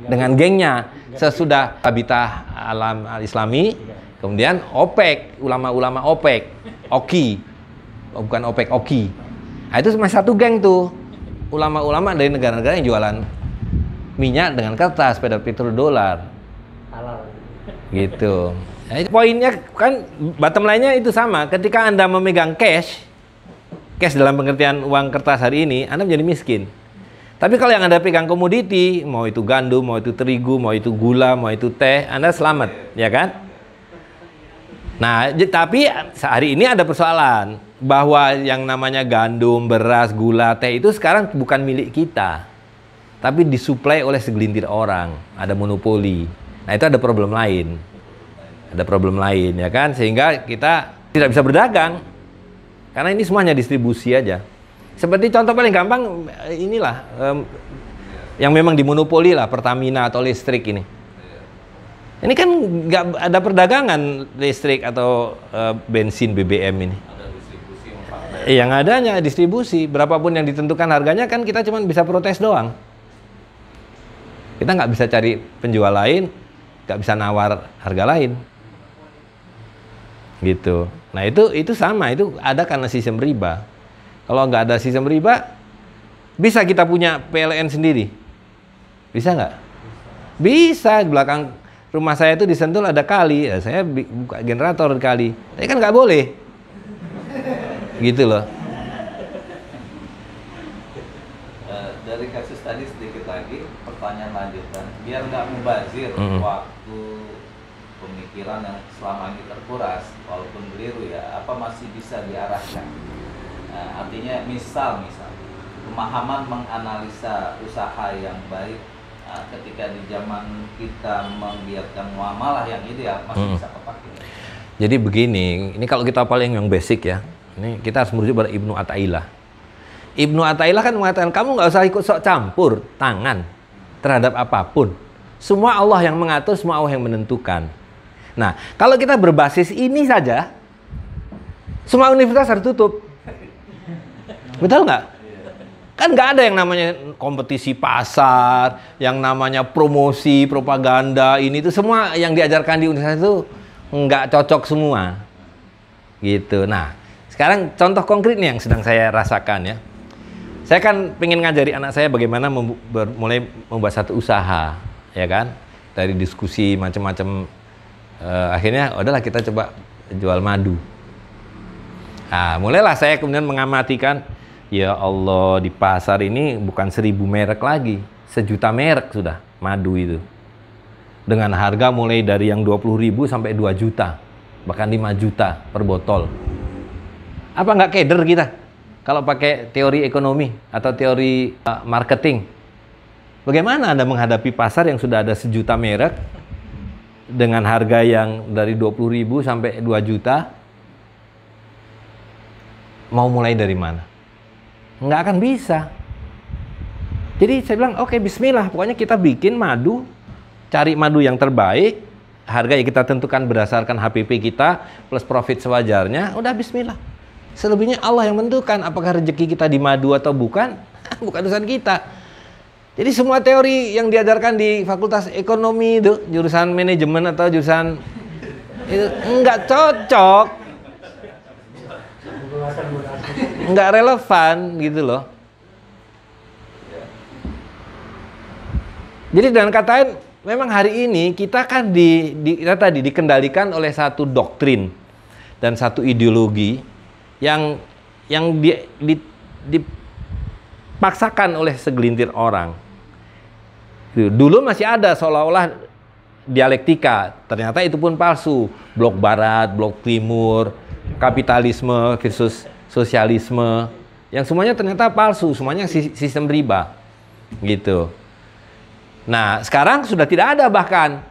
Speaker 2: Dengan gengnya. Sesudah Tabitah Alam Al-Islami. Kemudian OPEC. Ulama-ulama OPEC. OKI. Oh, bukan OPEC, OKI. Nah, itu cuma satu geng tuh. Ulama-ulama dari negara-negara yang jualan minyak dengan kertas pada petrodolar.
Speaker 4: Halal.
Speaker 2: Gitu. Nah, poinnya kan bottom line-nya itu sama. Ketika Anda memegang cash dalam pengertian uang kertas hari ini, Anda menjadi miskin. Tapi kalau yang Anda pegang komoditi, mau itu gandum, mau itu terigu, mau itu gula, mau itu teh, Anda selamat, ya kan? Nah, tapi hari ini ada persoalan bahwa yang namanya gandum, beras, gula, teh itu sekarang bukan milik kita. Tapi disuplai oleh segelintir orang, ada monopoli. Nah, itu ada problem lain. Ada problem lain, ya kan? Sehingga kita tidak bisa berdagang. Karena ini semuanya distribusi aja. Seperti contoh paling gampang, inilah yang memang dimonopoli lah, Pertamina atau listrik ini. Ini kan nggak ada perdagangan listrik atau bensin BBM ini. Yang adanya distribusi, berapapun yang ditentukan harganya kan kita cuma bisa protes doang. Kita nggak bisa cari penjual lain, nggak bisa nawar harga lain. Gitu. Nah itu sama, itu ada karena sistem riba. Kalau nggak ada sistem riba, Bisa kita punya PLN sendiri? Bisa nggak? Bisa. Di belakang rumah saya itu di Sentul ada kali. Ya, saya buka generator di kali. Tapi kan nggak boleh. Gitu loh.
Speaker 3: Dari kasus tadi sedikit lagi, pertanyaan lanjutan. Biar nggak mubazir waktu pemikiran yang selama ini terkuras, walaupun keliru ya, apa masih bisa diarahkan? Artinya misal pemahaman menganalisa usaha yang baik ketika di zaman kita menggiatkan muamalah yang ideal masih bisa kepake.
Speaker 2: Jadi begini, ini kalau kita paling yang basic ya, ini kita harus merujuk pada Ibnu Athaillah. Ibnu Athaillah kan mengatakan kamu nggak usah ikut sok campur tangan terhadap apapun. Semua Allah yang mengatur, semua Allah yang menentukan. Nah, kalau kita berbasis ini saja, semua universitas harus tutup. Betul nggak? Kan nggak ada yang namanya kompetisi pasar, yang namanya promosi, propaganda, ini itu semua yang diajarkan di universitas itu nggak cocok semua. Gitu. Nah, sekarang contoh konkret nih yang sedang saya rasakan ya. Saya kan pengen ngajari anak saya bagaimana mulai membuat satu usaha, ya kan? Dari diskusi macam-macam, akhirnya udahlah kita coba jual madu. Nah, mulailah saya kemudian mengamatikan. Ya Allah, di pasar ini bukan 1000 merek lagi, 1.000.000 merek sudah madu itu. Dengan harga mulai dari yang 20.000 sampai 2 juta, bahkan 5 juta per botol. Apa nggak keder kita kalau pakai teori ekonomi atau teori marketing? Bagaimana Anda menghadapi pasar yang sudah ada 1 juta merek dengan harga yang dari 20.000 sampai 2 juta? Mau mulai dari mana? Nggak akan bisa. Jadi saya bilang, oke, bismillah. Pokoknya kita bikin madu, cari madu yang terbaik, harga yang kita tentukan berdasarkan HPP kita, plus profit sewajarnya, udah bismillah. Selebihnya Allah yang menentukan apakah rezeki kita di madu atau bukan, bukan urusan kita. Jadi semua teori yang diajarkan di Fakultas Ekonomi itu, jurusan manajemen atau jurusan itu, nggak cocok. Nggak relevan gitu loh. Jadi dengan kata lain, memang hari ini kita kan kita tadi dikendalikan oleh satu doktrin dan satu ideologi yang dipaksakan oleh segelintir orang. Dulu masih ada seolah-olah dialektika, ternyata itu pun palsu. Blok Barat, Blok Timur, kapitalisme versus sosialisme, yang semuanya ternyata palsu, semuanya sistem riba, gitu. Nah, sekarang sudah tidak ada bahkan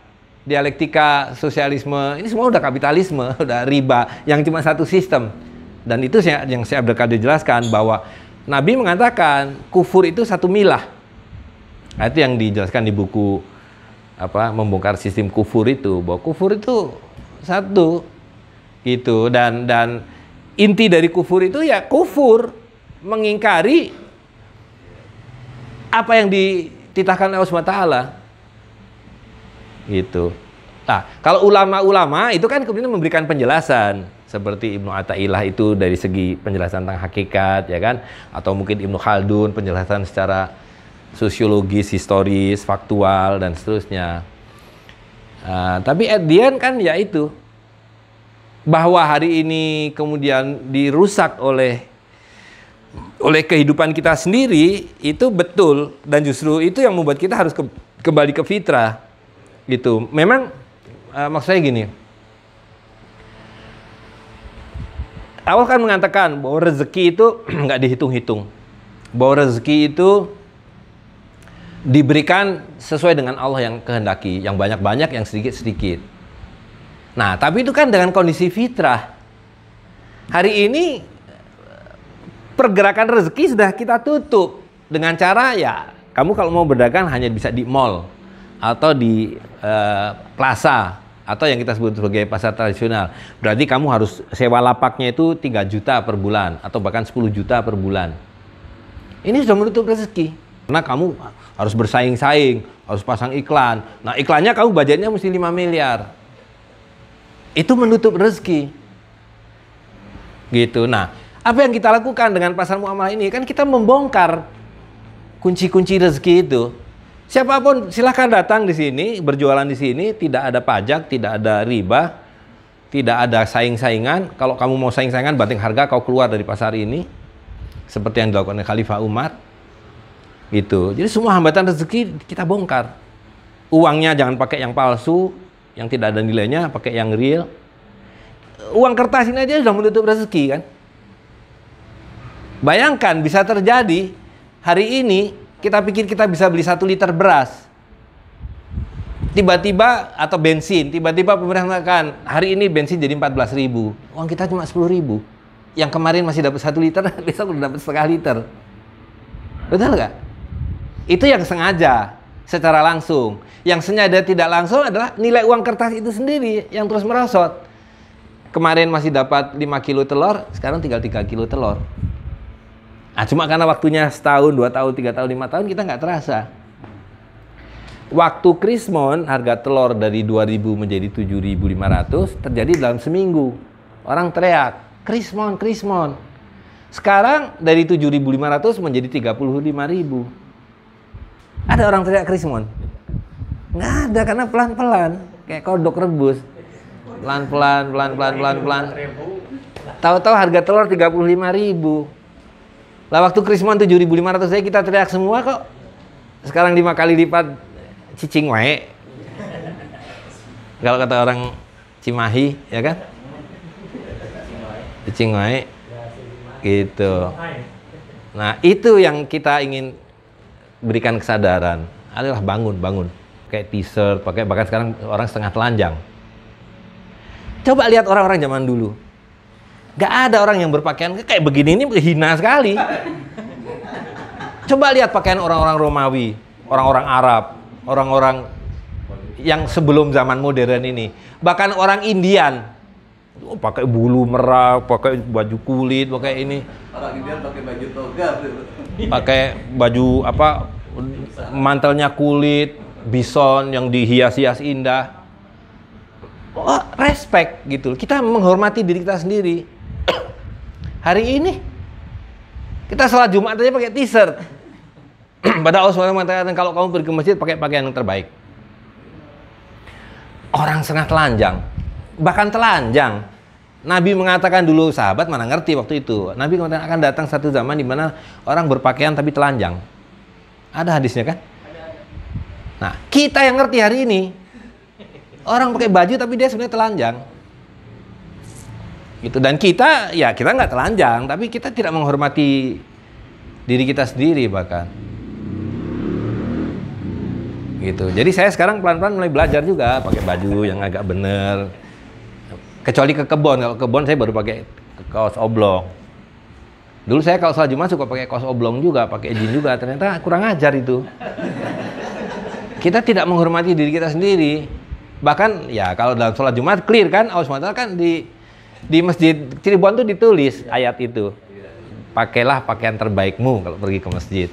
Speaker 2: dialektika sosialisme, ini semua udah kapitalisme, udah riba, yang cuma satu sistem. Dan itu yang saya Abdul Qadir jelaskan bahwa Nabi mengatakan kufur itu satu milah. Nah, itu yang dijelaskan di buku membongkar sistem kufur itu, bahwa kufur itu satu, gitu. Dan inti dari kufur itu ya kufur, mengingkari apa yang dititahkan oleh Allah SWT. Gitu. Nah, kalau ulama-ulama itu kan kemudian memberikan penjelasan seperti Ibnu Athaillah itu dari segi penjelasan tentang hakikat, ya kan? Atau mungkin Ibnu Khaldun penjelasan secara sosiologis, historis, faktual dan seterusnya. Tapi at the end kan ya itu, bahwa hari ini kemudian dirusak oleh kehidupan kita sendiri, itu betul, dan justru itu yang membuat kita harus kembali ke fitrah gitu. Memang maksud saya gini, Allah kan mengatakan bahwa rezeki itu nggak dihitung-hitung, bahwa rezeki itu diberikan sesuai dengan Allah yang kehendaki, yang banyak-banyak, yang sedikit-sedikit. Nah, tapi itu kan dengan kondisi fitrah. Hari ini pergerakan rezeki sudah kita tutup dengan cara ya, kamu kalau mau berdagang hanya bisa di mall atau di plaza atau yang kita sebut sebagai pasar tradisional. Berarti kamu harus sewa lapaknya itu 3 juta per bulan atau bahkan 10 juta per bulan. Ini sudah menutup rezeki. Karena kamu harus bersaing-saing, harus pasang iklan. Nah, iklannya kamu budgetnya mesti 5 miliar. Itu menutup rezeki. Gitu. Nah, apa yang kita lakukan dengan pasar muamalah ini? Kan kita membongkar kunci-kunci rezeki itu. Siapapun silahkan datang di sini, berjualan di sini, tidak ada pajak, tidak ada riba, tidak ada saing-saingan. Kalau kamu mau saing-saingan, banting harga, kau keluar dari pasar ini. Seperti yang dilakukan oleh Khalifah Umar. Gitu. Jadi semua hambatan rezeki kita bongkar. Uangnya jangan pakai yang palsu, yang tidak ada nilainya, pakai yang real. Uang kertas ini aja sudah menutup rezeki kan. Bayangkan bisa terjadi hari ini kita pikir kita bisa beli 1 liter beras. Tiba-tiba atau bensin, tiba-tiba pemerintah mengatakan hari ini bensin jadi 14.000. Uang kita cuma 10.000. Yang kemarin masih dapat 1 liter, besok udah dapat setengah liter. Betul nggak? Itu yang sengaja, secara langsung. Yang sengaja tidak langsung adalah nilai uang kertas itu sendiri yang terus merosot. Kemarin masih dapat 5 kilo telur, sekarang tinggal 3 kilo telur. Nah, cuma karena waktunya setahun, 2 tahun, 3 tahun, 5 tahun kita nggak terasa. Waktu Krismon harga telur dari 2.000 menjadi 7.500 terjadi dalam seminggu. Orang teriak, Krismon, Krismon. Sekarang dari 7.500 menjadi 35.000. Ada orang teriak Krismon? Nggak ada, karena pelan-pelan. Kayak kodok rebus. Pelan-pelan, pelan-pelan. Tahu-tahu harga telur 35.000. Lah waktu Krismon 7.500 saya kita teriak semua kok. Sekarang 5 kali lipat cicing wae. Kalau kata orang Cimahi, ya kan? Cicing wae. Gitu. Nah, itu yang kita ingin berikan kesadaran. Adalah bangun. Kayak t-shirt, pakai bahkan sekarang orang setengah telanjang. Coba lihat orang-orang zaman dulu. Gak ada orang yang berpakaian kayak begini, ini hina sekali. Coba lihat pakaian orang-orang Romawi, orang-orang Arab, orang-orang yang sebelum zaman modern ini. Bahkan orang Indian, pakai bulu merah, pakai baju kulit, pakai ini.
Speaker 3: Orang Indian pakai baju toga.
Speaker 2: Pakai baju apa? Mantelnya kulit, bison yang dihias-hias indah. Oh, respect gitu. Kita menghormati diri kita sendiri. Hari ini kita sholat Jumat aja pakai t-shirt. Pada Allah SWT mengatakan kalau kamu pergi ke masjid pakai pakaian yang terbaik. Orang setengah telanjang, bahkan telanjang. Nabi mengatakan dulu, sahabat mana ngerti waktu itu. Nabi mengatakan akan datang satu zaman di mana orang berpakaian tapi telanjang. Ada hadisnya kan? Nah, kita yang ngerti hari ini, orang pakai baju tapi dia sebenarnya telanjang. Gitu. Dan kita nggak telanjang, tapi kita tidak menghormati diri kita sendiri bahkan. Gitu. Jadi saya sekarang pelan-pelan mulai belajar juga pakai baju yang agak bener. Kecuali ke kebon, kalau kebon saya baru pakai kaos oblong. Dulu saya kalau sholat Jumat suka pakai kaos oblong juga, pakai jeans juga. Ternyata kurang ajar itu. Kita tidak menghormati diri kita sendiri. Bahkan ya kalau dalam sholat Jumat clear kan, Allah SWT kan di masjid Cirebon tuh ditulis ayat itu. Pakailah pakaian terbaikmu kalau pergi ke masjid.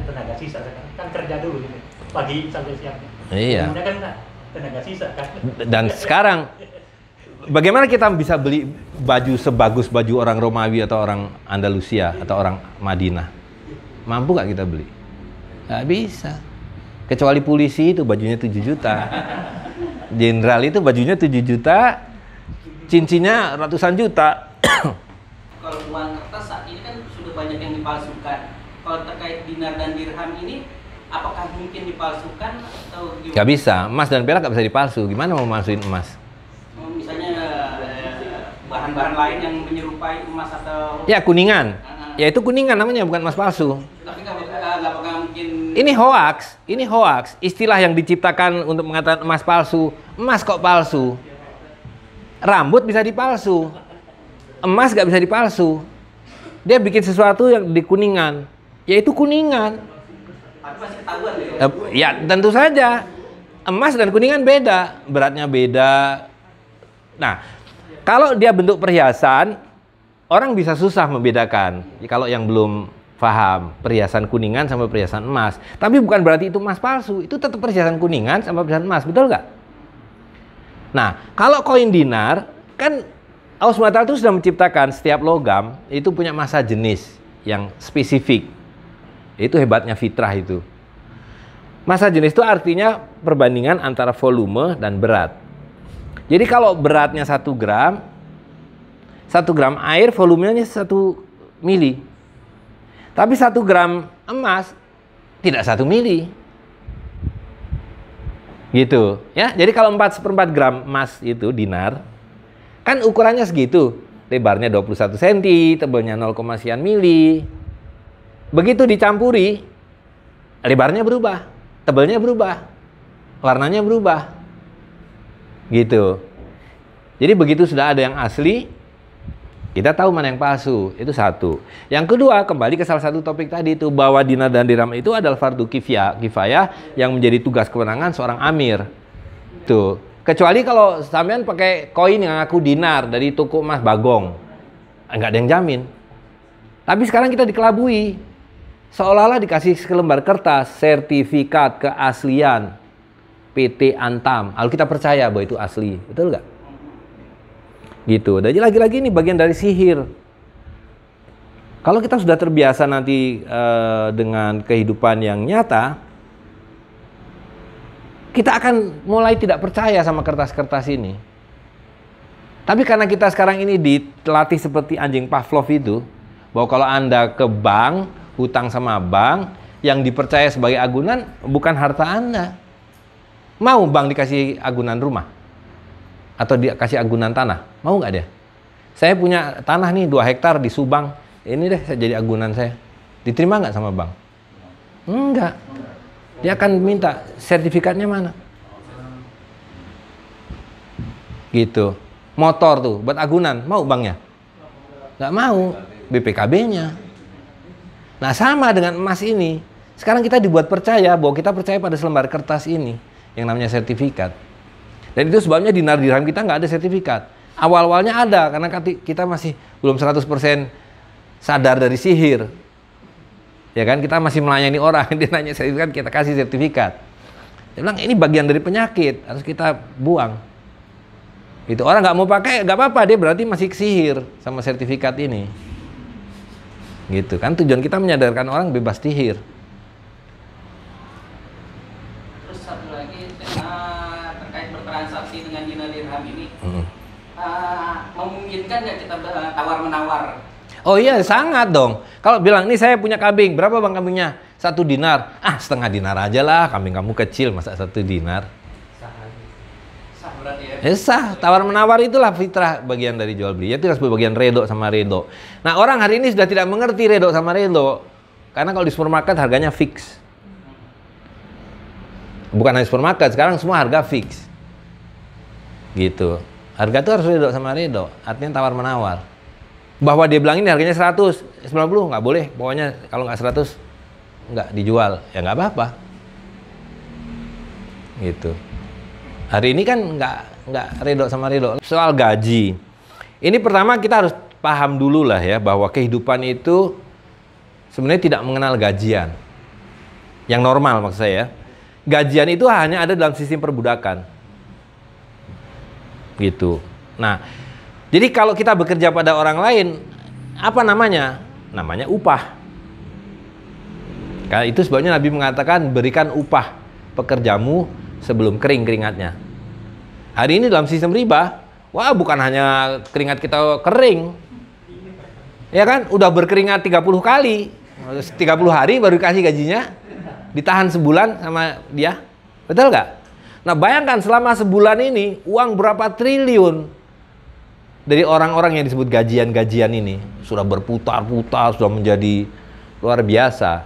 Speaker 7: Tenaga sisa kan kerja dulu gitu. Pagi sampai siang.
Speaker 2: Iya.
Speaker 7: Kemudian kan tenaga sisa kan.
Speaker 2: Dan sekarang bagaimana kita bisa beli baju sebagus baju orang Romawi atau orang Andalusia atau orang Madinah? Mampu nggak kita beli? Nggak bisa. Kecuali polisi itu bajunya 7 juta. Jenderal itu bajunya 7 juta. Cincinnya ratusan juta.
Speaker 8: Kalau uang kertas saat ini kan sudah banyak yang dipalsukan. Kalau terkait dinar dan dirham ini, apakah mungkin dipalsukan atau gimana?
Speaker 2: Gak bisa, emas dan perak gak bisa dipalsu. Gimana mau malsuin emas?
Speaker 8: Misalnya bahan-bahan lain yang menyerupai emas atau...
Speaker 2: Ya kuningan. Ya itu kuningan namanya, bukan emas palsu.
Speaker 8: Tapi nggak mungkin...
Speaker 2: Ini hoax. Istilah yang diciptakan untuk mengatakan emas palsu. Emas kok palsu? Rambut bisa dipalsu. Emas gak bisa dipalsu. Dia bikin sesuatu yang di kuningan. Yaitu kuningan.
Speaker 8: Tapi masih ketahuan ya?
Speaker 2: Ya tentu saja. Emas dan kuningan beda. Beratnya beda. Nah, kalau dia bentuk perhiasan, orang bisa susah membedakan. Kalau yang belum paham perhiasan kuningan sama perhiasan emas. Tapi bukan berarti itu emas palsu. Itu tetap perhiasan kuningan sama perhiasan emas. Betul nggak? Nah, kalau koin dinar, kan Allah SWT itu sudah menciptakan setiap logam itu punya massa jenis yang spesifik. Itu hebatnya fitrah itu. Massa jenis itu artinya perbandingan antara volume dan berat. Jadi kalau beratnya 1 gram, 1 gram air volumenya 1 mili. Tapi 1 gram emas tidak 1 mili. Gitu ya. Jadi kalau 4/4 gram emas itu dinar, kan ukurannya segitu. Lebarnya 21 cm, tebalnya 0, sekian mili. Begitu dicampuri, lebarnya berubah, tebalnya berubah, warnanya berubah. Gitu. Jadi begitu sudah ada yang asli, kita tahu mana yang palsu. Itu satu. Yang kedua, kembali ke salah satu topik tadi itu, bahwa dinar dan dirham itu adalah fardu kifayah yang menjadi tugas kewenangan seorang amir. Tuh. Kecuali kalau sampean pakai koin yang ngaku dinar dari toko emas Bagong, nggak ada yang jamin. Tapi sekarang kita dikelabui. Seolah-olah dikasih selembar kertas sertifikat keaslian PT Antam. Lalu kita percaya bahwa itu asli, betul nggak? Gitu. Dan lagi-lagi ini bagian dari sihir. Kalau kita sudah terbiasa nanti dengan kehidupan yang nyata, kita akan mulai tidak percaya sama kertas-kertas ini. Tapi karena kita sekarang ini dilatih seperti anjing Pavlov itu, bahwa kalau Anda ke bank, hutang sama bank, yang dipercaya sebagai agunan bukan harta Anda. Mau bank dikasih agunan rumah? Atau dikasih agunan tanah? Mau nggak dia? Saya punya tanah nih 2 hektar di Subang. Ini deh saya jadi agunan saya. Diterima nggak sama bank? Enggak. Dia akan minta sertifikatnya mana? Gitu. Motor tuh buat agunan, mau banknya? Nggak mau. BPKB-nya. Nah sama dengan emas ini. Sekarang kita dibuat percaya bahwa kita percaya pada selembar kertas ini yang namanya sertifikat. Dan itu sebabnya dinar dirham kita nggak ada sertifikat. Awal-awalnya ada karena kita masih belum 100% sadar dari sihir. Ya kan, kita masih melayani orang, dia nanya sertifikat, kita kasih sertifikat. Dia bilang ini bagian dari penyakit, harus kita buang. Itu orang nggak mau pakai, nggak apa-apa, dia berarti masih sihir sama sertifikat ini. Gitu kan, tujuan kita menyadarkan orang bebas sihir.
Speaker 8: Terus satu lagi terkait bertransaksi dengan dinar dirham ini, memungkinkan nggak kita tawar menawar?
Speaker 2: Oh iya, sangat dong. Kalau bilang ini saya punya kambing, berapa bang kambingnya? 1 dinar. Ah, setengah dinar aja lah, kambing kamu kecil, masa 1 dinar?
Speaker 8: Sah berarti ya?
Speaker 2: Sah, tawar menawar itulah fitrah bagian dari jual beli. Itu sebagai bagian redo sama redo. Nah orang hari ini sudah tidak mengerti redo sama redo. Karena kalau di supermarket harganya fix. Bukan hanya supermarket, sekarang semua harga fix. Gitu. Harga itu harus redo sama redo. Artinya tawar menawar. Bahwa dia bilang ini harganya 100, 90 nggak boleh. Pokoknya kalau nggak 100 nggak dijual. Ya nggak apa-apa. Gitu. Hari ini kan nggak redo sama redo. Soal gaji, ini pertama kita harus paham dulu lah ya, bahwa kehidupan itu sebenarnya tidak mengenal gajian. Yang normal maksud saya. Gajian itu hanya ada dalam sistem perbudakan. Gitu. Nah, jadi kalau kita bekerja pada orang lain, apa namanya? Namanya upah. Karena itu sebabnya Nabi mengatakan berikan upah pekerjamu sebelum kering keringatnya. Hari ini dalam sistem riba, wah bukan hanya keringat kita kering. Ya kan, udah berkeringat 30 kali. 30 hari baru dikasih gajinya. Ditahan sebulan sama dia. Betul nggak? Nah bayangkan selama sebulan ini, uang berapa triliun dari orang-orang yang disebut gajian-gajian ini. Sudah berputar-putar, sudah menjadi luar biasa.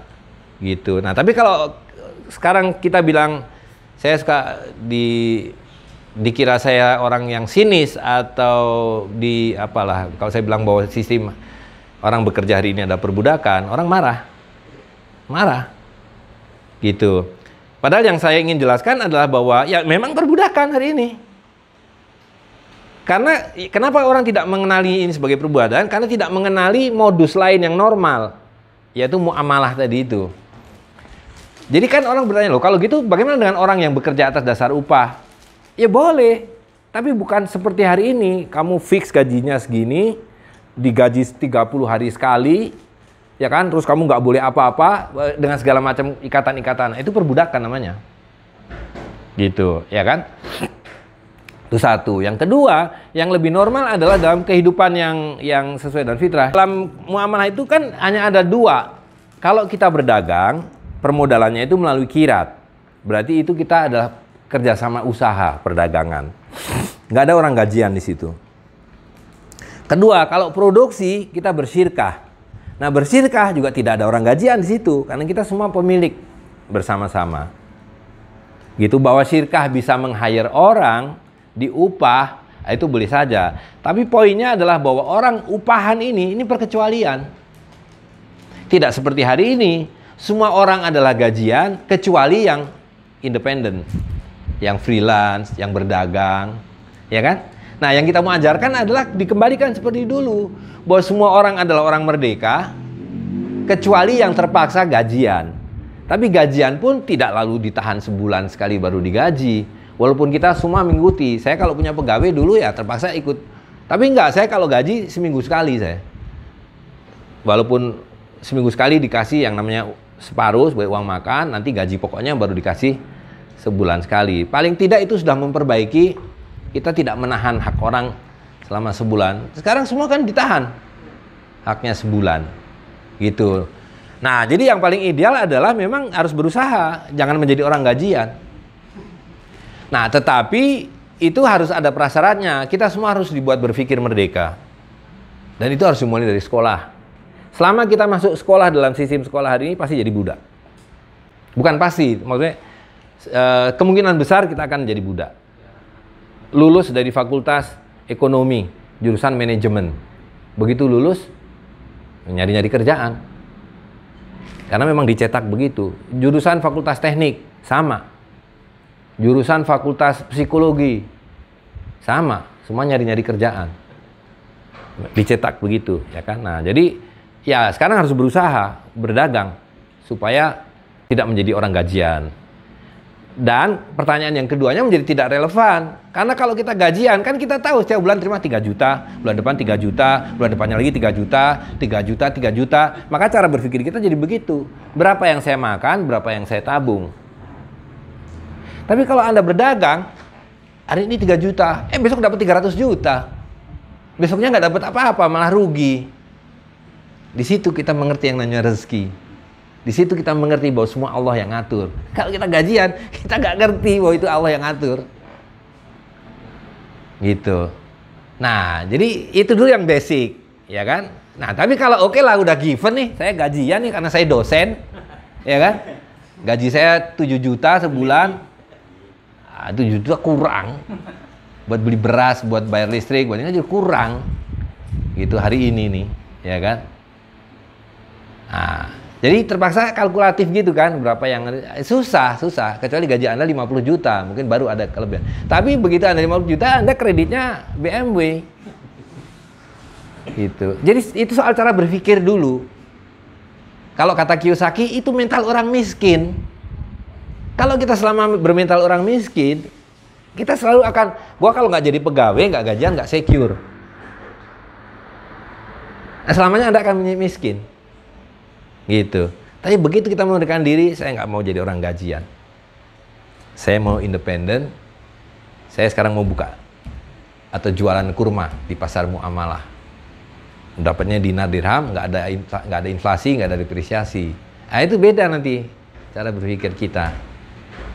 Speaker 2: Gitu. Nah tapi kalau sekarang kita bilang, saya suka dikira saya orang yang sinis atau apalah, kalau saya bilang bahwa sistem orang bekerja hari ini ada perbudakan, orang marah gitu. Padahal yang saya ingin jelaskan adalah bahwa ya memang perbudakan hari ini. Karena kenapa orang tidak mengenali ini sebagai perbudakan? Karena tidak mengenali modus lain yang normal, yaitu muamalah tadi itu. Jadi kan orang bertanya, loh kalau gitu bagaimana dengan orang yang bekerja atas dasar upah? Ya boleh, tapi bukan seperti hari ini, kamu fix gajinya segini, digaji 30 hari sekali, ya kan? Terus kamu nggak boleh apa-apa dengan segala macam ikatan-ikatan. Itu perbudakan namanya. Gitu, ya kan? Itu satu. Yang kedua, yang lebih normal adalah dalam kehidupan yang sesuai dengan fitrah. Dalam muamalah itu kan hanya ada dua. Kalau kita berdagang, permodalannya itu melalui kirat. Berarti itu kita adalah kerjasama usaha perdagangan. Nggak ada orang gajian di situ. Kedua, kalau produksi kita bersyirkah. Nah, bersyirkah juga tidak ada orang gajian di situ karena kita semua pemilik bersama-sama. Gitu, bahwa syirkah bisa meng-hire orang diupah, itu boleh saja. Tapi poinnya adalah bahwa orang upahan ini perkecualian. Tidak seperti hari ini, semua orang adalah gajian kecuali yang independen, yang freelance, yang berdagang, ya kan? Nah, yang kita mau ajarkan adalah dikembalikan seperti dulu, bahwa semua orang adalah orang merdeka kecuali yang terpaksa gajian. Tapi gajian pun tidak lalu ditahan sebulan sekali baru digaji. Walaupun kita semua mengikuti. Saya kalau punya pegawai dulu ya terpaksa ikut. Tapi enggak, saya kalau gaji seminggu sekali saya. Walaupun seminggu sekali dikasih yang namanya separuh sebagai uang makan, nanti gaji pokoknya baru dikasih sebulan sekali. Paling tidak itu sudah memperbaiki, kita tidak menahan hak orang selama sebulan. Sekarang semua kan ditahan haknya sebulan. Gitu. Nah, jadi yang paling ideal adalah memang harus berusaha, jangan menjadi orang gajian. Nah, tetapi itu harus ada prasyaratnya. Kita semua harus dibuat berpikir merdeka. Dan itu harus dimulai dari sekolah. Selama kita masuk sekolah dalam sistem sekolah hari ini, pasti jadi budak. Bukan pasti, maksudnya kemungkinan besar kita akan jadi budak. Lulus dari fakultas ekonomi, jurusan manajemen. Begitu lulus, nyari-nyari kerjaan. Karena memang dicetak begitu. Jurusan fakultas teknik, sama. Jurusan fakultas psikologi, sama. Semua nyari-nyari kerjaan. Dicetak begitu, ya kan? Nah, jadi ya sekarang harus berusaha, berdagang, supaya tidak menjadi orang gajian. Dan pertanyaan yang keduanya menjadi tidak relevan. Karena kalau kita gajian, kan kita tahu setiap bulan terima 3 juta, bulan depan 3 juta, bulan depannya lagi 3 juta, 3 juta, 3 juta. Maka cara berpikir kita jadi begitu. Berapa yang saya makan, berapa yang saya tabung. Tapi kalau Anda berdagang, hari ini 3 juta, besok dapat 300 juta. Besoknya nggak dapat apa-apa, malah rugi. Di situ kita mengerti yang namanya rezeki. Di situ kita mengerti bahwa semua Allah yang ngatur. Kalau kita gajian, kita nggak ngerti bahwa itu Allah yang ngatur. Gitu. Nah, jadi itu dulu yang basic, ya kan? Nah, tapi kalau oke lah udah given nih, saya gajian nih karena saya dosen, ya kan? Gaji saya 7 juta sebulan. 7 juta kurang. Buat beli beras, buat bayar listrik, buat ini aja kurang. Gitu hari ini nih, ya kan? Nah, jadi terpaksa kalkulatif gitu kan, berapa yang susah. Kecuali gaji Anda 50 juta, mungkin baru ada kelebihan. Tapi begitu Anda 50 juta, Anda kreditnya BMW. Gitu. Jadi itu soal cara berpikir dulu. Kalau kata Kiyosaki, itu mental orang miskin. Kalau kita selama bermental orang miskin, kita selalu akan, gua kalau nggak jadi pegawai, nggak gajian, nggak secure. Nah, selamanya Anda akan miskin. Gitu. Tapi begitu kita mengundurkan diri, saya nggak mau jadi orang gajian. Saya mau independen. Saya sekarang mau buka atau jualan kurma di pasar muamalah. Dapatnya dinar dirham, nggak ada inflasi, nggak ada depresiasi. Nah, itu beda nanti cara berpikir kita.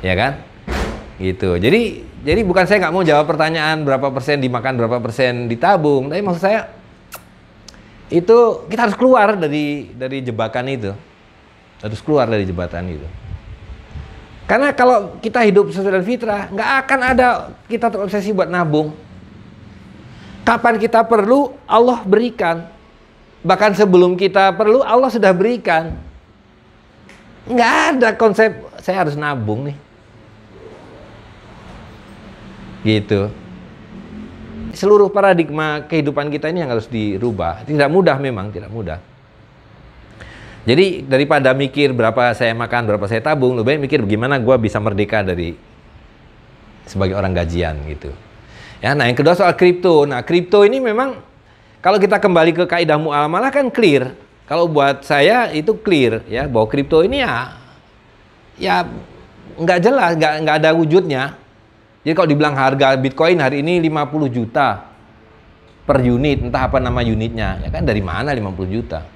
Speaker 2: Ya kan? Gitu. Jadi bukan saya nggak mau jawab pertanyaan berapa persen dimakan, berapa persen ditabung. Tapi maksud saya itu kita harus keluar dari jebakan itu. Harus keluar dari jembatan itu. Karena kalau kita hidup sesuai dengan fitrah, nggak akan ada kita terobsesi buat nabung. Kapan kita perlu, Allah berikan. Bahkan sebelum kita perlu, Allah sudah berikan. Nggak ada konsep saya harus nabung nih. Gitu. Seluruh paradigma kehidupan kita ini yang harus dirubah. Tidak mudah memang, tidak mudah. Jadi daripada mikir berapa saya makan, berapa saya tabung, lebih baik mikir bagaimana gue bisa merdeka dari sebagai orang gajian gitu. Ya, nah yang kedua soal kripto. Nah kripto ini memang kalau kita kembali ke kaidah muamalah kan clear. Kalau buat saya itu clear ya, bahwa kripto ini ya nggak jelas, nggak ada wujudnya. Jadi kalau dibilang harga Bitcoin hari ini 50 juta per unit, entah apa nama unitnya, ya kan dari mana 50 juta?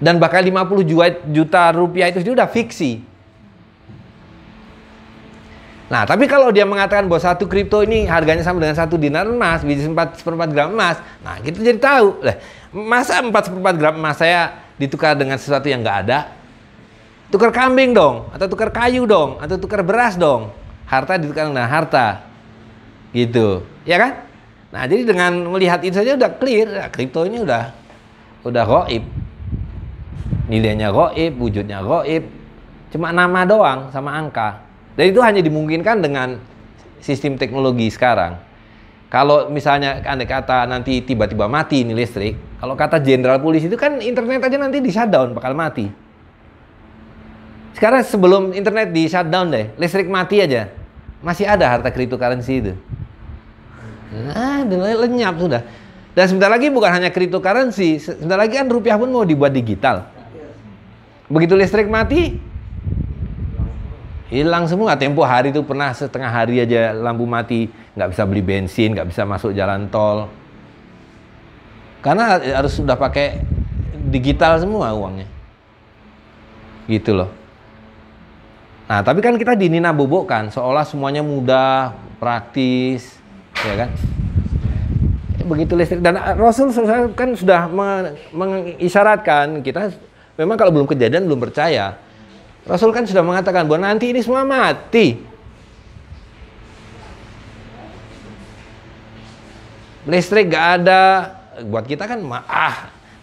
Speaker 2: Dan bahkan 50 juta rupiah itu udah fiksi. Nah, tapi kalau dia mengatakan bahwa satu kripto ini harganya sama dengan 1 dinar emas, biji 4/4 gram emas, nah kita jadi tahu, masa 4/4 gram emas saya ditukar dengan sesuatu yang nggak ada? Tukar kambing dong, atau tukar kayu dong, atau tukar beras dong. Harta ditukar dengan harta, gitu, ya kan? Nah, jadi dengan melihat itu saja udah clear, kripto ini udah gaib, nilainya gaib, wujudnya gaib, cuma nama doang sama angka. Dan itu hanya dimungkinkan dengan sistem teknologi sekarang. Kalau misalnya andai kata nanti tiba-tiba mati ini listrik, kalau kata jenderal polisi itu kan internet aja nanti di shutdown, bakal mati. Sekarang sebelum internet di shutdown deh, listrik mati aja, masih ada harta cryptocurrency itu. Nah, lenyap sudah. Dan sebentar lagi bukan hanya cryptocurrency, sebentar lagi kan rupiah pun mau dibuat digital. Begitu listrik mati, hilang semua. Tempo hari itu pernah setengah hari aja lampu mati, nggak bisa beli bensin, nggak bisa masuk jalan tol, karena harus sudah pakai digital semua uangnya, gitu loh. Nah, tapi kan kita dinina-bobokkan seolah semuanya mudah, praktis, ya kan? Begitu listrik, dan Rasul kan sudah mengisyaratkan kita, memang kalau belum kejadian belum percaya. Rasul kan sudah mengatakan bahwa nanti ini semua mati. Listrik gak ada. Buat kita kan,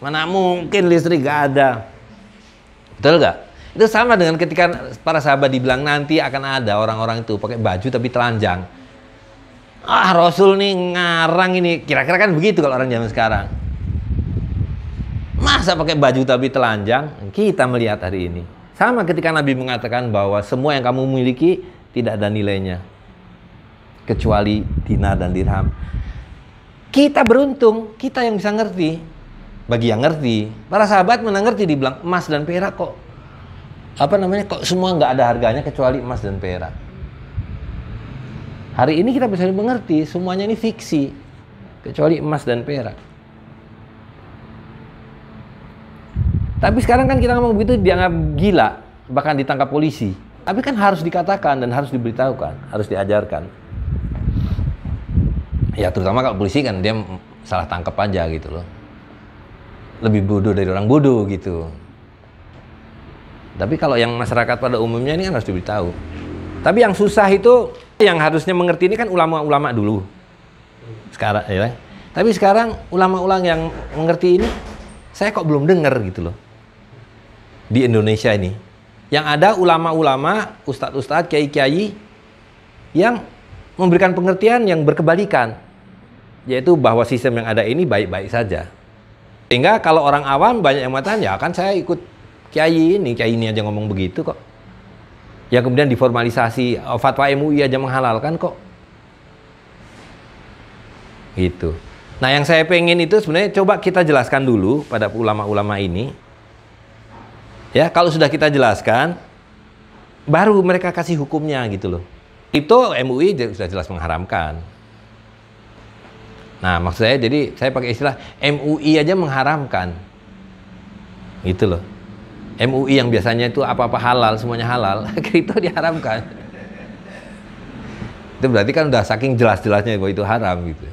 Speaker 2: mana mungkin listrik gak ada. Betul gak? Itu sama dengan ketika para sahabat dibilang nanti akan ada orang-orang itu pakai baju tapi telanjang. Rasul nih ngarang ini. Kira-kira kan begitu kalau orang zaman sekarang. Masa pakai baju tapi telanjang? Kita melihat hari ini. Sama ketika Nabi mengatakan bahwa semua yang kamu miliki tidak ada nilainya kecuali dinar dan dirham. Kita beruntung, kita yang bisa ngerti. Bagi yang ngerti, para sahabat mana ngerti, dibilang emas dan perak kok kok semua nggak ada harganya kecuali emas dan perak. Hari ini kita bisa mengerti semuanya ini fiksi kecuali emas dan perak. Tapi sekarang kan kita ngomong begitu dianggap gila, bahkan ditangkap polisi. Tapi kan harus dikatakan dan harus diberitahukan, harus diajarkan. Ya terutama kalau polisi kan dia salah tangkap aja gitu loh. Lebih bodoh dari orang bodoh gitu. Tapi kalau yang masyarakat pada umumnya ini kan harus diberitahu. Tapi yang susah itu, yang harusnya mengerti ini kan ulama-ulama dulu. Sekarang ya. Tapi sekarang ulama-ulama yang mengerti ini, saya kok belum dengar gitu loh. Di Indonesia ini, yang ada ulama-ulama, ustadz-ustadz, kiai-kiai yang memberikan pengertian yang berkebalikan, yaitu bahwa sistem yang ada ini baik-baik saja. Sehingga kalau orang awam banyak yang mengatakan, ya kan saya ikut kiai ini aja ngomong begitu kok. Yang kemudian diformalisasi, fatwa MUI aja menghalalkan kok. Gitu. Nah, yang saya pengen itu sebenarnya coba kita jelaskan dulu pada ulama-ulama ini. Ya, kalau sudah kita jelaskan, baru mereka kasih hukumnya gitu loh. Itu MUI sudah jelas mengharamkan. Nah, maksud saya, jadi saya pakai istilah MUI aja mengharamkan. Gitu loh. MUI yang biasanya itu apa-apa halal, semuanya halal, itu diharamkan. Itu berarti kan udah saking jelas-jelasnya bahwa itu haram gitu.